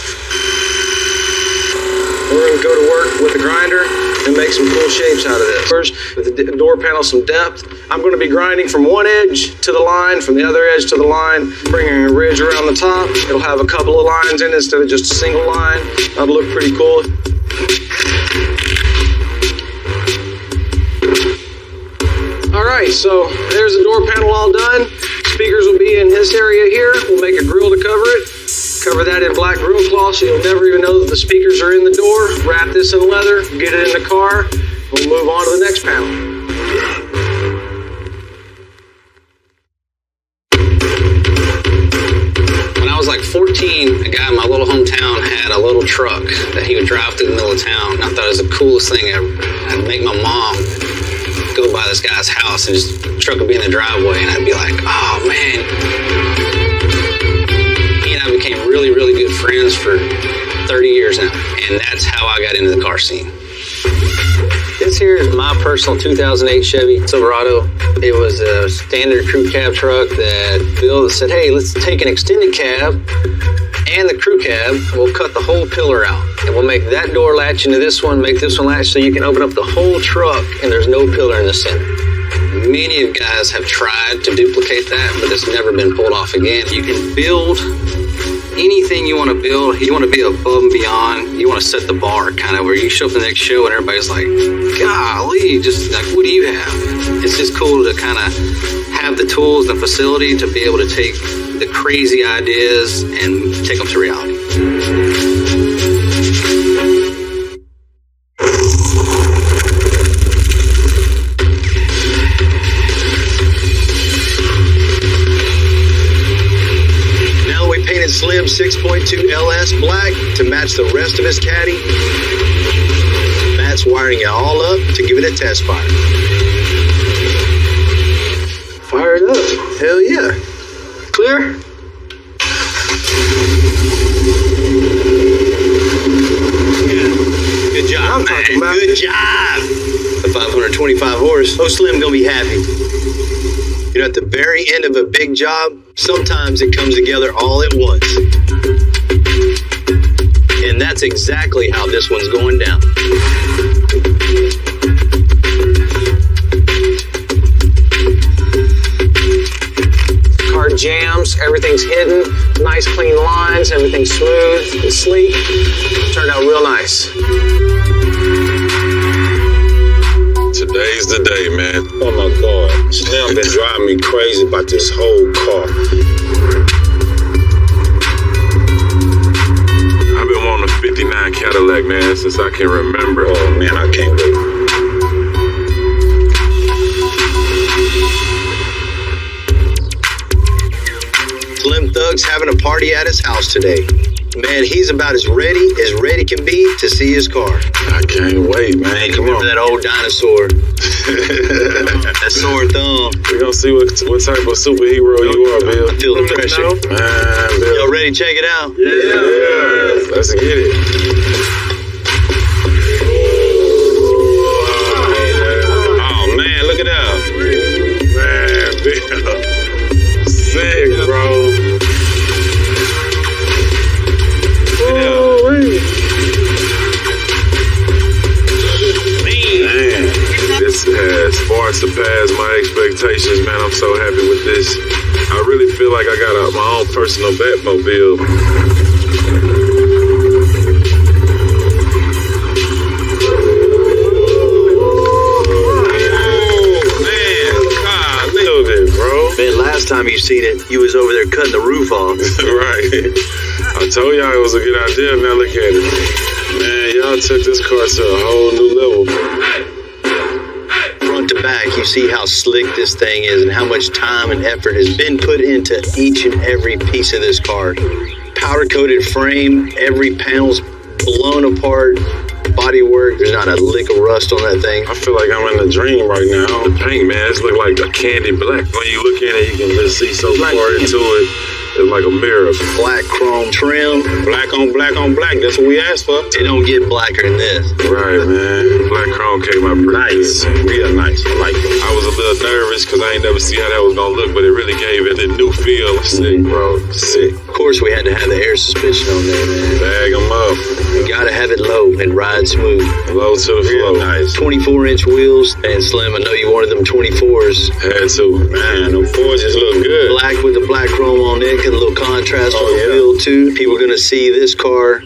We're gonna go to work with the grinder and make some cool shapes out of this. First, with the door panel some depth. I'm gonna be grinding from one edge to the line, from the other edge to the line, bringing a ridge around the top. It'll have a couple of lines in it instead of just a single line. That'll look pretty cool. All right, so there's the door panel all done. Speakers will be in this area here. We'll make a grill to cover it. Cover that in black grill cloth so you'll never even know that the speakers are in the door. Wrap this in leather, get it in the car. We'll move on to the next panel. When I was like 14, a guy in my little hometown had a little truck that he would drive through the middle of town. I thought it was the coolest thing ever. I'd make my mom go by this guy's house and his truck would be in the driveway and I'd be like, oh man. He and I became really, really good friends for 30 years now. And that's how I got into the car scene. This This here is my personal 2008 Chevy Silverado. It was a standard crew cab truck that Bill said, hey, let's take an extended cab and the crew cab. We'll cut the whole pillar out. And we'll make that door latch into this one, make this one latch so you can open up the whole truck and there's no pillar in the center. Many of guys have tried to duplicate that, but it's never been pulled off again. You can build anything you want to build. You want to be above and beyond. You want to set the bar kind of where you show up the next show and everybody's like, golly, just like, what do you have? It's just cool to kind of have the tools and facility to be able to take the crazy ideas and take them to reality. Slim 6.2 LS black to match the rest of his caddy. Matt's wiring it all up to give it a test fire. Fire it up. Hell yeah. Clear? Good job, man. Good job. The 525 horse. Oh, Slim gonna be happy. You know, at the very end of a big job, sometimes it comes together all at once. And that's exactly how this one's going down. Car jams, everything's hidden, nice clean lines, everything's smooth and sleek. Turned out real nice. Today's the day, man. Oh my God. Slim been driving me crazy about this whole car. I've been wanting a 59 Cadillac, man, since I can remember. Oh man, I can't wait. Slim Thug's having a party at his house today. Man, he's about as ready can be to see his car. I can't wait, man. Come on. That old dinosaur. That sore thumb. We're gonna see what type of superhero you are, Bill. I feel the pressure. Man, Bill. Y'all ready to check it out? Yeah. Let's get it. Oh man, look at that. Man, Bill. Sick, bro. This has far surpassed my expectations, man. I'm so happy with this. I really feel like I got my own personal Batmobile. Man, last time you seen it, you was over there cutting the roof off. Right. I told y'all it was a good idea. Now look at it. Man, y'all took this car to a whole new level. Front to back, you see how slick this thing is and how much time and effort has been put into each and every piece of this car. Powder-coated frame, every panel's blown apart. Body work, there's not a lick of rust on that thing. I feel like I'm in a dream right now. The paint, man, it's look like a candy black. When you look at it, you can just see so far into it. It's like a mirror. Black chrome trim. Black on black on black. That's what we asked for. It don't get blacker than this. Right, man. Black chrome came out pretty nice. Real nice. I like it. I was a little nervous because I ain't never see how that was going to look, but it really gave it a new feel. Sick, bro. Sick. Of course, we had to have the air suspension on there, man. Bag them up. You gotta have it low and ride smooth. Low to the flow. Nice. 24-inch wheels. And Slim, I know you wanted them 24s. Had to. Man, them 4s just look good. Black with the black chrome on it. Get a little contrast on the wheel, too. People are gonna see this car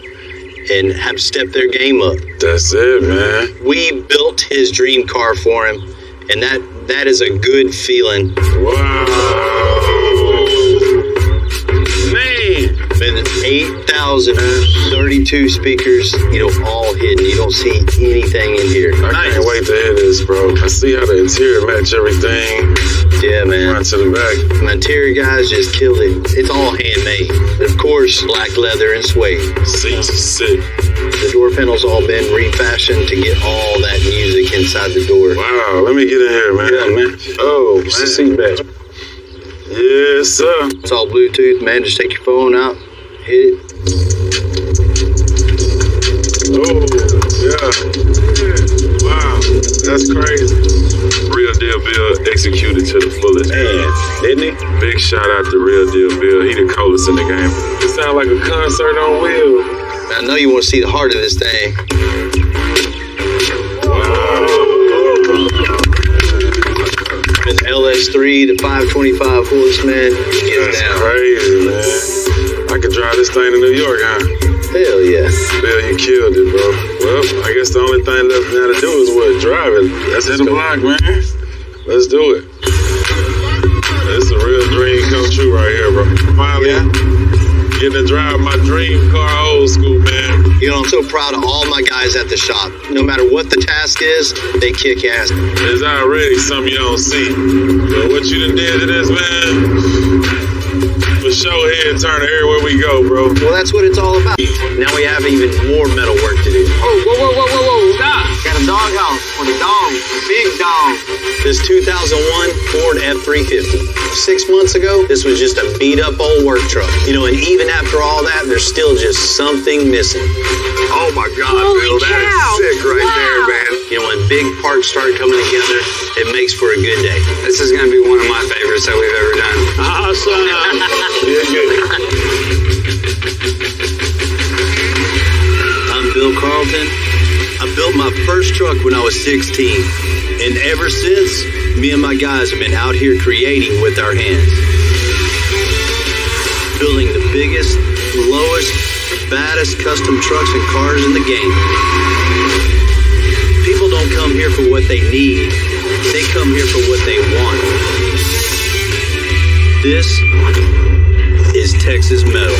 and have to step their game up. That's it, man. We built his dream car for him, and that is a good feeling. Wow. Man, 8,032 speakers, all hidden. You don't see anything in here. I can't wait to hear this, bro. I see how the interior match everything. Yeah, man. Front to the back. My interior guys just killed it. It's all handmade. And of course, black leather and suede. Seats are sick. The door panel's all been refashioned to get all that music inside the door. Wow, let me get in here, man. Yeah, man. Oh, it's the seat back. Yes, sir. It's all Bluetooth, man. Just take your phone out, hit it. Oh, yeah. Wow. That's crazy. Real Deal Bill executed to the fullest. Man, didn't he? Big shout out to Real Deal Bill. He the coldest in the game. It sounds like a concert on wheels. I know you want to see the heart of this thing. An LS3, the 525 horse, man. That's crazy, man. I could drive this thing to New York, huh? Hell yeah. Bill, you killed it, bro. Well, I guess the only thing left now to do is what? Drive it. Let's hit the block, man. Let's do it. It's a real dream come true right here, bro. Finally, getting to drive my dream car old school, man. You know, I'm so proud of all my guys at the shop. No matter what the task is, they kick ass. There's already something you don't see. But what you done did to this, man, for sure head turn everywhere we go, bro. Well, that's what it's all about. Now we have even more metal work to do. Oh, whoa, stop. Got a doghouse for the dog, a big dog. This 2001 Ford F-350. 6 months ago, this was just a beat-up old work truck. You know, and even after all that, there's still just something missing. Oh my God, Holy Bill, that is cow. sick right there, man. You know, when big parts start coming together, it makes for a good day. This is going to be one of my favorites that we've ever done. Awesome. I'm Bill Carlton. I built my first truck when I was 16. And ever since, me and my guys have been out here creating with our hands. Building the biggest, lowest, baddest custom trucks and cars in the game. People don't come here for what they need. They come here for what they want. This is Texas Metal.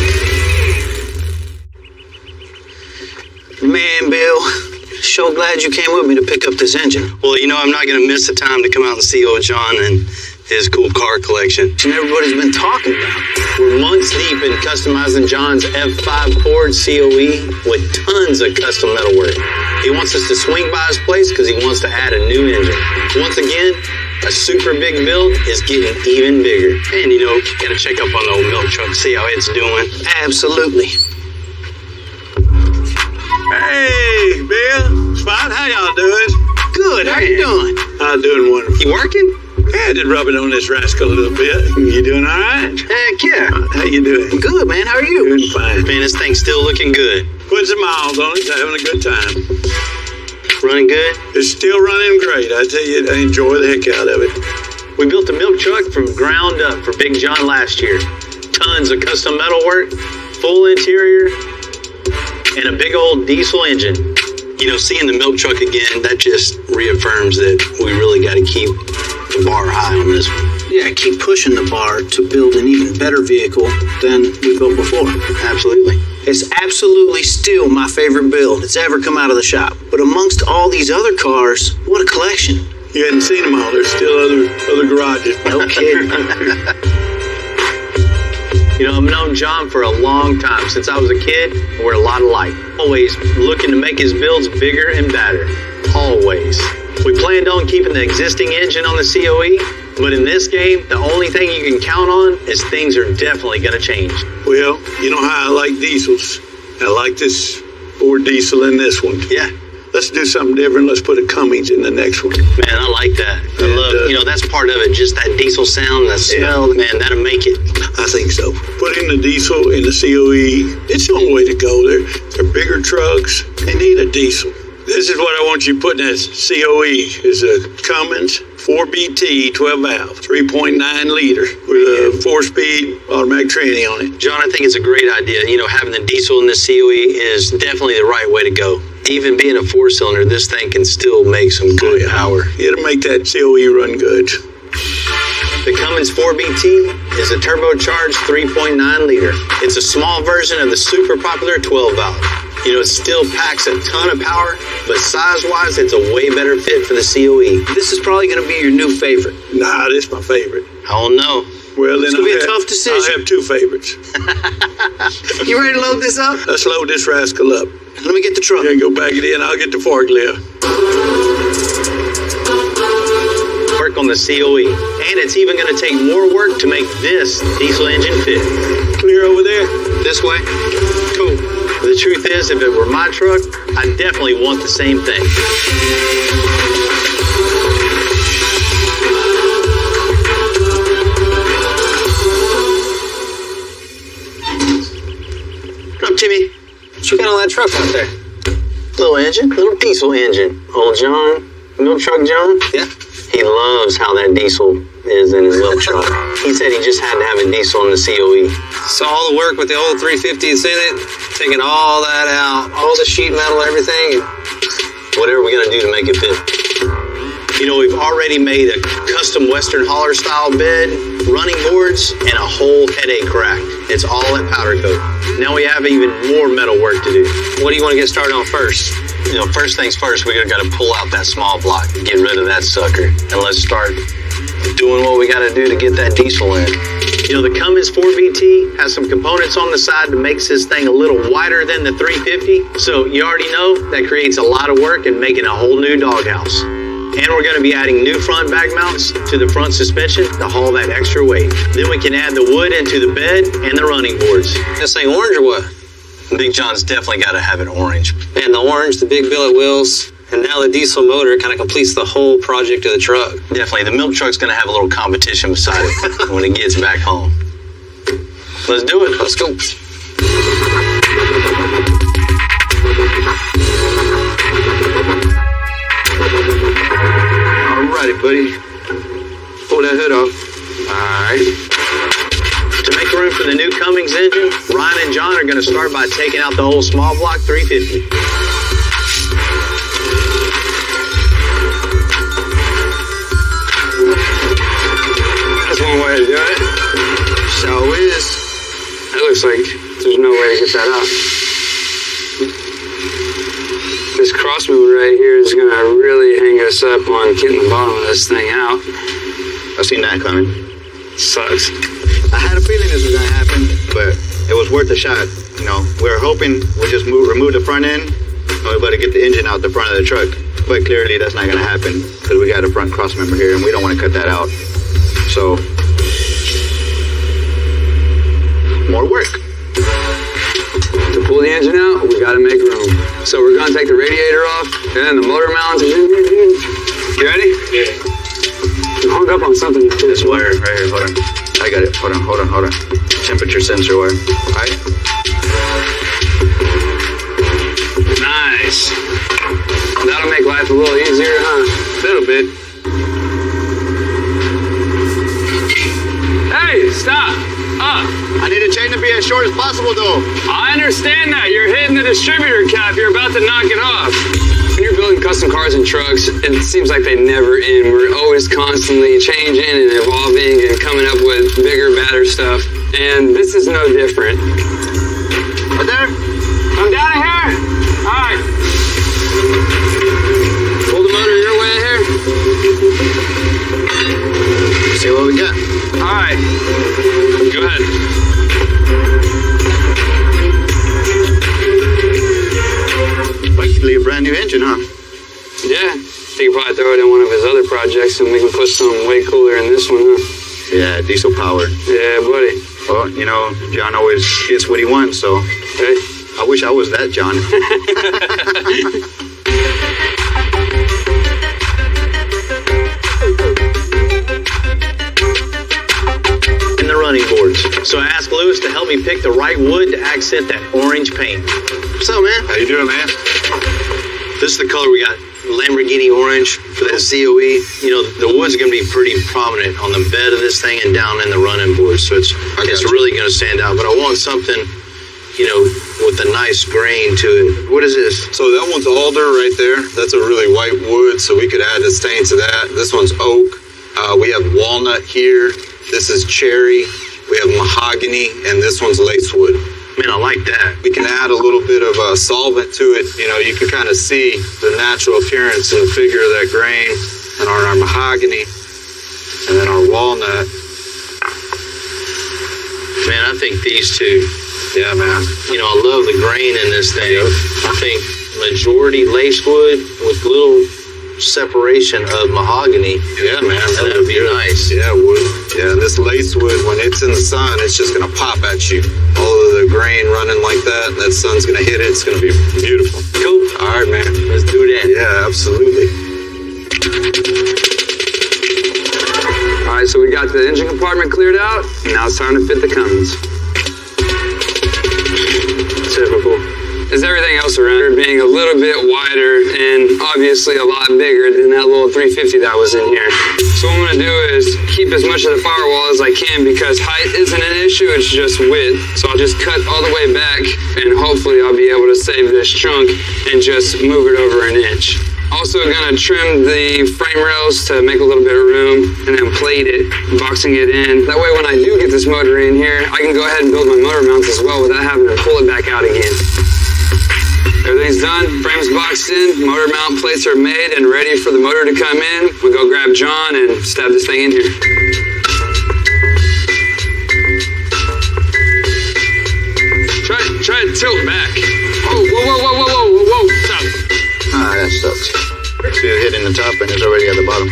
Man, Bill, so glad you came with me to pick up this engine. Well, you know, I'm not going to miss the time to come out and see old John and his cool car collection. And everybody's been talking about. We're months deep in customizing John's F5 Ford COE with tons of custom metalwork. He wants us to swing by his place because he wants to add a new engine. Once again, a super big build is getting even bigger. And, you know, got to check up on the old milk truck, see how it's doing. Absolutely. Hey, Bill. Spot, how y'all doing? Good. How you doing? I'm doing wonderful. You working? Yeah, I did rub it on this rascal a little bit. You doing all right? Heck yeah. How you doing? Good, man. How are you? Doing fine. Man, this thing's still looking good. Put some miles on it. Having a good time. Running good? It's still running great. I tell you, I enjoy the heck out of it. We built a milk truck from ground up for Big John last year. Tons of custom metalwork, full interior, and a big old diesel engine. You know, seeing the milk truck again, that just reaffirms that we really got to keep the bar high on this one. Yeah, keep pushing the bar to build an even better vehicle than we built before. Absolutely. It's absolutely still my favorite build that's ever come out of the shop. But amongst all these other cars, what a collection. You hadn't seen them all. There's still other garages. No kidding. You know, I've known John for a long time. Since I was a kid, we're a lot alike. Always looking to make his builds bigger and better. Always. We planned on keeping the existing engine on the COE, but in this game, the only thing you can count on is things are definitely going to change. Well, you know how I like diesels. I like this Ford diesel in this one. Yeah. Let's do something different. Let's put a Cummins in the next one. Man, I like that. I love, you know, that's part of it. Just that diesel sound, that smell, man, that'll make it. I think so. Putting the diesel in the COE, it's the only way to go. They're bigger trucks. They need a diesel. This is what I want you putting as COE, is a Cummins 4BT 12 valve, 3.9 liter with a 4-speed automatic tranny on it. John, I think it's a great idea. You know, having the diesel in the COE is definitely the right way to go. Even being a 4-cylinder, this thing can still make some good power. It'll make that COE run good. The Cummins 4BT is a turbocharged 3.9 liter. It's a small version of the super popular 12 valve. You know, it still packs a ton of power, but size-wise, it's a way better fit for the COE. This is probably going to be your new favorite. Nah, this is my favorite. I don't know. Well, then it's going to be a tough decision. I'll have two favorites. You ready to load this up? Let's load this rascal up. Let me get the truck. Yeah, go back it in. I'll get the forklift. Work on the COE. And it's even going to take more work to make this diesel engine fit. Clear over there? This way? Cool. The truth is, if it were my truck, I definitely want the same thing. truck out there? Little engine, little diesel engine. Old John, milk truck John. Yeah. He loves how that diesel is in his milk truck. He said he just had to have a diesel in the COE. So all the work with the old 350s in it, taking all that out, all the sheet metal, everything. Whatever we're gonna do to make it fit. You know, we've already made a custom Western hauler style bed, running boards, and a whole headache rack. It's all at powder coat. Now we have even more metal work to do. What do you want to get started on first? You know, first things first, we're gonna pull out that small block, get rid of that sucker, and let's start doing what we gotta do to get that diesel in. You know, the Cummins 4VT has some components on the side that makes this thing a little wider than the 350. So you already know that creates a lot of work and making a whole new doghouse. And we're going to be adding new front bag mounts to the front suspension to haul that extra weight. Then we can add the wood into the bed and the running boards. This thing orange or what? Big John's definitely got to have it orange. And the orange, the big billet wheels, and now the diesel motor kind of completes the whole project of the truck. Definitely. The milk truck's going to have a little competition beside it when it gets back home. Let's do it. Let's go. Alrighty, buddy. Pull that hood off. Alright. To make room for the new Cummins engine, Ryan and John are going to start by taking out the old small block 350. That's one way to do it. So is. It looks like there's no way to get that out. This cross mover right here is going to really hang us up on getting the bottom of this thing out. I've seen that coming. Sucks. I had a feeling this was going to happen, but it was worth a shot. You know, we were hoping we'll just remove the front end and we're able to get the engine out the front of the truck. But clearly that's not going to happen because we got a front cross member here and we don't want to cut that out. So, more work. To pull the engine out, we got to make room. So we're going to take the radiator off and the motor mounts. You ready? Yeah. I'm hung up on something. This wire right here, hold on. I got it. Hold on. Temperature sensor wire. All right. Nice. That'll make life a little easier, huh? A little bit. Hey, stop. I need the chain to be as short as possible, though. I understand that. You're hitting the distributor cap. You're about to knock it off. When you're building custom cars and trucks, it seems like they never end. We're always constantly changing and evolving and coming up with bigger, badder stuff. And this is no different. Right there? Come down here. All right. Pull the motor your way here. See what we got. All right. Go ahead. Basically a brand new engine, huh? Yeah. He could probably throw it in one of his other projects and we can put something way cooler in this one, huh? Yeah, diesel power. Yeah, buddy. Well, you know, John always gets what he wants, so hey. I wish I was that John. And the running boards. So I asked Lewis to help me pick the right wood to accent that orange paint. What's up, man? How you doing, man? This is the color we got. Lamborghini orange for that COE. You know, the wood's going to be pretty prominent on the bed of this thing and down in the running board. So it's really going to stand out. But I want something, you know, with a nice grain to it. What is this? So that one's alder right there. That's a really white wood, so we could add a stain to that. This one's oak. We have walnut here. This is cherry. We have mahogany, and this one's lacewood. Man, I like that. We can add a little bit of solvent to it. You know, you can kind of see the natural appearance and the figure of that grain. And our mahogany, and then our walnut. Man, I think these two. Yeah, man. You know, I love the grain in this thing. I think majority lacewood with little separation of mahogany. Yeah, man. That would be nice. Yeah, it would. Yeah, and this lacewood, when it's in the sun, it's just going to pop at you. All of the grain running like that, that sun's going to hit it. It's going to be beautiful. Cool. All right, man. Let's do that. Yeah, absolutely. All right, so we got the engine compartment cleared out, and now it's time to fit the Cummins. Typical. is everything else around her being a little bit wider and obviously a lot bigger than that little 350 that was in here. So what I'm gonna do is keep as much of the firewall as I can because height isn't an issue, it's just width. So I'll just cut all the way back and hopefully I'll be able to save this chunk and just move it over an inch. Also gonna trim the frame rails to make a little bit of room and then plate it, boxing it in. That way when I do get this motor in here, I can go ahead and build my motor mounts as well without having to pull it back out again. Everything's done, frames boxed in, motor mount plates are made and ready for the motor to come in. We go grab John and stab this thing in here. Try to tilt back. Oh, whoa, stop. Ah, that sucks. So you're hitting the top and it's already at the bottom.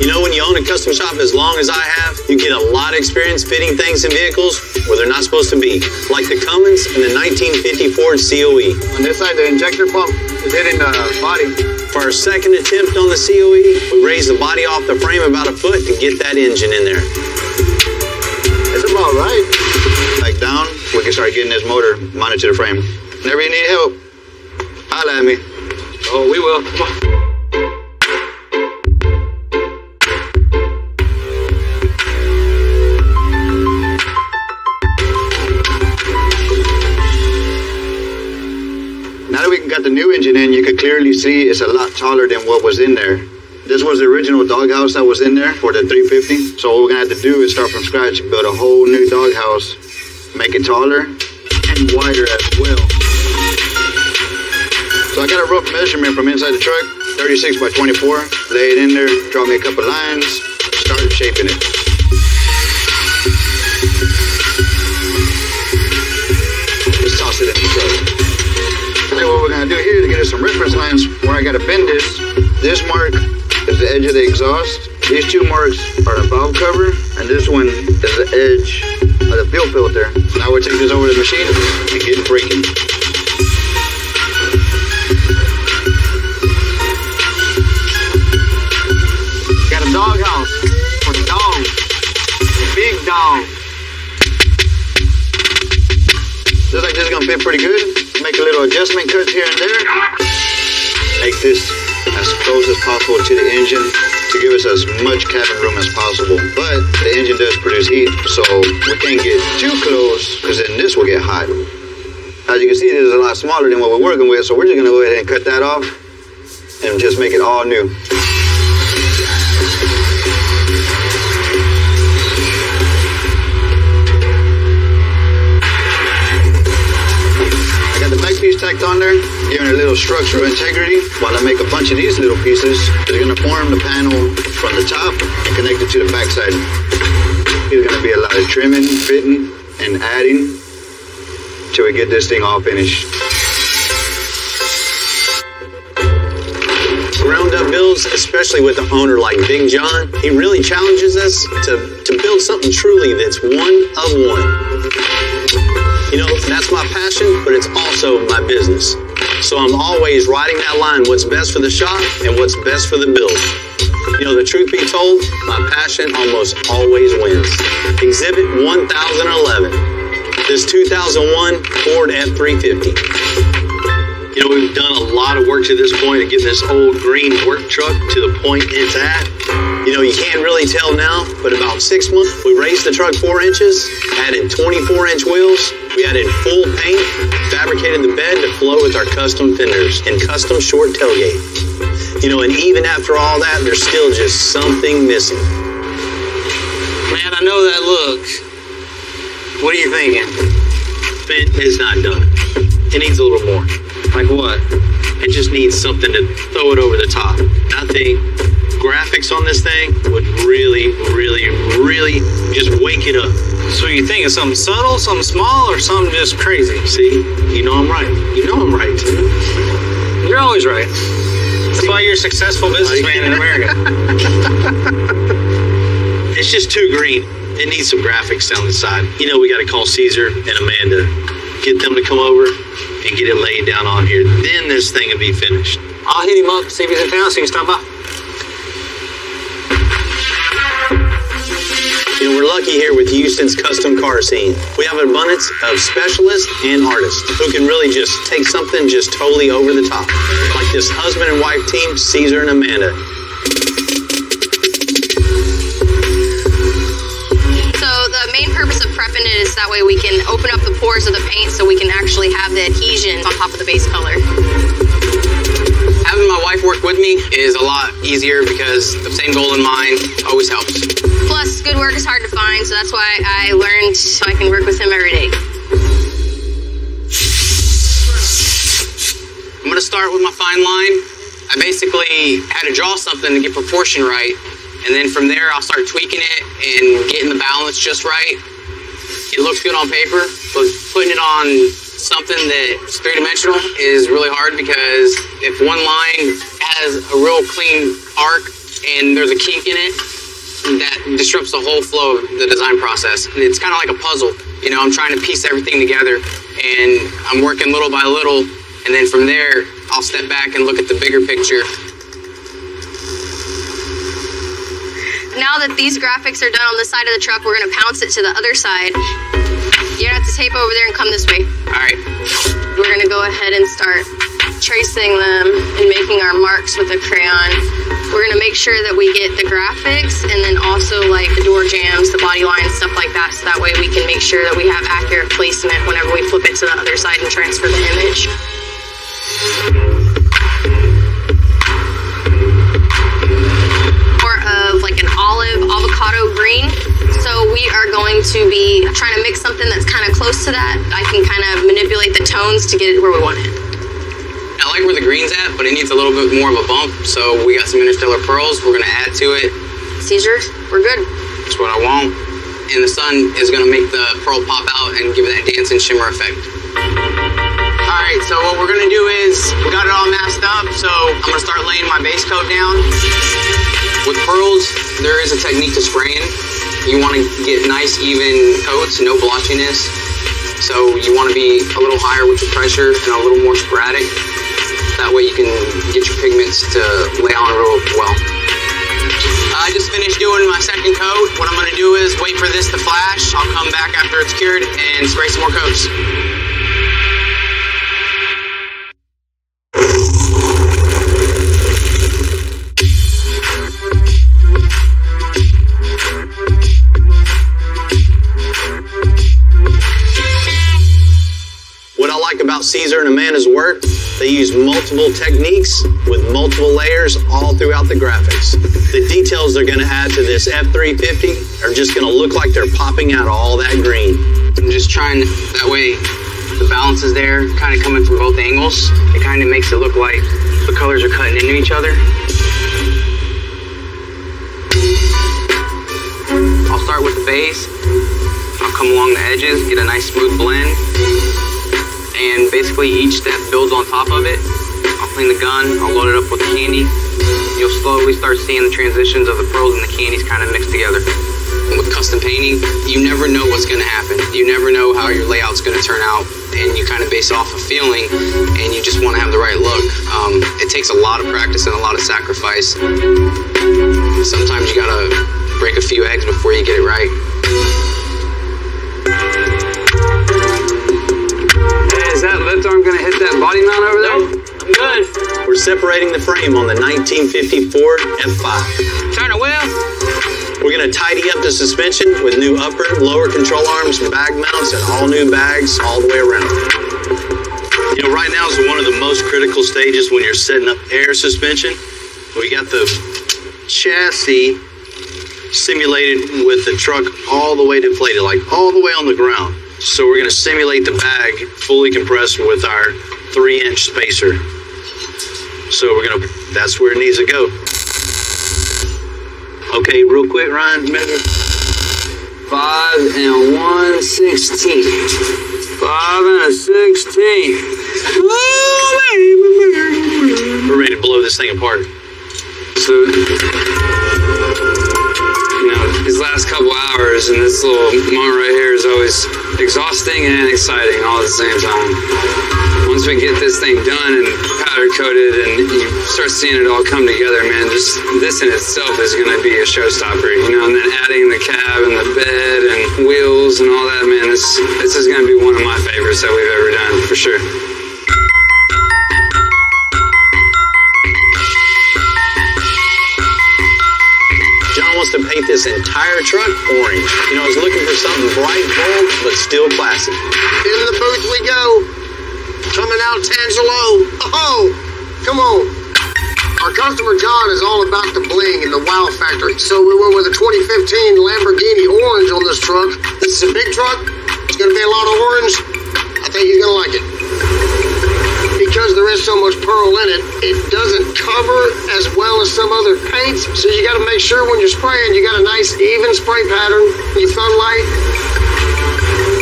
You know, when you own a custom shop as long as I have, you get a lot of experience fitting things in vehicles where they're not supposed to be, like the Cummins and the 1950 Ford COE. On this side, the injector pump is hitting the body. For our second attempt on the COE, we raised the body off the frame about a foot to get that engine in there. It's about right. Back down, we can start getting this motor mounted to the frame. Whenever you need help, holla at me. Oh, we will. Come on. Now that we got the new engine in, you can clearly see it's a lot taller than what was in there. This was the original doghouse that was in there for the 350. So what we're gonna have to do is start from scratch, build a whole new doghouse, make it taller and wider as well. So I got a rough measurement from inside the truck, 36 by 24. Lay it in there, draw me a couple lines, start shaping it. Just toss it in the truck. What we're gonna do here to get us some reference lines where I gotta bend this. This mark is the edge of the exhaust. These two marks are the valve cover, and this one is the edge of the fuel filter. Now we'll take this over to the machine and get braking. Got a dog house for the dog, the big dog. Looks like this is gonna fit pretty good. Make a little adjustment cuts here and there. Make this as close as possible to the engine to give us as much cabin room as possible. But the engine does produce heat, so we can't get too close because then this will get hot. As you can see, this is a lot smaller than what we're working with, so we're just gonna go ahead and cut that off and just make it all new. Piece tacked on there, giving it a little structural integrity while I make a bunch of these little pieces. They're going to form the panel from the top and connect it to the back side. There's going to be a lot of trimming, fitting, and adding till we get this thing all finished. Ground up builds, especially with an owner like Big John, he really challenges us to build something truly that's one of one. You know, that's my passion, but it's also my business. So I'm always riding that line, what's best for the shop and what's best for the build. You know, the truth be told, my passion almost always wins. Exhibit 1011, this 2001 Ford F-350. You know, we've done a lot of work to this point of getting this old green work truck to the point it's at. You know, you can't really tell now, but about 6 months, we raised the truck 4 inches, added 24-inch wheels, we added full paint, fabricated the bed to flow with our custom fenders and custom short tailgate. You know, and even after all that, there's still just something missing. Man, I know that look. What are you thinking? It is not done. It needs a little more. Like what? It just needs something to throw it over the top. I think graphics on this thing would really, really, really just wake it up. So you think it's something subtle, something small, or something just crazy? See, you know I'm right. You know I'm right, too. You're always right. That's why you're a successful businessman in America. It's just too green. It needs some graphics down the side. You know, we got to call Caesar and Amanda, get them to come over and get it laid down on here. Then this thing will be finished. I'll hit him up, see if he's in town, so you can stop by. You know, we're lucky here with Houston's custom car scene. We have an abundance of specialists and artists who can really just take something just totally over the top. Like this husband and wife team, Caesar and Amanda. So the main purpose of prepping it is that way we can open up the pores of the paint so we can actually have the adhesion on top of the base color. Having my wife work with me is a lot easier because the same goal in mind always helps. Plus, good work is hard to find, so that's why I learned so I can work with him every day. I'm gonna start with my fine line. I basically had to draw something to get proportion right, and then from there I'll start tweaking it and getting the balance just right. It looks good on paper, but putting it on something that's three-dimensional is really hard because if one line has a real clean arc and there's a kink in it, that disrupts the whole flow of the design process. And it's kind of like a puzzle. You know, I'm trying to piece everything together and I'm working little by little, and then from there I'll step back and look at the bigger picture. Now that these graphics are done on the side of the truck, we're gonna pounce it to the other side. You're gonna have to tape over there and come this way. All right. We're gonna go ahead and start tracing them and making our marks with a crayon. We're gonna make sure that we get the graphics and then also like the door jambs, the body lines, stuff like that, so that way we can make sure that we have accurate placement whenever we flip it to the other side and transfer the image. More of like an olive avocado green. So we are going to be trying to mix something that's kind of close to that. I can kind of manipulate the tones to get it where we want it. I like where the green's at, but it needs a little bit more of a bump. So we got some interstellar pearls. We're gonna add to it. Caesar, we're good. That's what I want. And the sun is gonna make the pearl pop out and give it that dancing shimmer effect. All right, so what we're gonna do is, we got it all masked up, so I'm gonna start laying my base coat down. With pearls, there is a technique to spraying. You wanna get nice, even coats, no blotchiness. So you wanna be a little higher with your pressure and a little more sporadic. That way you can get your pigments to lay on real well. I just finished doing my second coat. What I'm gonna do is wait for this to flash. I'll come back after it's cured and spray some more coats. What I like about Caesar and Amanda's work, they use multiple techniques with multiple layers all throughout the graphics. The details they're gonna add to this F-350 are just gonna look like they're popping out all that green. I'm just trying, that way the balance is there, kind of coming from both angles. It kind of makes it look like the colors are cutting into each other. I'll start with the base. I'll come along the edges, get a nice smooth blend. And basically each step builds on top of it. I'll clean the gun, I'll load it up with the candy. You'll slowly start seeing the transitions of the pearls and the candies kind of mixed together. And with custom painting, you never know what's gonna happen. You never know how your layout's gonna turn out, and you kind of base off a feeling, and you just wanna have the right look. It takes a lot of practice and a lot of sacrifice. Sometimes you gotta break a few eggs before you get it right. Is that lift arm gonna hit that body mount over there? I'm good. We're separating the frame on the 1950 Ford F5. Turn the wheel. We're gonna tidy up the suspension with new upper and lower control arms, bag mounts, and all new bags all the way around. You know, right now is one of the most critical stages when you're setting up air suspension. We got the chassis simulated with the truck all the way deflated, like all the way on the ground. So we're gonna simulate the bag fully compressed with our 3-inch spacer. So that's where it needs to go. Okay, real quick, Ryan, measure. 5 and 1/16. 5 and a 16. We're ready to blow this thing apart. So, you know, is these last couple hours, and this little moment right here is always exhausting and exciting all at the same time. Once we get this thing done and powder coated and you start seeing it all come together, man, just this in itself is going to be a showstopper, you know, and then adding the cab and the bed and wheels and all that, man, this is going to be one of my favorites that we've ever done, for sure. Wants to paint this entire truck orange. You know, I was looking for something bright, bold, but still classy. In the booth we go. Coming out Tangelo. Oh, come on. Our customer John is all about the bling and the wow factor. So we went with a 2015 Lamborghini orange on this truck. This is a big truck. It's going to be a lot of orange. I think he's going to like it. Because there is so much pearl in it, it doesn't cover as well as some other paints. So you got to make sure when you're spraying, you got a nice even spray pattern. Your sunlight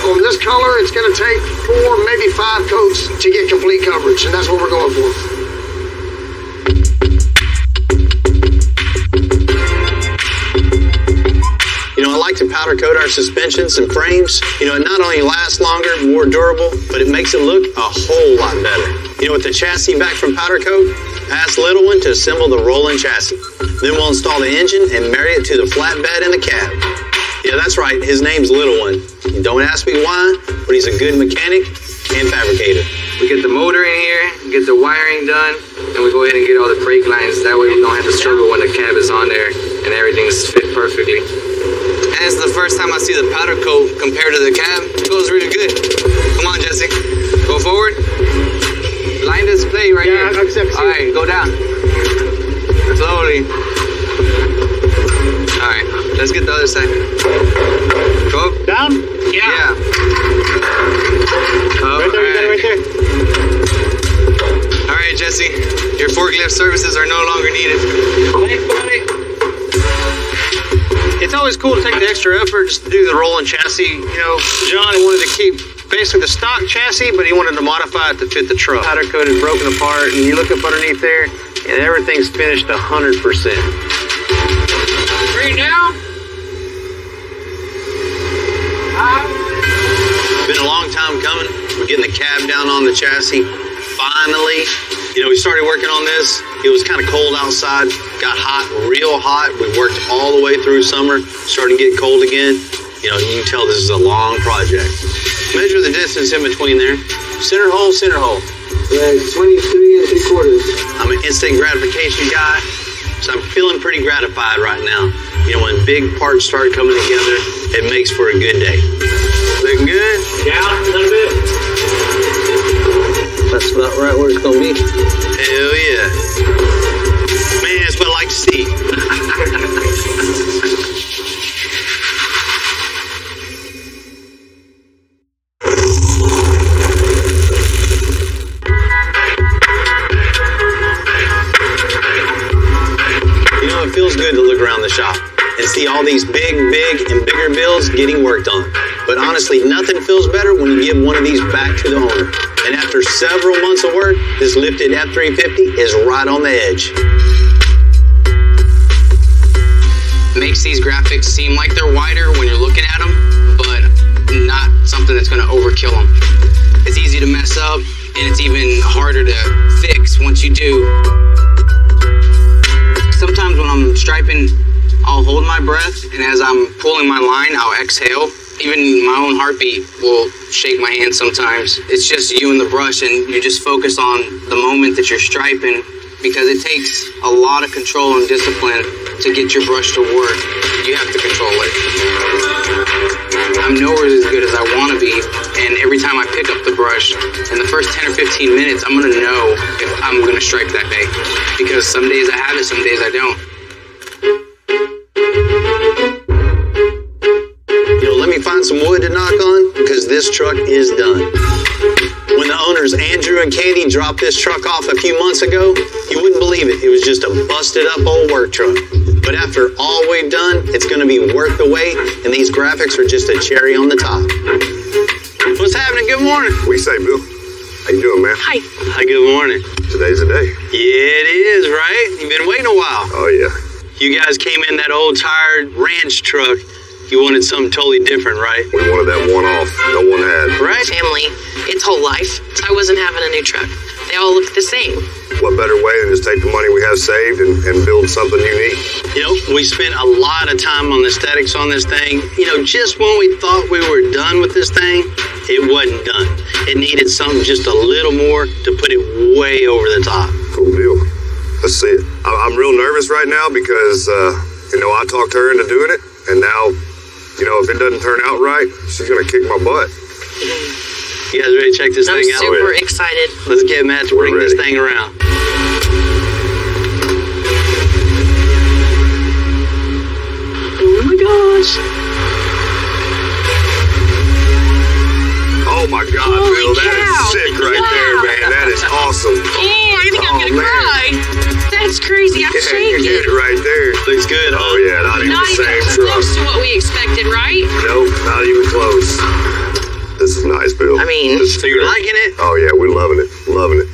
on this color, it's going to take 4, maybe 5 coats to get complete coverage, and that's what we're going for. You know, I like to powder coat our suspensions and frames. You know, it not only lasts longer, more durable, but it makes it look a whole lot better. You know, with the chassis back from powder coat, ask Little One to assemble the rolling chassis. Then we'll install the engine and marry it to the flatbed and the cab. Yeah, that's right, his name's Little One. Don't ask me why, but he's a good mechanic and fabricator. We get the motor in here, get the wiring done, and we go ahead and get all the brake lines. That way we don't have to struggle when the cab is on there and everything's fit perfectly. And it's the first time I see the powder coat compared to the cab. It goes really good. Come on, Jesse. Go forward. Line display right here. All right, go down. Slowly. All right, let's get the other side. Go up. Down? Yeah. Right there, you got it right there. All right, Jesse. Your forklift services are no longer needed. Thanks, buddy. It's always cool to take the extra effort just to do the rolling chassis. You know, John wanted to keep basically the stock chassis, but he wanted to modify it to fit the truck. Powder coated, broken apart, and you look up underneath there, and everything's finished 100%. Bring it down. Been a long time coming. We're getting the cab down on the chassis. Finally, you know, we started working on this. It was kind of cold outside, got hot, real hot. We worked all the way through summer, starting to get cold again. You know, you can tell this is a long project. Measure the distance in between there. Center hole, center hole. Yeah, 23 3/4. I'm an instant gratification guy, so I'm feeling pretty gratified right now. You know, when big parts start coming together, it makes for a good day. Looking good? Yeah, a little bit. That's about right where it's going to be. Hell yeah. Man, that's what I like to see. You know, it feels good to look around the shop and see all these big and bigger builds getting worked on. But honestly, nothing feels better when you give one of these back to the owner. And after several months of work, this lifted F-350 is right on the edge. Makes these graphics seem like they're wider when you're looking at them, but not something that's going to overkill them. It's easy to mess up, and it's even harder to fix once you do. Sometimes when I'm striping, I'll hold my breath, and as I'm pulling my line, I'll exhale. Even my own heartbeat will shake my hand sometimes. It's just you and the brush, and you just focus on the moment that you're striping, because it takes a lot of control and discipline to get your brush to work. You have to control it. I'm nowhere as good as I want to be, and every time I pick up the brush, in the first 10 or 15 minutes, I'm going to know if I'm going to stripe that day, because some days I have it, some days I don't. You know, let me find some wood to knock on, because this truck is done. When the owners Andrew and Katie dropped this truck off a few months ago, you wouldn't believe it. It was just a busted up old work truck. But after all we've done, it's going to be worth the wait, and these graphics are just a cherry on the top. What's happening? Good morning. We say, Bill. How you doing, man? Hi. Hi, good morning. Today's the day. Yeah, it is, right? You've been waiting a while. Oh, yeah. You guys came in that old tired ranch truck. You wanted something totally different, right? We wanted that one-off no one had. Right? Family, its whole life. I wasn't having a new truck. They all look the same. What better way than just take the money we have saved and build something unique? You know, we spent a lot of time on the aesthetics on this thing. You know, just when we thought we were done with this thing, it wasn't done. It needed something just a little more to put it way over the top. Cool deal. Let's see it. I'm real nervous right now because, you know, I talked her into doing it, and now, you know, if it doesn't turn out right, she's going to kick my butt. You guys ready to check this thing out? I'm super excited. Let's get Matt to bring this thing around. Oh my gosh. Oh my God, Bill, that is sick right there, man. That is awesome. Oh, I think I'm gonna cry. That's crazy. I'm shaking. You get it right there. Looks good, huh? Oh yeah, not even the same truck. Close to what we expected, right? Nope, not even close. This is nice, Bill. I mean, so you're liking it? Oh yeah, we're loving it. Loving it.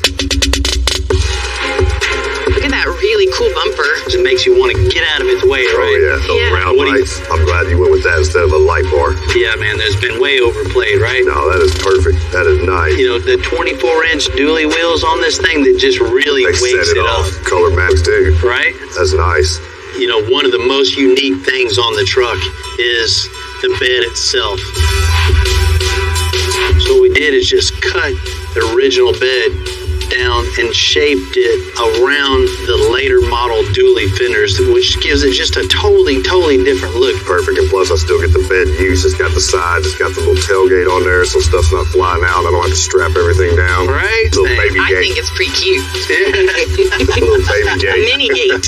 Look at that really cool bumper. Just makes you want to get out of its way, right? Oh yeah, those round lights. I'm glad you went with that instead of a light bar. Yeah, man, that's been way overplayed, right? No, that is perfect. That is nice. You know, the 24-inch dually wheels on this thing that just really wakes it up. Color match too. Right? That's nice. You know, one of the most unique things on the truck is the bed itself. So what we did is just cut the original bed down and shaped it around the later model dually fenders, which gives it just a totally different look. Perfect, and plus I still get the bed use. It's got the sides, it's got the little tailgate on there, so stuff's not flying out. I don't have to strap everything down. Right? Little baby gate. I think it's pretty cute. Little baby gate. Mini gate.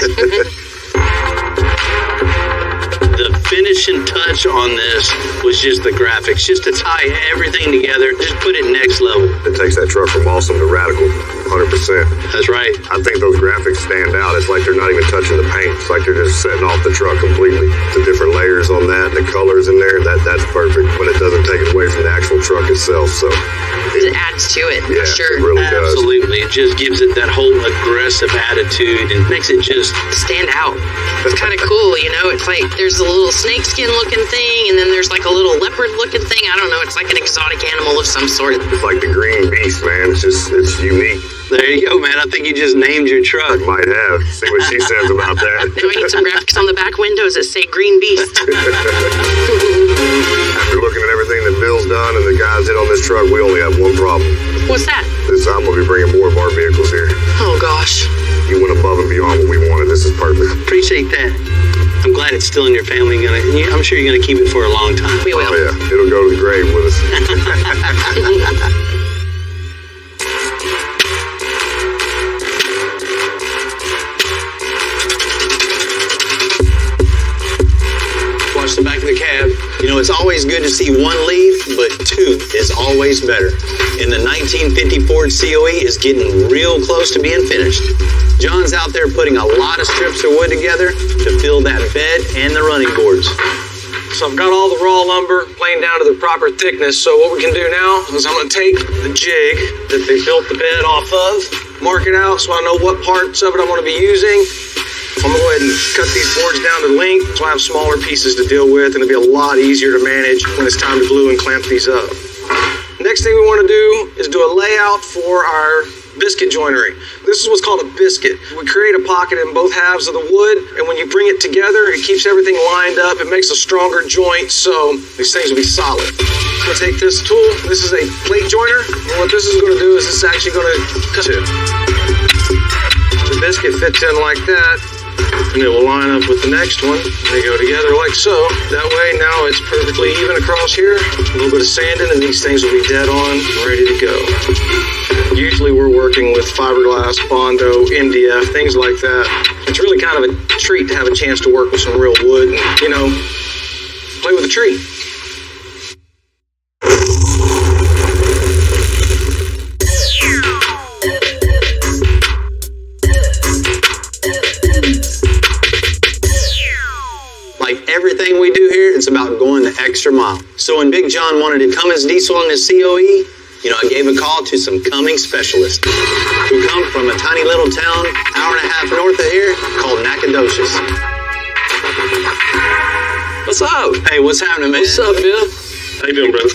The finishing touch on this was just the graphics, just to tie everything together, just put it next level. It takes that truck from awesome to radical, 100%. That's right. I think those graphics stand out. It's like they're not even touching the paint. It's like they're just setting off the truck completely. The different layers on that, the colors in there, that's perfect. But it doesn't take it away from the actual truck itself, so. It adds to it, yeah, for sure. It really does. Absolutely. It just gives it that whole aggressive attitude and makes it just stand out. It's kind of cool, you know? It's like there's a little snakeskin looking thing, and then there's like a little leopard looking thing. I don't know. It's like an exotic animal of some sort. It's like the green beast, man. It's unique. There you go, man. I think you just named your truck. Might have. See what she says about that. Now I need some graphics on the back windows that say Green Beast. After looking at everything that Bill's done and the guys did on this truck, we only have one problem. What's that? This time we'll be bringing more of our vehicles here. Oh, gosh. You went above and beyond what we wanted. This is perfect. Appreciate that. I'm glad it's still in your family. I'm sure you're going to keep it for a long time. We will. Oh, yeah. It'll go to the grave with us. Watch the back of the cab. You know, it's always good to see one leave, but two is always better. And the 1950 Ford COE is getting real close to being finished. John's out there putting a lot of strips of wood together to fill that bed and the running boards. So I've got all the raw lumber planed down to the proper thickness. So what we can do now is I'm going to take the jig that they built the bed off of, mark it out so I know what parts of it I'm going to be using. I'm going to go ahead and cut these boards down to length so I have smaller pieces to deal with, and it'll be a lot easier to manage when it's time to glue and clamp these up. Next thing we want to do is do a layout for our biscuit joinery. This is what's called a biscuit. We create a pocket in both halves of the wood, and when you bring it together, it keeps everything lined up. It makes a stronger joint, so these things will be solid. I'm going to take this tool. This is a plate joiner, and what this is going to do is it's actually going to cut it. The biscuit fits in like that, and it will line up with the next one. They go together like so. That way now it's perfectly even across here. A little bit of sanding and these things will be dead on, ready to go. Usually we're working with fiberglass, Bondo, MDF, things like that. It's really kind of a treat to have a chance to work with some real wood and, you know, play with a tree. Everything we do here, it's about going the extra mile. So when Big John wanted a Cummins diesel on his COE, you know, I gave a call to some Cummins specialists who come from a tiny little town, hour and a half north of here, called Nacogdoches. What's up? Hey, what's happening, man? What's up, Bill? How you doing, brother?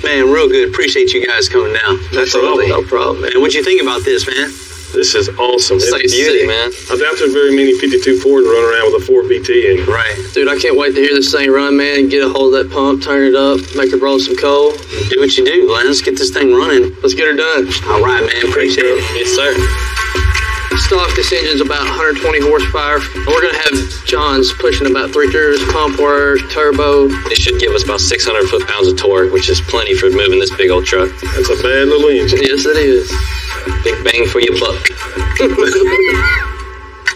Man, real good. Appreciate you guys coming down. Absolutely. No problem, man. What'd you think about this, man? This is awesome. It's like beauty, man. I doubt there's very many 52 Fords running around with a 4BT in. Right. Dude, I can't wait to hear this thing run, man. Get a hold of that pump, turn it up, make her blow some coal. Do what you do, man. Let's get this thing running. Let's get her done. All right, man. Appreciate it. Yes, sir. Stock, this engine's about 120 horsepower. We're going to have John's pushing about 3 liters, pump work, turbo. It should give us about 600 foot-pounds of torque, which is plenty for moving this big old truck. That's a bad little engine. Yes, it is. Big bang for your buck.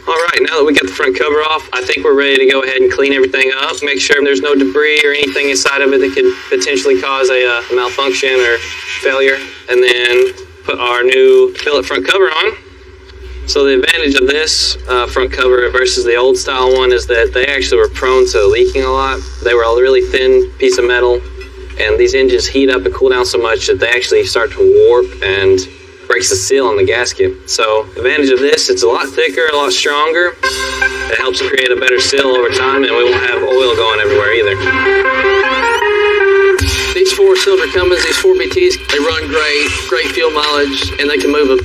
All right, now that we got the front cover off, I think we're ready to go ahead and clean everything up, make sure there's no debris or anything inside of it that could potentially cause a malfunction or failure, and then put our new billet front cover on. So the advantage of this front cover versus the old style one is that they actually were prone to leaking a lot. They were a really thin piece of metal, and these engines heat up and cool down so much that they actually start to warp and breaks the seal on the gasket. So the advantage of this, it's a lot thicker, a lot stronger. It helps create a better seal over time, and we won't have oil going everywhere either. These 4-cylinder Cummins, these 4BTs, they run great fuel mileage, and they can move a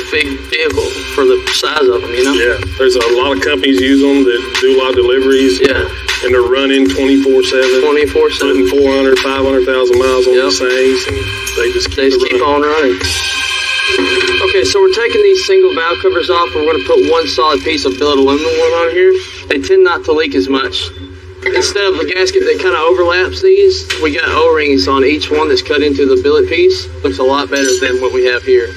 big vehicle for the size of them, Yeah, there's a lot of companies use them that do a lot of deliveries. Yeah. And they're running 24/7. 24/7. Putting 400, 500,000 miles on these things, and they just keep on running. Okay, so we're taking these single valve covers off. We're going to put one solid piece of billet aluminum on here. They tend not to leak as much. Instead of a gasket that kind of overlaps these, we got O-rings on each one that's cut into the billet piece. Looks a lot better than what we have here.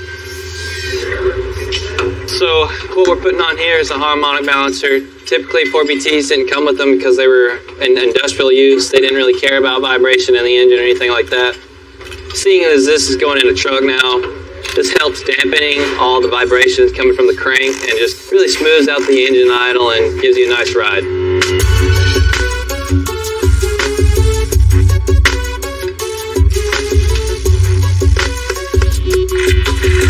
So what we're putting on here is a harmonic balancer. Typically 4BTs didn't come with them because they were in industrial use. They didn't really care about vibration in the engine or anything like that. Seeing as this is going in a truck now, this helps dampening all the vibrations coming from the crank and just really smooths out the engine idle and gives you a nice ride.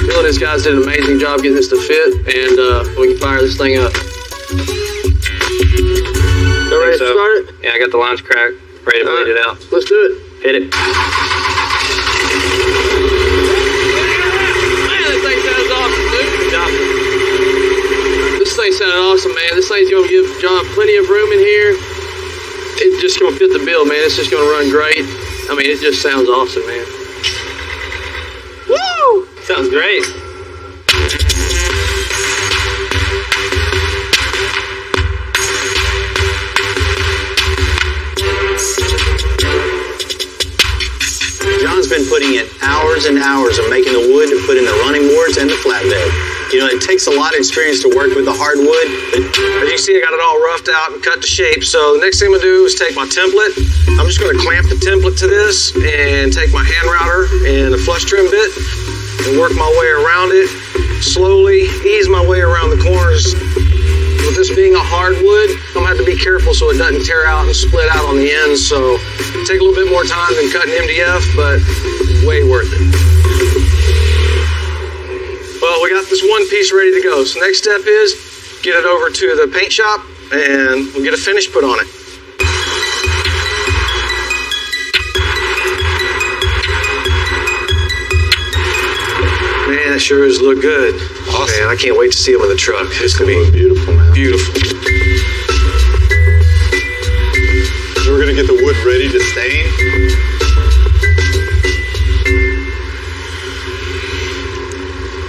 Bill and his guys did an amazing job getting this to fit, and we can fire this thing up. Ready to start it? Yeah, I got the launch crack ready to bleed it out. Let's do it. Hit it. This thing sounded awesome, man. This thing's going to give John plenty of room in here. It's just going to fit the bill, man. It's just going to run great. I mean, it just sounds awesome, man. Woo! Sounds great. John's been putting in hours and hours of making the wood to put in the running boards and the flatbed. It takes a lot of experience to work with the hardwood. As you see, I got it all roughed out and cut to shape. So the next thing I'm gonna do is take my template. I'm just gonna clamp the template to this and take my hand router and a flush trim bit and work my way around it. Slowly ease my way around the corners. With this being a hardwood, I'm gonna have to be careful so it doesn't tear out and split out on the ends. So take a little bit more time than cutting MDF, but way worth it. Well, we got this one piece ready to go. So next step is get it over to the paint shop and we'll get a finish put on it. Man, that sure does look good. Awesome. Man, I can't wait to see them in the truck. It's gonna be beautiful, man. Beautiful. So we're gonna get the wood ready to stain.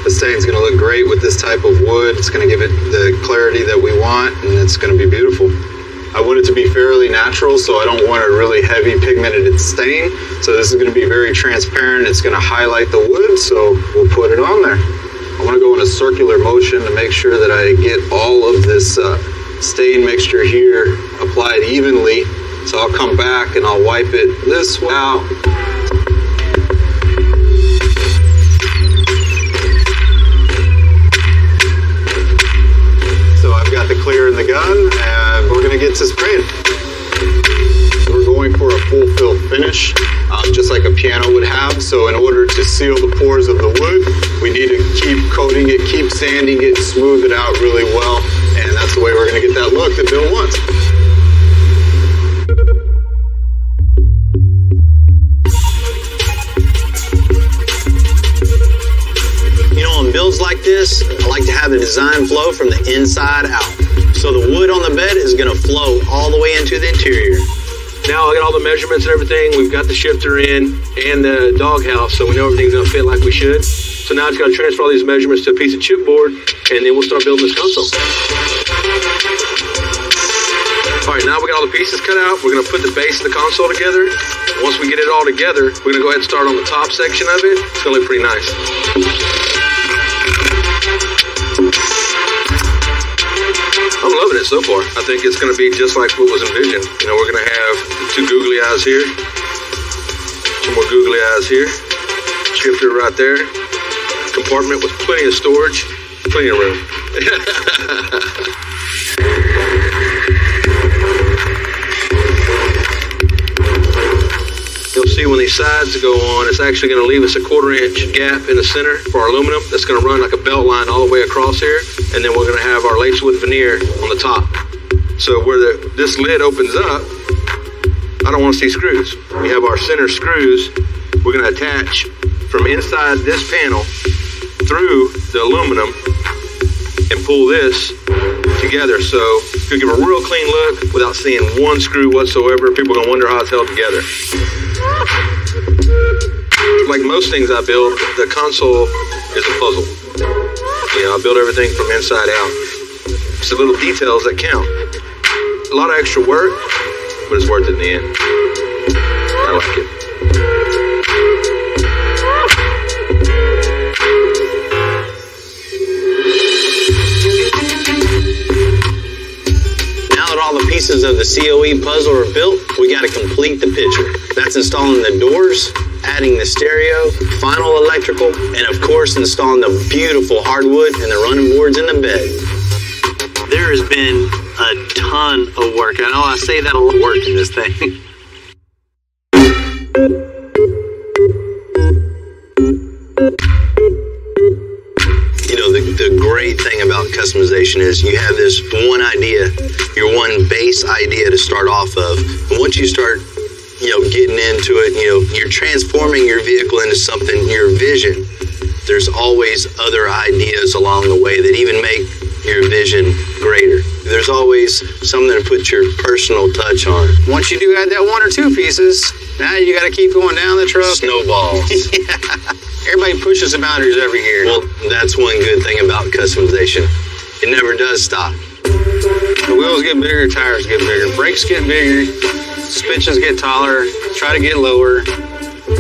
The stain's gonna look great with this type of wood. It's gonna give it the clarity that we want, and it's gonna be beautiful. I want it to be fairly natural, so I don't want a really heavy pigmented stain. So this is gonna be very transparent. It's gonna highlight the wood, so we'll put it on there. I wanna go in a circular motion to make sure that I get all of this stain mixture here applied evenly. So I'll come back and I'll wipe it this way out. Got the clear in the gun, and we're going to get to spraying. We're going for a full fill finish, just like a piano would have. So in order to seal the pores of the wood, we need to keep coating it, keep sanding it, smooth it out really well, and that's the way we're going to get that look that Bill wants. builds like this, I like to have the design flow from the inside out. So the wood on the bed is going to flow all the way into the interior. Now I got all the measurements and everything. We've got the shifter in and the doghouse, so we know everything's going to fit like we should. So now I just got to transfer all these measurements to a piece of chipboard, and then we'll start building this console. All right, now we got all the pieces cut out. We're going to put the base of the console together. Once we get it all together, we're going to go ahead and start on the top section of it. It's going to look pretty nice. I'm loving it so far. I think it's going to be just like what was envisioned. You know, we're going to have two googly eyes here, two more googly eyes here, shifter right there, compartment with plenty of storage, plenty of room. You'll see when these sides go on, it's actually going to leave us a 1/4-inch gap in the center for our aluminum. That's going to run like a belt line all the way across here. And then we're going to have our lacewood veneer on the top. So where this lid opens up, I don't want to see screws. We have our center screws. We're going to attach from inside this panel through the aluminum and pull this together. So you'll give a real clean look without seeing one screw whatsoever. People are going to wonder how it's held together. Like most things I build, the console is a puzzle. You know, I build everything from inside out. It's the little details that count. A lot of extra work, but it's worth it in the end. I like it. Now that all the pieces of the COE puzzle are built, we got to complete the picture. That's installing the doors, adding the stereo, final electrical, and of course installing the beautiful hardwood and the running boards in the bed. There has been a ton of work. I know I say that a lot of work in this thing. You know, the great thing about customization is you have this one idea, your one base idea to start off of. And once you start, you know, getting into it, you know, you're transforming your vehicle into something, your vision. There's always other ideas along the way that even make your vision greater. There's always something to put your personal touch on. Once you do add that 1 or 2 pieces, now you got to keep going down the truck. Snowballs. Yeah. Everybody pushes the boundaries every year. Well, that's one good thing about customization. It never does stop. The wheels get bigger, tires get bigger, brakes get bigger, suspensions get taller, try to get lower.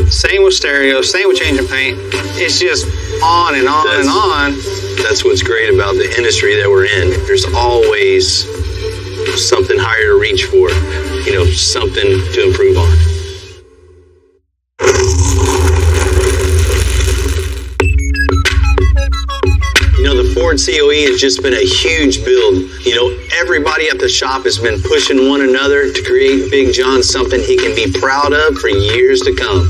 Same with stereo, same with changing paint. It's just on and on and on. That's what's great about the industry that we're in. There's always something higher to reach for, you know, something to improve on. You know, the Ford COE has just been a huge build. You know, everybody at the shop has been pushing one another to create Big John something he can be proud of for years to come.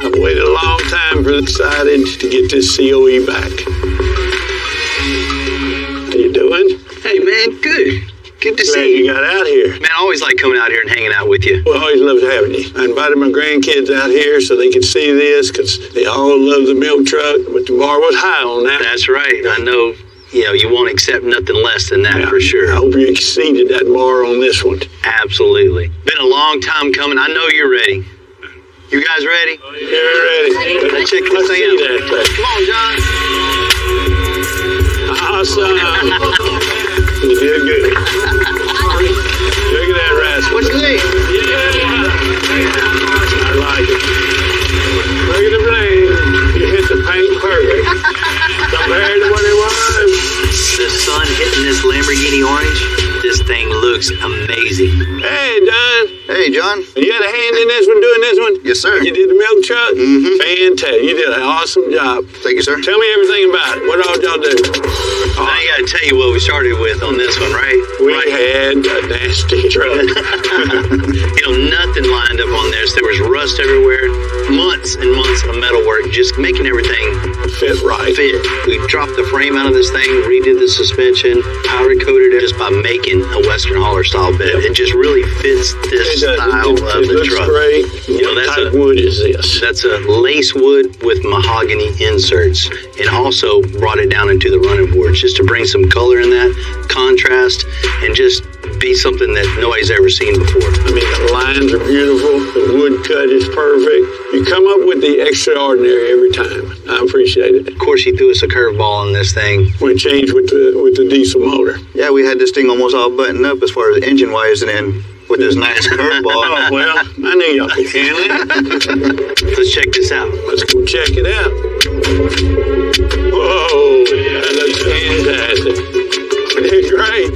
I've waited a long time for decided to get this COE back. How you doing? Hey, man, good. Good to Glad see you. you got out here. Man, I always like coming out here and hanging out with you. Well, I always loved having you. I invited my grandkids out here so they could see this because they all love the milk truck, but the bar was high on that. That's right. I know, you know, you won't accept nothing less than that for sure. I hope you exceeded that bar on this one. Absolutely. Been a long time coming. I know you're ready. You guys ready? You're ready. Let's check this thing out. Come on, John. Awesome. You did good. Look at that rascal. What you think? Yeah. I like it. Look at the blade. You hit the paint perfect. Compared to what it was. The sun hitting this Lamborghini orange, this thing looks amazing. Hey, Don. Hey, John. You had a hand in this one, doing this one? Yes, sir. You did the milk truck? Mm-hmm. Fantastic. You did an awesome job. Thank you, sir. Tell me everything about it. What all y'all do? Now I gotta tell you what we started with on this one, right? We had a nasty truck. You know, nothing lined up on this. There was rust everywhere. Months and months of metal work, just making everything fit right. We dropped the frame out of this thing, redid the suspension, powder coated it just by making a Western Hauler style bed. It just really fits this style of the truck. Great. You know, that's type of wood is this? That's a lace wood with mahogany inserts, and also brought it down into the running boards just to bring some color in that, contrast, and just be something that nobody's ever seen before. I mean, the lines are beautiful. The wood cut is perfect. You come up with the extraordinary every time. I appreciate it. Of course, he threw us a curveball on this thing. We changed with the diesel motor. Yeah, we had this thing almost all buttoned up as far as engine wise, and then with this nice curveball. Oh, well, I knew y'all could handle it. Let's check this out. Let's go check it out. Whoa, that looks fantastic. Great.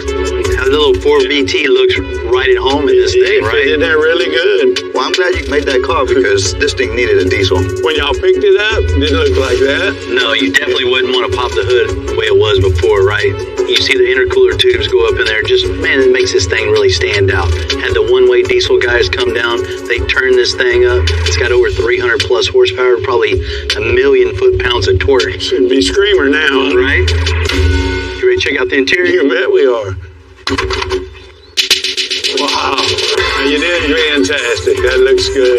How the little 4VT looks right at home in this thing, right? Isn't that really good? Well, I'm glad you made that call because this thing needed a diesel. When y'all picked it up, it didn't look like that. No, you definitely wouldn't want to pop the hood the way it was before, right? You see the intercooler tubes go up in there. Just, man, it makes this thing really stand out. Had the one-way diesel guys come down, they turn this thing up. It's got over 300 plus horsepower, probably 1 million foot-pounds of torque. Should be Screamer now, huh? Right? You ready to check out the interior? You bet we are. Wow, you did fantastic. That looks good.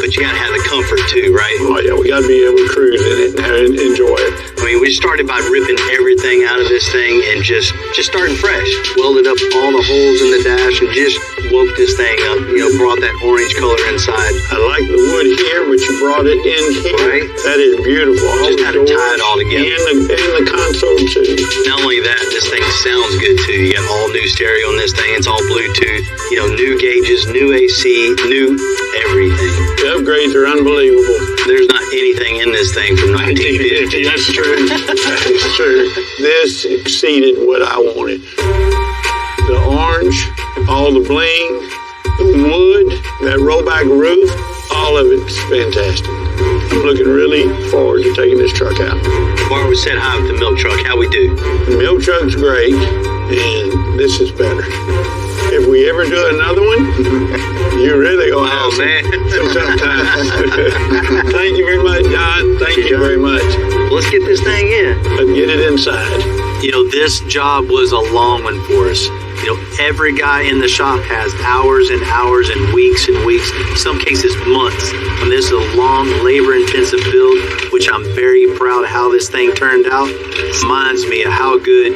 But you gotta have the comfort too, right? Oh yeah, we gotta be able to cruise in it and enjoy it. I mean, we started by ripping everything out of this thing and just starting fresh. Welded up all the holes in the dash and just woke this thing up. You know, brought that orange color inside. I like the wood here, but you brought it in here. Right? That is beautiful. All just had to tie it all together. And the console too. Not only that, this thing sounds good too. You got all new stereo on this thing. It's all Bluetooth. You know, new gauges, new AC, new everything. The upgrades are unbelievable. There's not anything in this thing from 1950. That's true. That's true. This exceeded what I wanted. The orange, all the bling, the wood, that rollback roof, all of it's fantastic. I'm looking really forward to taking this truck out. Bart, we said hi with the milk truck. How we do? The milk truck's great, and this is better. If we ever do another one, you really gonna have some time. Thank you very much, John. Thank you very much. Let's get this thing in. Let's get it inside. You know, this job was a long one for us. You know, every guy in the shop has hours and hours and weeks, in some cases months. And this is a long, labor-intensive build, which I'm very proud of how this thing turned out. Reminds me of how good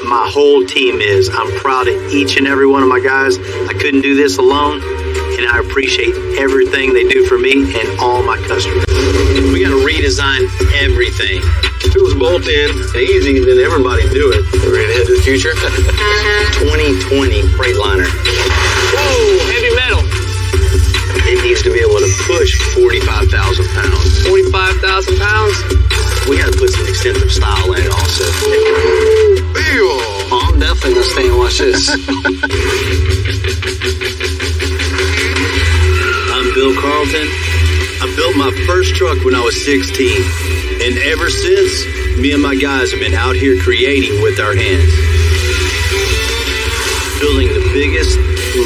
my whole team is. I'm proud of each and every one of my guys. I couldn't do this alone, and I appreciate everything they do for me and all my customers. We got to redesign everything. If it was bolt in easy, then everybody do it. We're ready to head to the future. 2020 Freightliner. Whoa, heavy metal. It needs to be able to push 45,000 pounds. 45,000 pounds? We got to put some extensive style in it also. Oh, I'm definitely gonna stay and watch this. I'm Bill Carlton. I built my first truck when I was 16. And ever since, me and my guys have been out here creating with our hands. Building the biggest,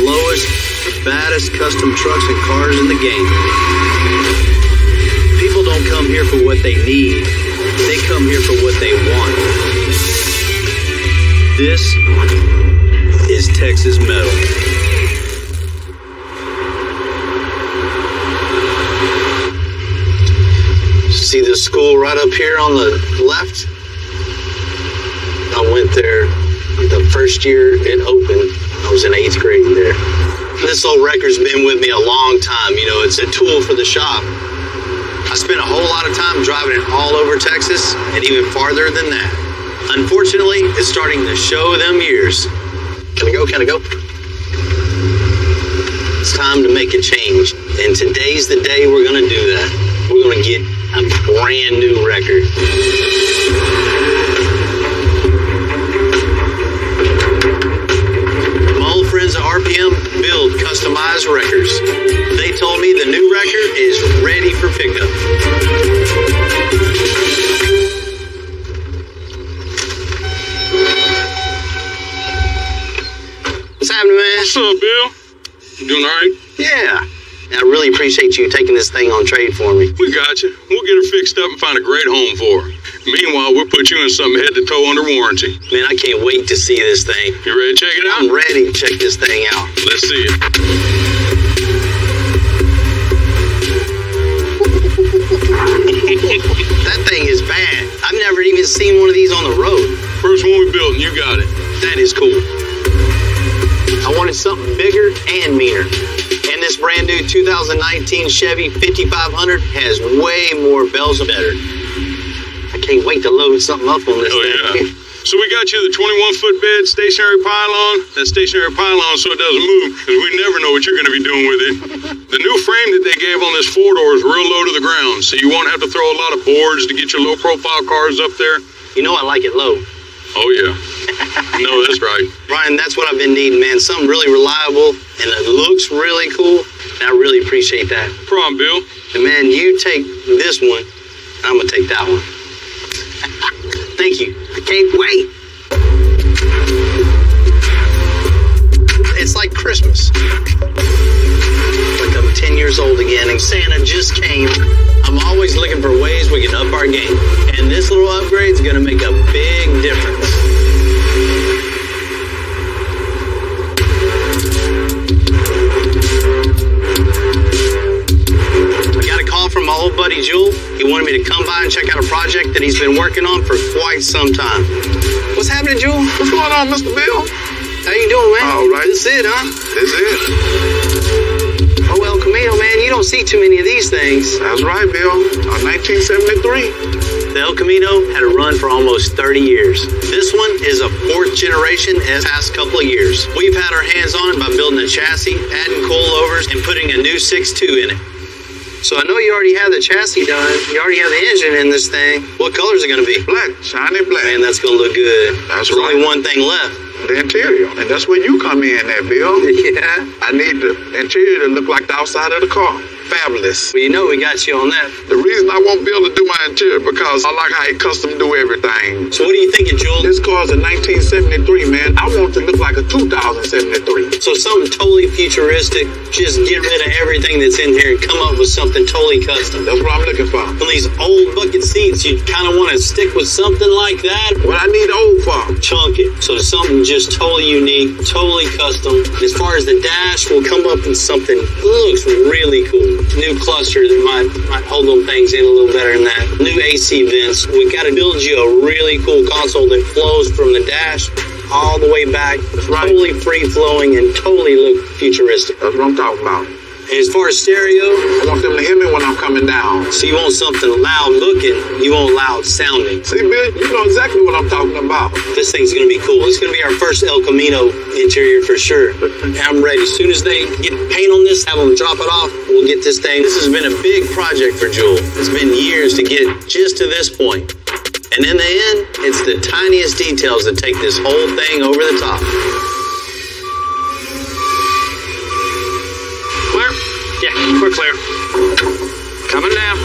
lowest, baddest custom trucks and cars in the game. People don't come here for what they need. They come here for what they want. This is Texas Metal. See the school right up here on the left? I went there the first year it opened. I was in 8th grade there. This old record's been with me a long time. You know, it's a tool for the shop. I spent a whole lot of time driving it all over Texas and even farther than that. Unfortunately, it's starting to show them years. Can I go? Can I go? It's time to make a change. And today's the day we're going to do that. We're going to get a brand new record. My old friends at RPM build customized records. They told me the new record is ready for pickup. What's happening, man? What's up, Bill? You doing all right? Yeah. I really appreciate you taking this thing on trade for me. We got you. We'll get her fixed up and find a great home for her. Meanwhile, we'll put you in something head to toe under warranty. Man, I can't wait to see this thing. You ready to check it out? I'm ready to check this thing out. Let's see it. seen one of these on the road. First one we built, and you got it. That is cool. I wanted something bigger and meaner. And this brand new 2019 Chevy 5500 has way more bells and better. I can't wait to load something up on this thing. Yeah. So we got you the 21-foot bed, stationary pylon. That stationary pylon so it doesn't move, because we never know what you're going to be doing with it. The new frame that they gave on this 4-door is real low to the ground, so you won't have to throw a lot of boards to get your low-profile cars up there. You know I like it low. Oh, yeah. No, that's right. Brian, that's what I've been needing, man. Something really reliable, and it looks really cool, and I really appreciate that. Problem, Bill. And, man, you take this one, I'm going to take that one. Thank you. I can't wait. It's like Christmas. Like I'm 10 years old again and Santa just came. I'm always looking for ways we can up our game. And this little upgrade is going to make a big difference. I got a call from my old buddy Jewel. He wanted me to come by and check out a project that he's been working on for quite some time. What's happening, Jewel? What's going on, Mr. Bill? How you doing, man? All right. This is it, huh? This is it. Oh, El Camino, man, you don't see too many of these things. That's right, Bill. 1973. The El Camino had a run for almost 30 years. This one is a 4th generation in the past couple of years. We've had our hands on it by building a chassis, adding coilovers, and putting a new 6.2 in it. So I know you already have the chassis done. You already have the engine in this thing. What color is it going to be? Black, shiny black. Man, that's going to look good. That's There's right. only one thing left. The interior. And that's where you come in there, Bill. Yeah. I need the interior to look like the outside of the car. Fabulous. Well, you know we got you on that. The reason I won't be able to do my interior because I like how he custom do everything. So what are you thinking, Jewel? This car's a 1973, man. I want it to look like a 2073. So something totally futuristic. Just get rid of everything that's in here and come up with something totally custom. That's what I'm looking for. On these old bucket seats, you kind of want to stick with something like that. What I need old for? Chunk it. So something just totally unique, totally custom. As far as the dash, we'll come up with something that looks really cool. New cluster that might hold them things in a little better than that. New AC vents. We got to build you a really cool console that flows from the dash all the way back. That's right. Totally free-flowing and totally look futuristic. That's what I'm talking about. And as far as stereo, I want them to hear me when I'm coming down. so you want something loud looking, you want loud sounding. See, Bill, you know exactly what I'm talking about. This thing's going to be cool. It's going to be our first El Camino interior for sure. I'm ready. As soon as they get paint on this, have them drop it off, we'll get this thing. This has been a big project for Jewel. It's been years to get just to this point. And in the end, it's the tiniest details that take this whole thing over the top. Clear? Yeah, we're clear. Coming down.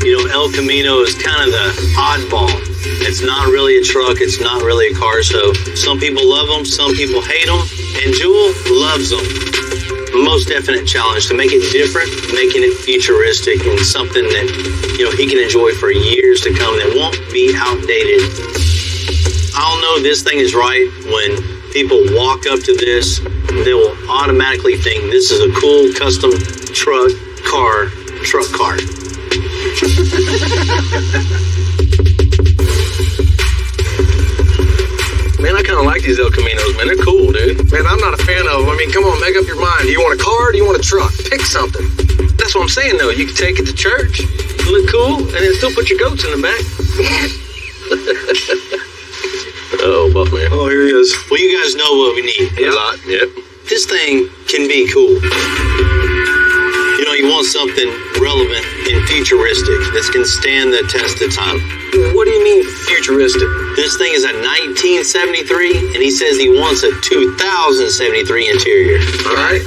You know, El Camino is kind of the oddball. It's not really a truck. It's not really a car. So some people love them. Some people hate them. And Jewel loves them. Most definite challenge to make it different, making it futuristic and something that, you know, he can enjoy for years to come that won't be outdated. I'll know this thing is right when people walk up to this. They will automatically think this is a cool custom truck car. Man, I kind of like these El Caminos, man. They're cool, dude. Man, I'm not a fan of them. I mean, come on, make up your mind. Do you want a car or do you want a truck? Pick something. That's what I'm saying, though. You can take it to church, look cool, and then still put your goats in the back. Oh, Buffman. Oh, here he is. Well, you guys know what we need. A lot, yep. This thing can be cool. You know, you want something relevant and futuristic that can stand the test of time. What do you mean futuristic? This thing is a 1973, and he says he wants a 2073 interior. All right.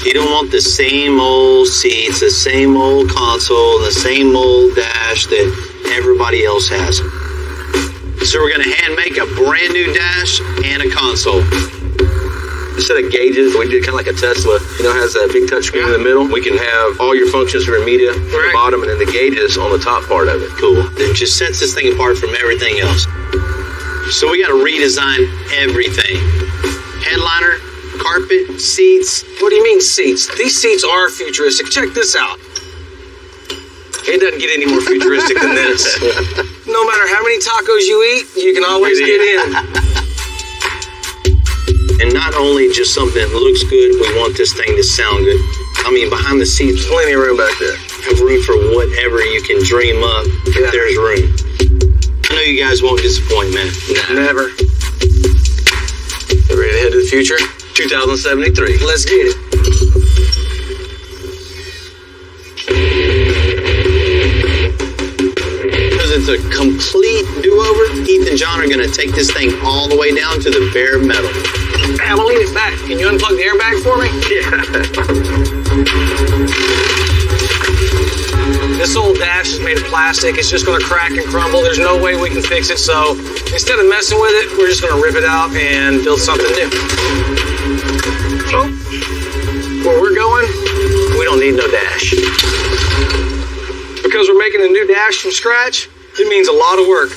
He don't want the same old seats, the same old console, and the same old dash that everybody else has. So we're going to hand make a brand new dash and a console. Instead of gauges, we did kind of like a Tesla. You know, it has a big touch screen in the middle. We can have all your functions for your media at the bottom and then the gauges on the top part of it. Cool. It just sets this thing apart from everything else. So we got to redesign everything. Headliner, carpet, seats. What do you mean seats? These seats are futuristic. Check this out. It doesn't get any more futuristic than this. No matter how many tacos you eat, you can always get in. And not only just something that looks good, we want this thing to sound good. I mean, behind the seats, plenty of room back there. Have room for whatever you can dream up if there's room. I know you guys won't disappoint, man. Never. You ready to head to the future? 2073. Let's get it. Because it's a complete do-over, Heath and John are going to take this thing all the way down to the bare metal. I'm gonna lean it back. Can you unplug the airbag for me? Yeah. This old dash is made of plastic. It's just gonna crack and crumble. There's no way we can fix it. So instead of messing with it, we're just gonna rip it out and build something new. So where we're going, we don't need no dash. Because we're making a new dash from scratch, it means a lot of work.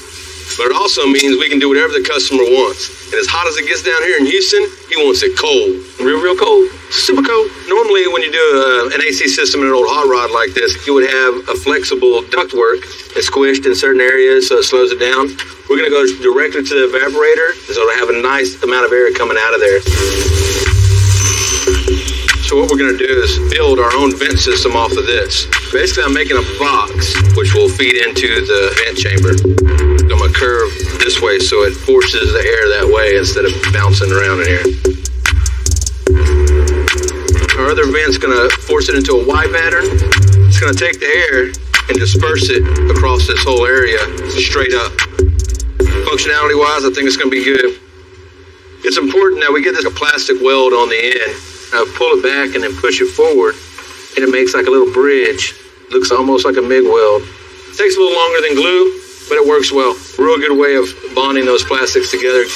But it also means we can do whatever the customer wants. And as hot as it gets down here in Houston, he wants it cold. Real cold. Super cold. Normally, when you do an AC system in an old hot rod like this, you would have a flexible ductwork that's squished in certain areas so it slows it down. We're going to go directly to the evaporator, so it'll have a nice amount of air coming out of there. So what we're going to do is build our own vent system off of this. Basically, I'm making a box which will feed into the vent chamber. I'm going to curve this way so it forces the air that way instead of bouncing around in here. Our other vent's going to force it into a Y pattern. It's going to take the air and disperse it across this whole area straight up. Functionality-wise, I think it's going to be good. It's important that we get this plastic weld on the end. Pull it back and then push it forward, and it makes like a little bridge. Looks almost like a MIG weld. It takes a little longer than glue, but it works well. Real good way of bonding those plastics together.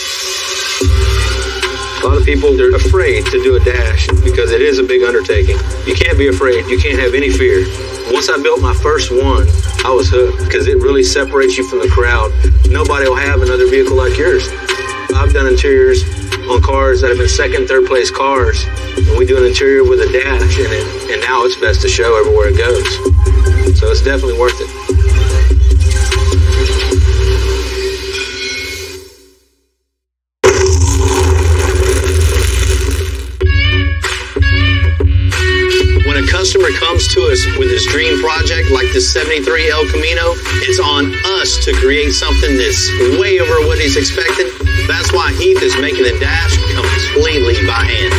A lot of people, they're afraid to do a dash because it is a big undertaking. You can't be afraid. You can't have any fear. Once I built my first one, I was hooked because it really separates you from the crowd. Nobody will have another vehicle like yours. I've done interiors on cars that have been second, third place cars. And we do an interior with a dash in it, and now it's best to show everywhere it goes. So it's definitely worth it. When a customer comes to us with his dream project like this 73 El Camino, it's on us to create something that's way over what he's expecting. That's why Heath is making the dash completely by hand.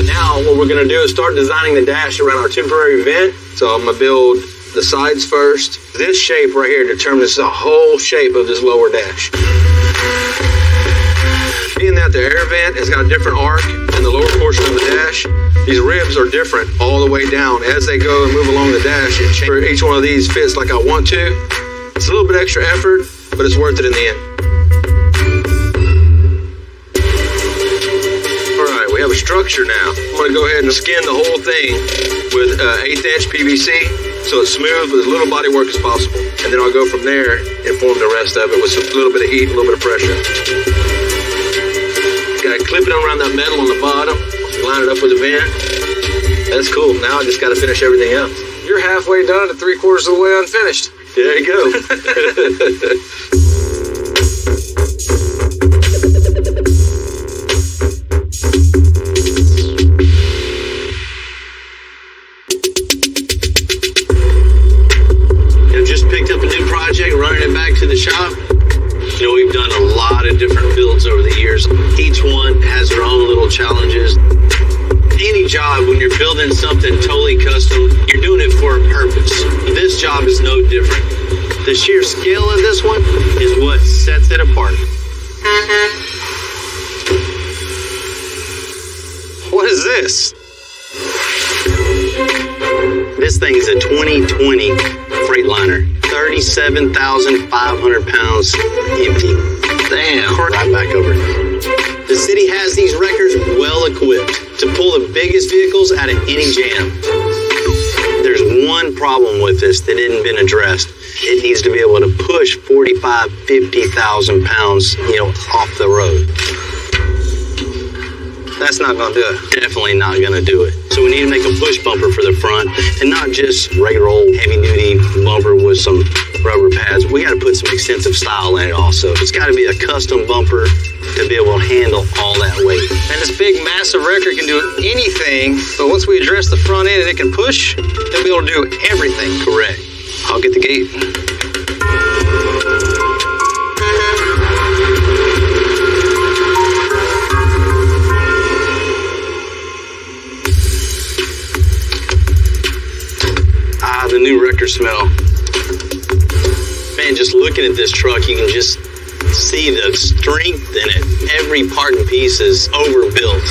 Now what we're going to do is start designing the dash around our temporary vent. So I'm going to build the sides first. This shape right here determines the whole shape of this lower dash. Being that the air vent has got a different arc in the lower portion of the dash, these ribs are different all the way down. As they go and move along the dash, each one of these fits like I want to. It's a little bit extra effort, but it's worth it in the end. We have a structure now. I'm going to go ahead and skin the whole thing with 1/8 inch PVC so it's smooth with as little body work as possible. And then I'll go from there and form the rest of it with a little bit of heat, a little bit of pressure. Got to clip it around that metal on the bottom, line it up with the vent. That's cool. Now I just got to finish everything else. You're halfway done and 3/4 of the way unfinished. There you go. Running it back to the shop. You know, we've done a lot of different builds over the years. Each one has their own little challenges. Any job, when you're building something totally custom, you're doing it for a purpose. This job is no different. The sheer scale of this one is what sets it apart. What is this? This thing is a 2020 Freightliner. 37,500 pounds empty. Damn. Right back over. The city has these wreckers well equipped to pull the biggest vehicles out of any jam. There's one problem with this that hadn't been addressed. It needs to be able to push 45,000, 50,000 pounds, off the road. That's not gonna do it. Definitely not gonna do it. So we need to make a push bumper for the front, and not just regular old heavy-duty bumper with some rubber pads. We gotta put some extensive style in it also. It's gotta be a custom bumper to be able to handle all that weight. And this big, massive wrecker can do anything, but once we address the front end and it can push, it'll be able to do everything. Correct. I'll get the gate. The new wrecker smell. Man, just looking at this truck, you can just see the strength in it. Every part and piece is overbuilt.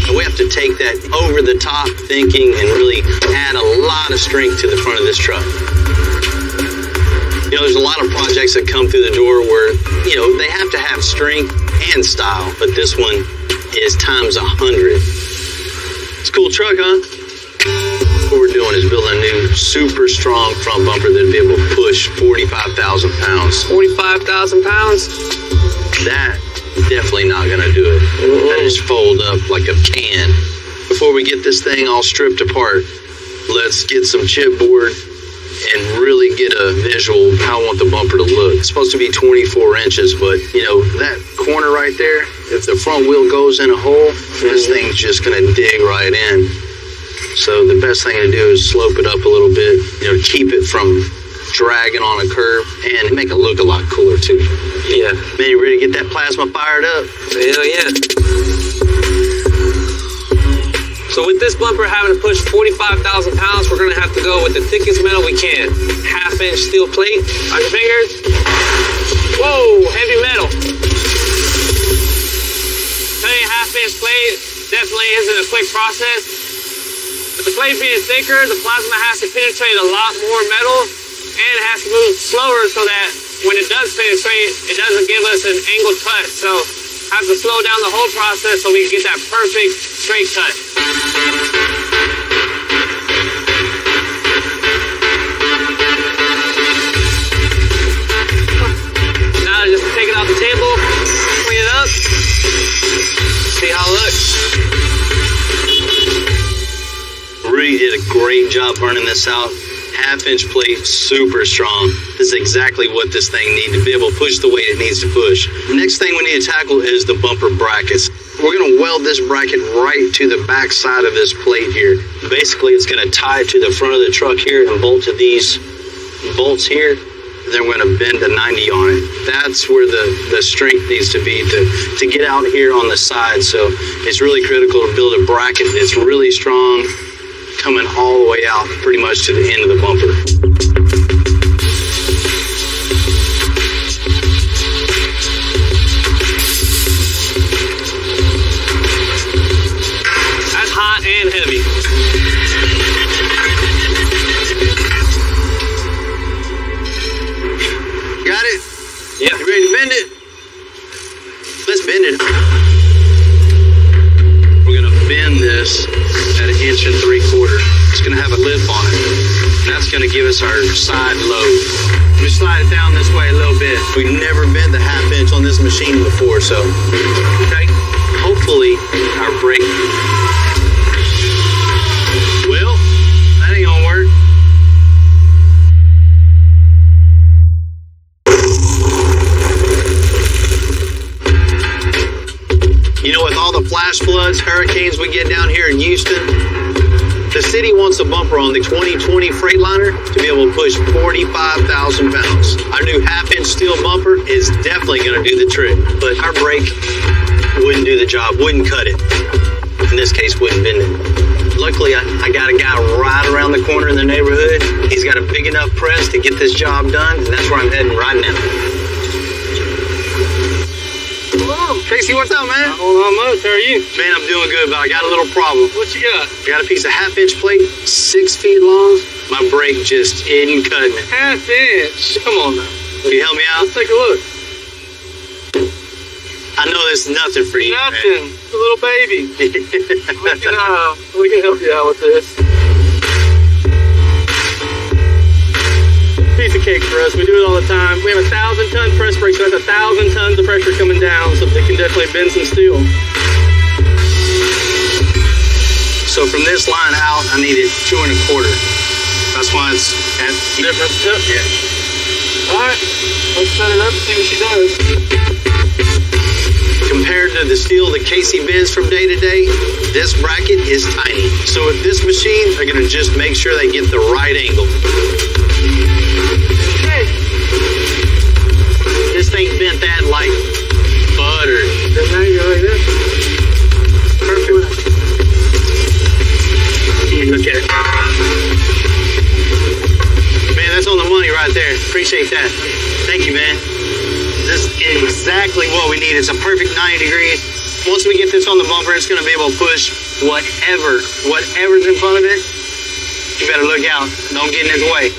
And we have to take that over the top thinking and really add a lot of strength to the front of this truck. You know, there's a lot of projects that come through the door where, you know, they have to have strength and style, but this one is times 100. It's a cool truck, huh? What we're doing is building a new super strong front bumper that'll be able to push 45,000 pounds. 45,000 pounds? That definitely not gonna do it. That just fold up like a can. Before we get this thing all stripped apart, let's get some chipboard and really get a visual of how I want the bumper to look. It's supposed to be 24 inches, but you know, that corner right there, if the front wheel goes in a hole, this thing's just gonna dig right in. So the best thing to do is slope it up a little bit, you know, keep it from dragging on a curve and make it look a lot cooler too. Yeah. Man, you ready to get that plasma fired up? Hell yeah. So with this bumper having to push 45,000 pounds, we're gonna have to go with the thickest metal we can. 1/2-inch steel plate on your fingers. Whoa, heavy metal. Cutting a 1/2-inch plate definitely isn't a quick process. With the plate being thicker, the plasma has to penetrate a lot more metal, and it has to move slower so that when it does penetrate, it doesn't give us an angled cut. So I have to slow down the whole process so we can get that perfect straight cut. Now just take it off the table, clean it up, see how it looks. Rudy did a great job burning this out. 1/2-inch plate, super strong. This is exactly what this thing needs to be able to push the weight it needs to push. The next thing we need to tackle is the bumper brackets. We're going to weld this bracket right to the back side of this plate here. Basically, it's going to tie to the front of the truck here and bolt to these bolts here. Then we're going to bend a 90 on it. That's where the strength needs to be to get out here on the side. So it's really critical to build a bracket that's really strong, coming all the way out pretty much to the end of the bumper. That's hot and heavy. Got it? Yeah. You ready to bend it? Let's bend it. We're gonna bend this at 1 3/4. It's gonna have a lip on it. That's gonna give us our side load. We slide it down this way a little bit. We've never bent the 1/2 inch on this machine before, so okay. Hopefully our brake. Well, that ain't gonna work. You know, with all the flash floods, hurricanes we get down here in Houston, the city wants a bumper on the 2020 Freightliner to be able to push 45,000 pounds. Our new 1/2-inch steel bumper is definitely going to do the trick, but our brake wouldn't do the job, wouldn't cut it. In this case, wouldn't bend it. Luckily, I got a guy right around the corner in the neighborhood. He's got a big enough press to get this job done, and that's where I'm heading right now. Hello. Tracy, what's up, man? Not much. How are you? Man, I'm doing good, but I got a little problem. What you got? I got a piece of 1/2-inch plate, 6 feet long. My brake just isn't cutting it. 1/2 inch? Come on now. Can you help me out? Let's take a look. I know this is nothing for you, Nothing. man. It's a little baby. we can help you out with this. Piece of cake for us. We do it all the time. We have a 1,000-ton press brake, so that's 1,000 tons of pressure coming down, so they can definitely bend some steel. So from this line out, I needed 2 1/4. That's why it's at different tip. Yeah. All right, let's set it up and see what she does. Compared to the steel that Casey bends from day to day, this bracket is tiny. So with this machine, they're gonna just make sure they get the right angle. Okay. This thing bent that like butter. Then now you go like this. Perfect. Look at it. Man, that's on the money right there. Appreciate that. Thank you, man. This is exactly what we need. It's a perfect 90 degrees. Once we get this on the bumper, it's going to be able to push whatever's in front of it. You better look out. Don't get in its way.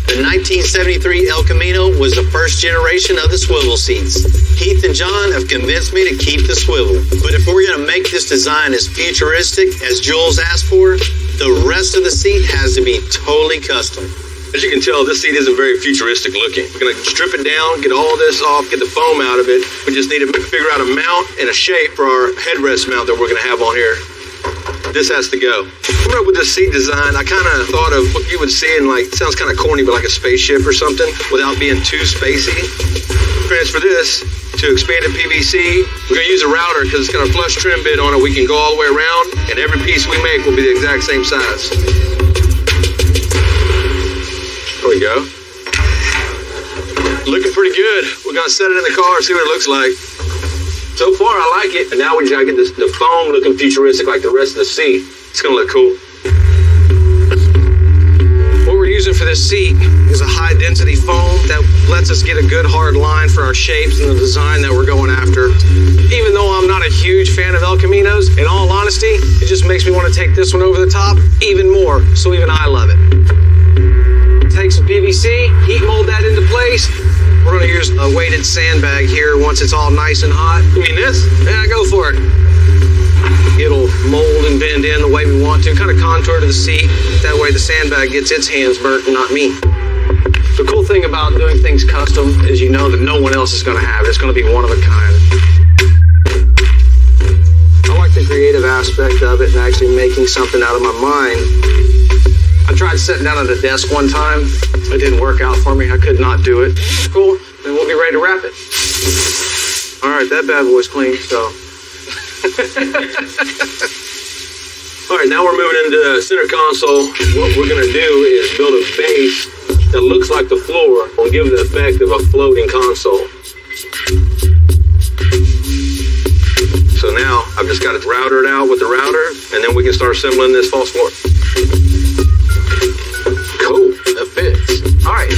The 1973 El Camino was the first generation of the swivel seats. Heath and John have convinced me to keep the swivel. But if we're going to make this design as futuristic as Jules asked for, the rest of the seat has to be totally custom. As you can tell, this seat isn't very futuristic looking. We're going to strip it down, get all this off, get the foam out of it. We just need to figure out a mount and a shape for our headrest mount that we're going to have on here. This has to go. Coming up with this seat design, I kind of thought of what you would see in, like, sounds kind of corny, but like a spaceship or something, without being too spacey. For this, to expanded PVC, we're going to use a router because it's got a flush trim bit on it. We can go all the way around, and every piece we make will be the exact same size. There we go. Looking pretty good. We're going to set it in the car, see what it looks like. So far, I like it. And now we just got to get the foam looking futuristic like the rest of the seat. It's going to look cool. What we're using for this seat is a high density foam that lets us get a good hard line for our shapes and the design that we're going after. Even though I'm not a huge fan of El Caminos, in all honesty, it just makes me want to take this one over the top even more, so even I love it. Take some PVC, heat mold that into place. We're going to use a weighted sandbag here once it's all nice and hot. You mean this? Yeah, go for it. It'll mold and bend in the way we want to, kind of contour to the seat. That way the sandbag gets its hands burnt and not me. The cool thing about doing things custom is you know that no one else is going to have it. It's going to be one of a kind. I like the creative aspect of it and actually making something out of my mind. I tried sitting down at a desk one time. It didn't work out for me. I could not do it. Cool. Then we'll be ready to wrap it. All right, that bad boy's clean, so. All right, now we're moving into the center console. What we're going to do is build a base that looks like the floor and give the effect of a floating console. So now I've just got it routed out with the router, and then we can start assembling this false floor. Cool, that fits. All right,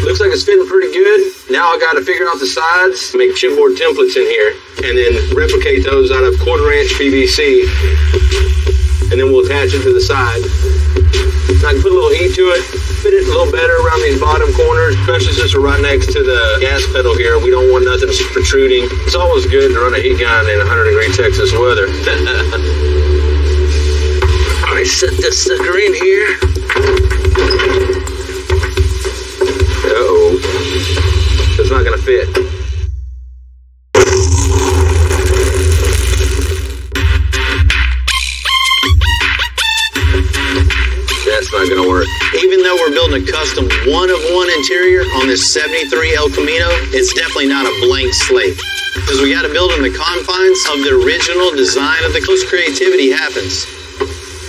looks like it's fitting pretty good. Now I got to figure out the sides, make chipboard templates in here, and then replicate those out of 1/4-inch PVC, and then we'll attach it to the side. And I can put a little heat to it, fit it a little better around these bottom corners, especially since we're right next to the gas pedal here. We don't want nothing protruding. It's always good to run a heat gun in 100-degree Texas weather. All right, set this sucker in here. Uh-oh. It's not gonna fit. That's not gonna work. Even though we're building a custom one-of-one interior on this 73 El Camino, it's definitely not a blank slate. Because we got to build in the confines of the original design of the close creativity happens.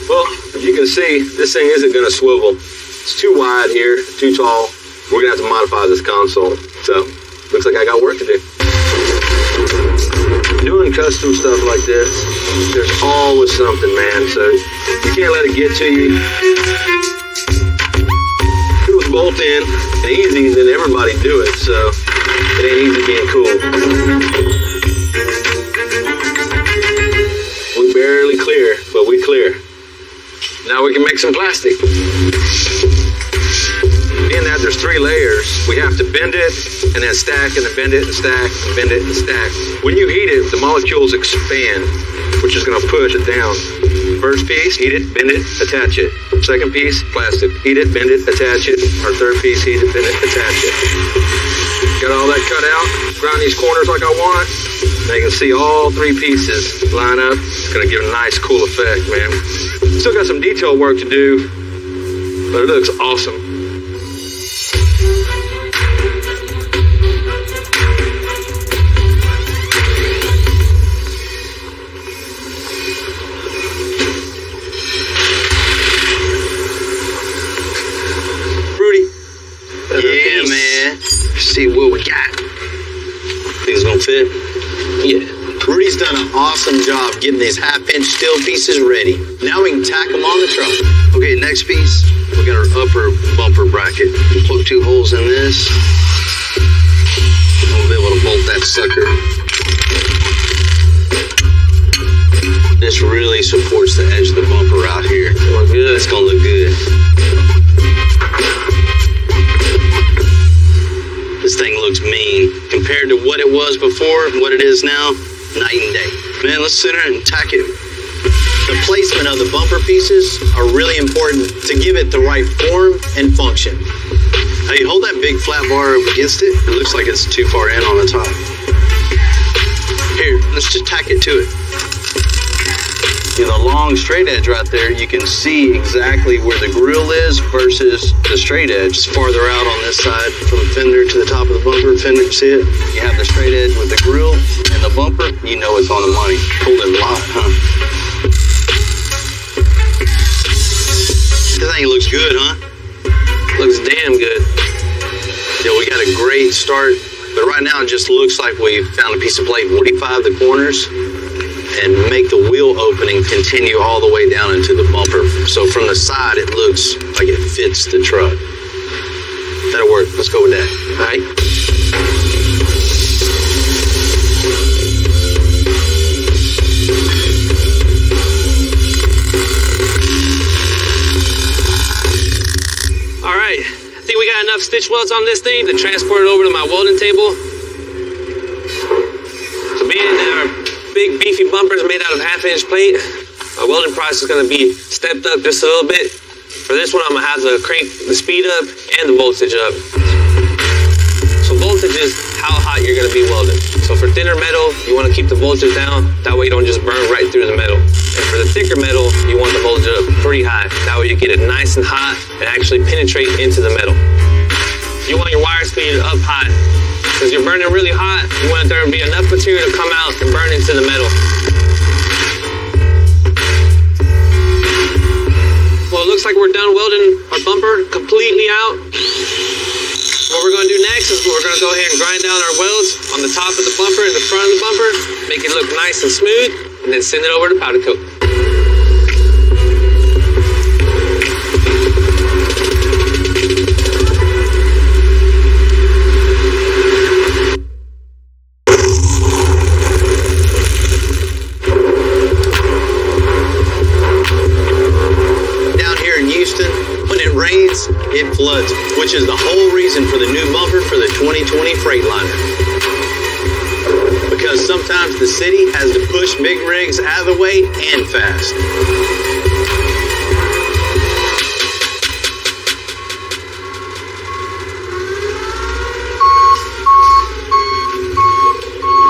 Well, as you can see, this thing isn't gonna swivel. It's too wide here, too tall. We're gonna have to modify this console. So, looks like I got work to do. Doing custom stuff like this, there's always something, man. So, you can't let it get to you. If it was bolt in and easy, then everybody do it. So, it ain't easy being cool. We barely clear, but we clear. Now we can make some plastic. In that there's 3 layers. We have to bend it and then stack and then bend it and stack and bend it and stack. When you heat it, the molecules expand, which is going to push it down. First piece, heat it, bend it, attach it. Second piece, plastic. Heat it, bend it, attach it. Our third piece, heat it, bend it, attach it. Got all that cut out. Grind these corners like I want. Now you can see all three pieces line up. It's gonna give a nice, cool effect, man. Still got some detail work to do, but it looks awesome. Yeah, man. See what we got. Think it's gonna fit? Yeah. Rudy's done an awesome job getting these half-inch steel pieces ready. Now we can tack them on the truck. Okay, next piece, we got our upper bumper bracket. Plug 2 holes in this. We'll be able to bolt that sucker. This really supports the edge of the bumper out here. Look good. It's gonna look good. This thing looks mean. Compared to what it was before and what it is now, night and day. Man, let's sit there and tack it. The placement of the bumper pieces are really important to give it the right form and function. Hey, hold that big flat bar up against it. It looks like it's too far in on the top. Here, let's just tack it to it. You know, the long straight edge right there, you can see exactly where the grill is versus the straight edge. It's farther out on this side from the fender to the top of the bumper. Fender, see it? You have the straight edge with the grill and the bumper, you know it's on the money. Hold it a lot, huh? This thing looks good, huh? Looks damn good. Yeah, we got a great start, but right now it just looks like we found a piece of plate 45 the corners and make the wheel opening continue all the way down into the bumper. So from the side, it looks like it fits the truck. That'll work. Let's go with that. All right. All right. I think we got enough stitch welds on this thing to transport it over to my welding table. So being our big beefy bumpers made out of half-inch plate, my welding process is going to be stepped up just a little bit. For this one, I'm going to have to crank the speed up and the voltage up. So voltage is how hot you're going to be welding. So for thinner metal, you want to keep the voltage down. That way you don't just burn right through the metal. And for the thicker metal, you want the voltage up pretty high. That way you get it nice and hot and actually penetrate into the metal. You want your wire speed up high. Because you're burning really hot, you want there to be enough material to come out and burn into the metal. Well, it looks like we're done welding our bumper completely out. What we're going to do next is we're going to go ahead and grind down our welds on the top of the bumper and the front of the bumper, make it look nice and smooth, and then send it over to powder coat. It floods, which is the whole reason for the new bumper for the 2020 Freightliner. Because sometimes the city has to push big rigs out of the way and fast.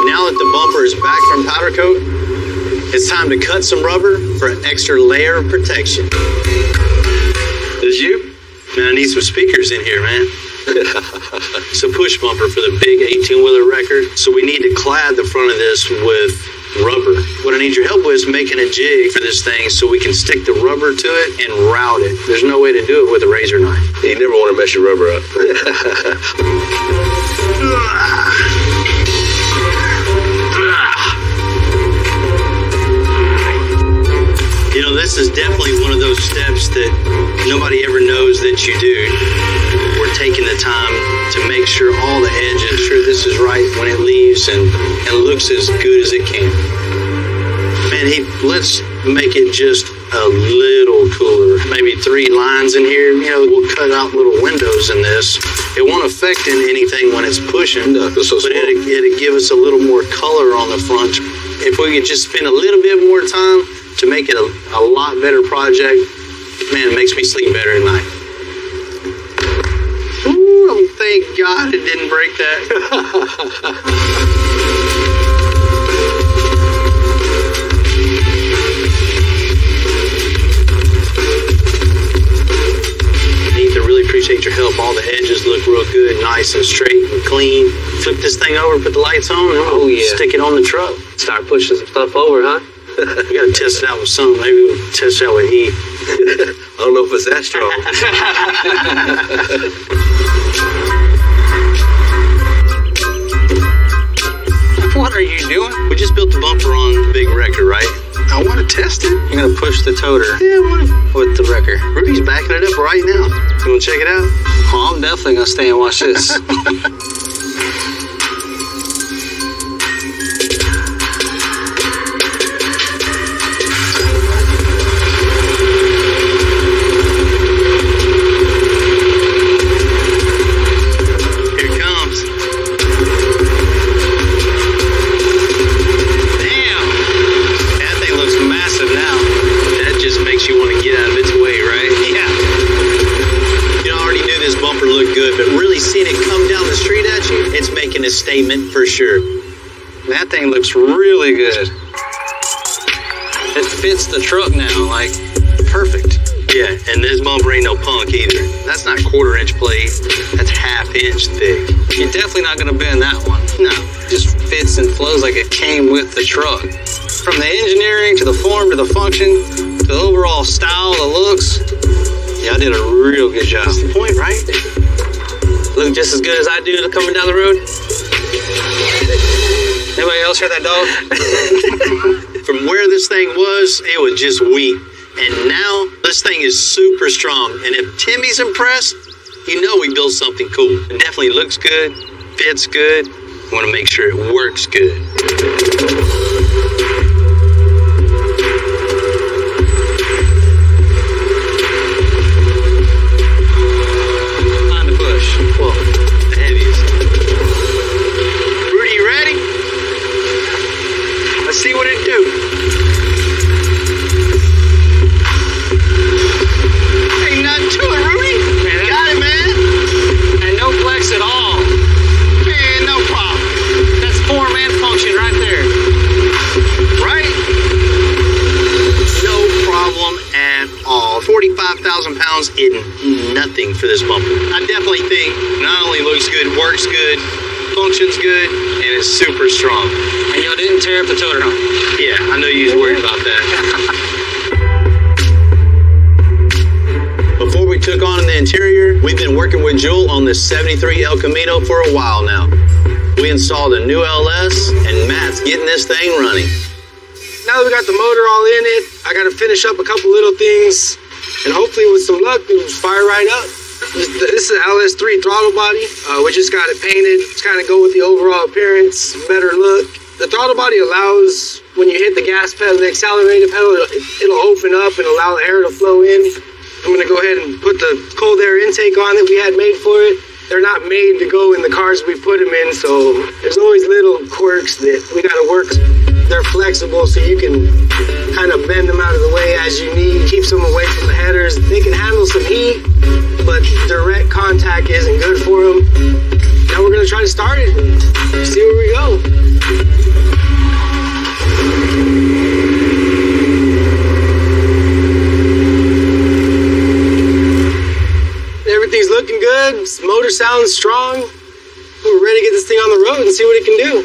Now that the bumper is back from powder coat, it's time to cut some rubber for an extra layer of protection. Is you? Man, I need some speakers in here, man. It's a push bumper for the big 18-wheeler record, so we need to clad the front of this with rubber. What I need your help with is making a jig for this thing so we can stick the rubber to it and route it. There's no way to do it with a razor knife. You never want to mess your rubber up. You know, this is definitely one of those steps that nobody ever knows that you do. We're taking the time to make sure all the edges, sure this is right when it leaves and looks as good as it can. Man, let's make it just a little cooler. Maybe 3 lines in here. You know, we'll cut out little windows in this. It won't affect anything when it's pushing, but it'll give us a little more color on the front. If we could just spend a little bit more time to make it a lot better project. Man, it makes me sleep better at night. Ooh, thank God it didn't break that. Really appreciate your help. All the edges look real good, nice and straight and clean. Flip this thing over, put the lights on, and stick it on the truck. Start pushing some stuff over, huh? We gotta test it out with something. Maybe we'll test it out with heat. I don't know if it's that strong. What are you doing? We just built the bumper on the big wrecker, right? I want to test it. You're going to push the toter. Yeah, with the wrecker. Rudy's backing it up right now. You want to check it out? Oh, I'm definitely going to stay and watch this. Statement for sure. That thing looks really good. It fits the truck now, like perfect. Yeah, and this bumper ain't no punk either. That's not 1/4-inch plate. That's 1/2-inch thick. You're definitely not gonna bend that one. No, it just fits and flows like it came with the truck. From the engineering to the form to the function to the overall style, the looks. Yeah, I did a real good job. That's the point, right? Look just as good as I do coming down the road. Anybody else hear that dog? From where this thing was, it was just weak. And now, this thing is super strong. And if Timmy's impressed, you know we built something cool. It definitely looks good, fits good. We want to make sure it works good. Time to push. Whoa, the heaviest. Rudy, you ready? Let's see what it do. Ain't nothing to it, Rudy. Man, got it, man. And no flex at all. Man, no problem. That's form and function right there. Right? No problem at all. 45,000 pounds is nothing for this bumper. I definitely think not only looks good, works good, functions good, and is super strong. And y'all didn't tear up the toter, huh? Yeah, I know you was worried about that. Before we took on the interior, we've been working with Jewel on this 73 El Camino for a while now. We installed a new LS, and Matt's getting this thing running. Now that we got the motor all in it, I got to finish up a couple little things, and hopefully with some luck, it'll fire right up. This is an LS3 throttle body. We just got it painted to kind of go with the overall appearance, better look. The throttle body allows, when you hit the gas pedal, the accelerator pedal, it'll open up and allow the air to flow in. I'm going to go ahead and put the cold air intake on that we had made for it. They're not made to go in the cars we put them in, so there's always little quirks that we got to work. They're flexible, so you can kind of bend them out of the way as you need, keeps them away from the headers. They can handle some heat, but direct contact isn't good for them. Now we're going to try to start it and see where we go. Everything's looking good. This motor sounds strong. We're ready to get this thing on the road and see what it can do.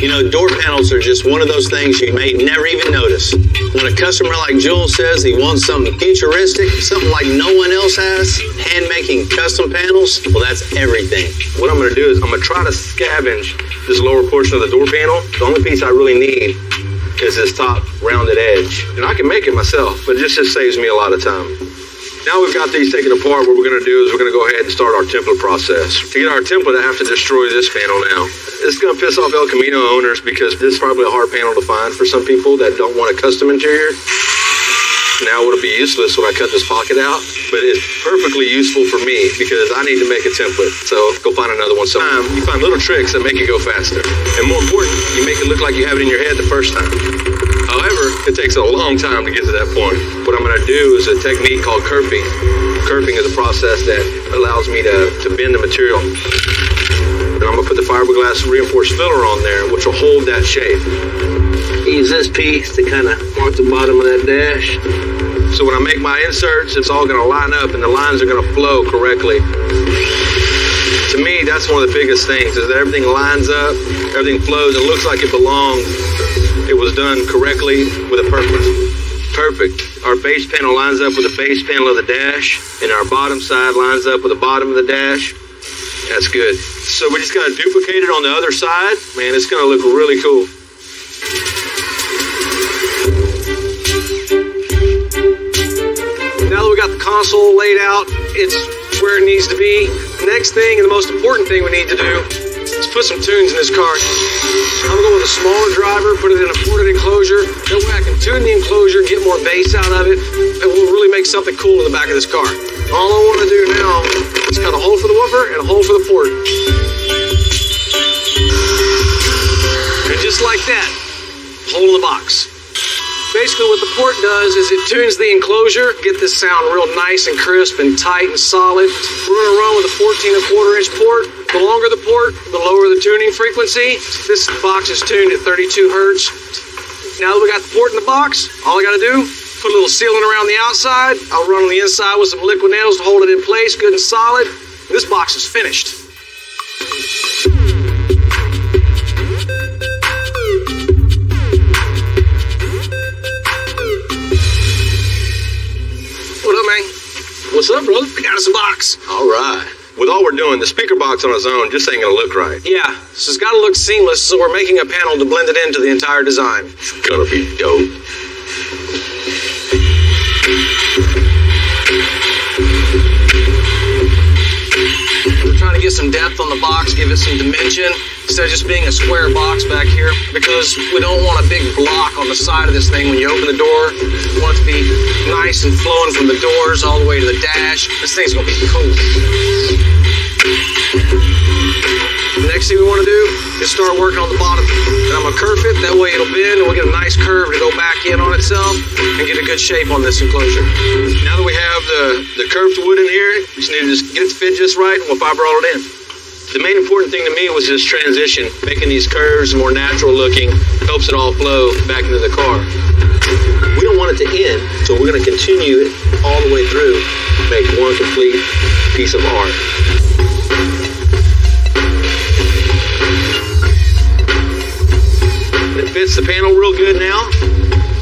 You know, door panels are just one of those things you may never even notice. When a customer like Joel says he wants something futuristic, something like no one else has, hand-making custom panels, well, that's everything. What I'm going to do is I'm going to try to scavenge this lower portion of the door panel. The only piece I really need is this top rounded edge. And I can make it myself, but it just saves me a lot of time. Now we've got these taken apart, what we're going to do is we're going to go ahead and start our template process. To get our template, I have to destroy this panel now. It's going to piss off El Camino owners because this is probably a hard panel to find for some people that don't want a custom interior. now would be useless when I cut this pocket out, but it's perfectly useful for me because I need to make a template. So go find another one sometime. You find little tricks that make it go faster. And more important, you make it look like you have it in your head the first time. However, it takes a long time to get to that point. What I'm gonna do is a technique called kerping. Kerping is a process that allows me to bend the material. And I'm gonna put the fiberglass reinforced filler on there, which will hold that shape. Use this piece to kind of mark the bottom of that dash. So when I make my inserts, it's all gonna line up and the lines are gonna flow correctly. To me, that's one of the biggest things, is that everything lines up, everything flows, it looks like it belongs. It was done correctly with a purpose. Perfect. Our base panel lines up with the base panel of the dash, and our bottom side lines up with the bottom of the dash. That's good. So we just gotta duplicate it on the other side. Man, it's gonna look really cool. Now that we got the console laid out, it's where it needs to be. The next thing and the most important thing we need to do is put some tunes in this car. I'm gonna go with a smaller driver, put it in a ported enclosure. That way I can tune the enclosure, get more bass out of it, and we'll really make something cool in the back of this car. All I want to do now is cut a hole for the woofer and a hole for the port. And just like that, hole in the box. Basically what the port does is it tunes the enclosure, get this sound real nice and crisp and tight and solid. We're going to run with a 14¼ inch port. The longer the port, the lower the tuning frequency. This box is tuned at 32 hertz. Now that we got the port in the box, all I got to do, put a little sealant around the outside. I'll run on the inside with some liquid nails to hold it in place good and solid. This box is finished. What up, man? What's up, brother? I got us a box. All right. With all we're doing, the speaker box on its own just ain't gonna look right. Yeah, so it's gotta look seamless, so we're making a panel to blend it into the entire design. It's gonna be dope. We're trying to get some depth on the box, give it some dimension, instead of just being a square box back here, because we don't want a big block on the side of this thing when you open the door. We want it to be nice and flowing from the doors all the way to the dash. This thing's gonna be cool. The next thing we want to do is start working on the bottom. And I'm gonna kerf it, that way it'll bend and we'll get a nice curve to go back in on itself and get a good shape on this enclosure. Now that we have the curved wood in here, we just need to get it to fit just right and we'll fiber all it in. The main important thing to me was this transition, making these curves more natural looking, helps it all flow back into the car. We don't want it to end, so we're gonna continue it all the way through, make one complete piece of art. It fits the panel real good now.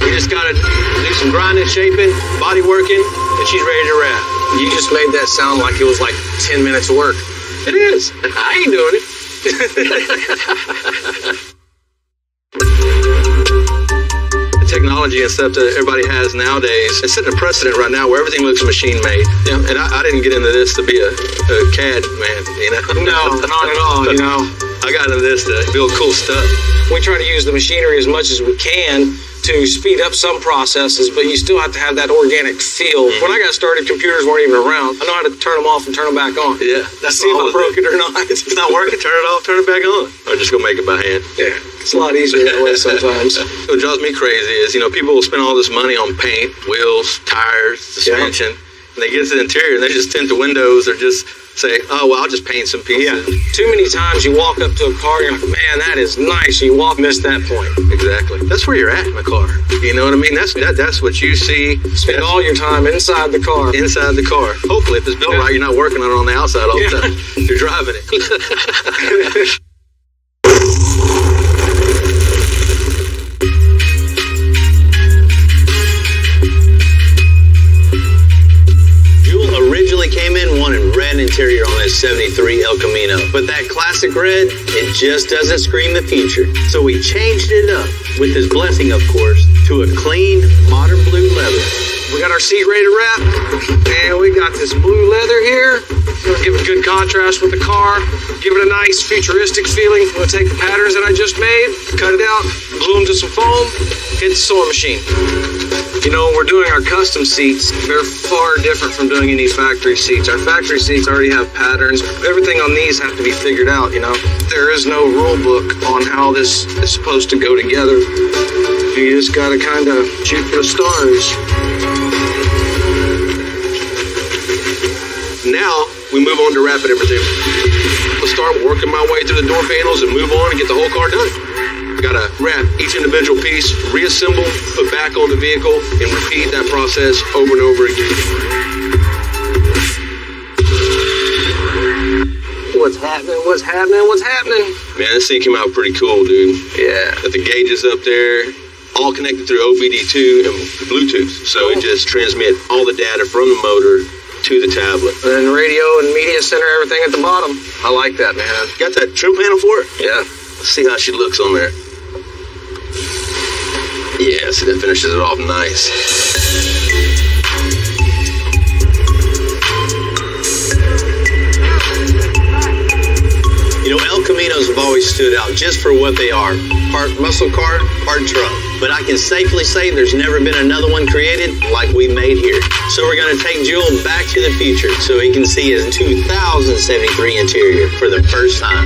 We just gotta do some grinding, shaping, body working, and she's ready to wrap. You just made that sound like it was like 10 minutes of work. It is. I ain't doing it. The technology and stuff that everybody has nowadays, it's setting a precedent right now where everything looks machine made. Yeah. And I didn't get into this to be a CAD man, you know? No, not at all, you know. I got into this to build cool stuff. We try to use the machinery as much as we can to speed up some processes, but you still have to have that organic feel. When I got started, computers weren't even around. I know how to turn them off and turn them back on. Yeah. That's see if I broke it or not. It's not working, turn it off, turn it back on. Or just go make it by hand. Yeah. It's a lot easier that way sometimes. What drives me crazy is, you know, people will spend all this money on paint, wheels, tires, suspension, and they get to the interior and they just tint the windows or just say, oh, well, I'll just paint some pieces. Yeah. Too many times you walk up to a car and you're like, man, that is nice. And you miss that point. Exactly. That's where you're at in the car. You know what I mean? That's what you see. Spend all your time inside the car. Inside the car. Hopefully, if it's built right, you're not working on it on the outside all the time. You're driving it. Originally came in wanting red interior on this 73 El Camino, but that classic red, it just doesn't scream the future. So we changed it up, with his blessing of course, to a clean, modern blue leather. We got our seat ready to wrap, and we got this blue leather here. Gonna give a good contrast with the car, give it a nice futuristic feeling. I'm gonna take the patterns that I just made, cut it out, glue them to some foam, hit the sewing machine. You know, when we're doing our custom seats, they're far different from doing any factory seats. Our factory seats already have patterns. Everything on these have to be figured out, you know. There is no rule book on how this is supposed to go together. You just gotta kind of shoot for the stars. Now, we move on to wrapping everything. Let's start working my way through the door panels and move on and get the whole car done. Gotta wrap each individual piece, reassemble, put back on the vehicle, and repeat that process over and over again. What's happening? What's happening? What's happening? Man, this thing came out pretty cool, dude. Yeah. Got the gauges up there, all connected through OBD2 and Bluetooth. So it just transmits all the data from the motor to the tablet. And then radio and media center, everything at the bottom. I like that, man. Got that trim panel for it? Yeah. Let's see how she looks on there. Yeah, see, that finishes it off nice. You know, El Caminos have always stood out just for what they are. Part muscle car, part truck. But I can safely say there's never been another one created like we made here. So we're going to take Jewel back to the future so he can see his 2073 interior for the first time.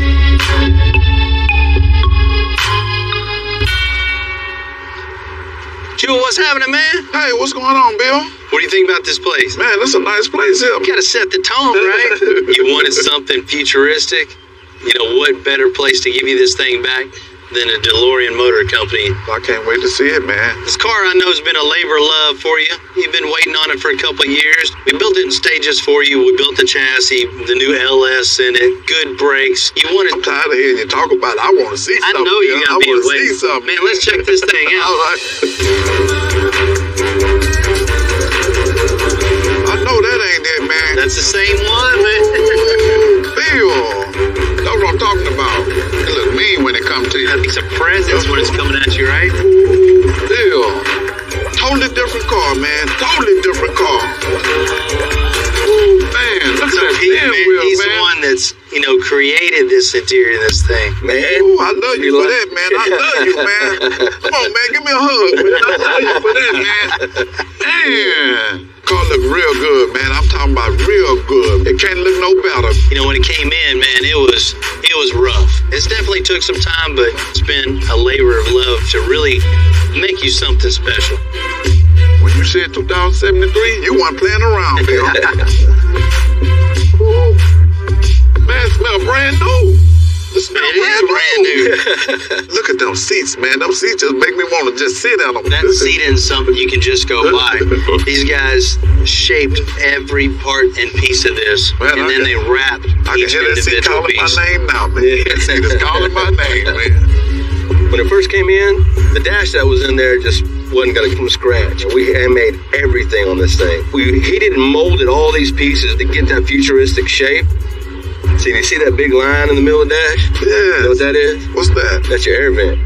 Jewel, what's happening, man? Hey, what's going on, Bill? What do you think about this place? Man, this is a nice place here. You gotta set the tone, right? You wanted something futuristic? You know, what better place to give you this thing back than a DeLorean Motor Company? I can't wait to see it, man. This car I know has been a labor of love for you. You've been waiting on it for a couple of years. We built it in stages for you. We built the chassis, the new LS in it, good brakes. You wanted... I'm tired of hearing you talk about it. I want to see something. I know you gotta be I want to awake. see something. Man, let's check this thing out. All right. I know that ain't it, man. That's the same one, man. Bill, that's what I'm talking about. It look mean when it comes to you. That piece of presents when it's coming at you, right? Bill, totally different car, man. Totally different car. Ooh, man, look at that steering wheel, He's man. the one that's, you know, created this interior, this thing. Man. Ooh, I love you for that, man. I love you, man. Come on, man. Give me a hug, man. I love you for that, man. Man. Car look real good, man. I'm talking about real good. It can't look no better. You know, when it came in, man, it was rough. It's definitely took some time, but it's been a labor of love to really make you something special. When you said 2073, you weren't playing around, Bill. Ooh. Man, it smell brand new. It is brand new. Look at them seats, man. Them seats just make me want to just sit on them. That seat isn't something you can just go buy. These guys shaped every part and piece of this, man, and then they wrapped each individual piece. Calling my name now, man. That seat is calling my name, man. When it first came in, the dash that was in there just wasn't gonna come from scratch. We handmade everything on this thing. We heated and molded all these pieces to get that futuristic shape. See, you see that big line in the middle of the dash? Yeah. You know what that is? What's that? That's your air vent.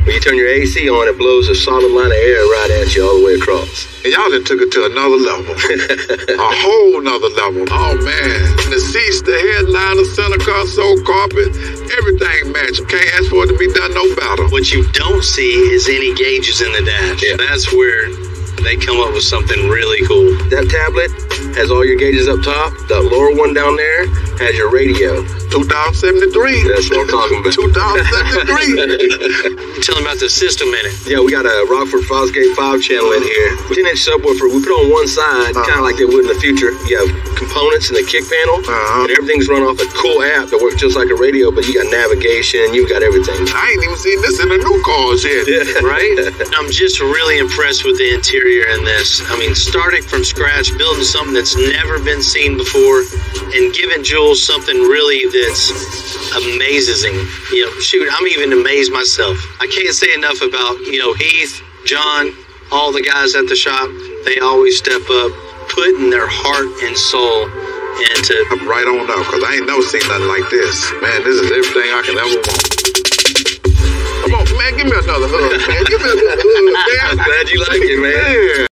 When you turn your AC on, it blows a solid line of air right at you all the way across. And y'all done took it to another level. A whole nother level. Oh, man. The seats, the headliner, center console, carpet, everything match. You can't ask for it to be done no better. What you don't see is any gauges in the dash. Yeah. That's where they come up with something really cool. That tablet has all your gauges up top. That lower one down there has your radio. 2073. That's what I'm talking about. 2073. Tell them about the system in it. Yeah, we got a Rockford Fosgate 5 channel in here. 10-inch subwoofer. We put on one side, kind of like they would in the future. You have components in the kick panel, and everything's run off a cool app that works just like a radio, but you got navigation, you got everything. I ain't even seen this in the new cars yet. Right? I'm just really impressed with the interior in this. I mean, starting from scratch, building something that's never been seen before, and giving Jules something really that's amazing. You know, shoot, I'm even amazed myself. I can't say enough about, you know, Heath, John, all the guys at the shop. They always step up, putting their heart and soul into... I'm right on up, because I ain't never seen nothing like this. Man, this is everything I can ever want. Come on, man, give me another hug, man. Give me another hug, man. I'm glad you like it, man. Yeah.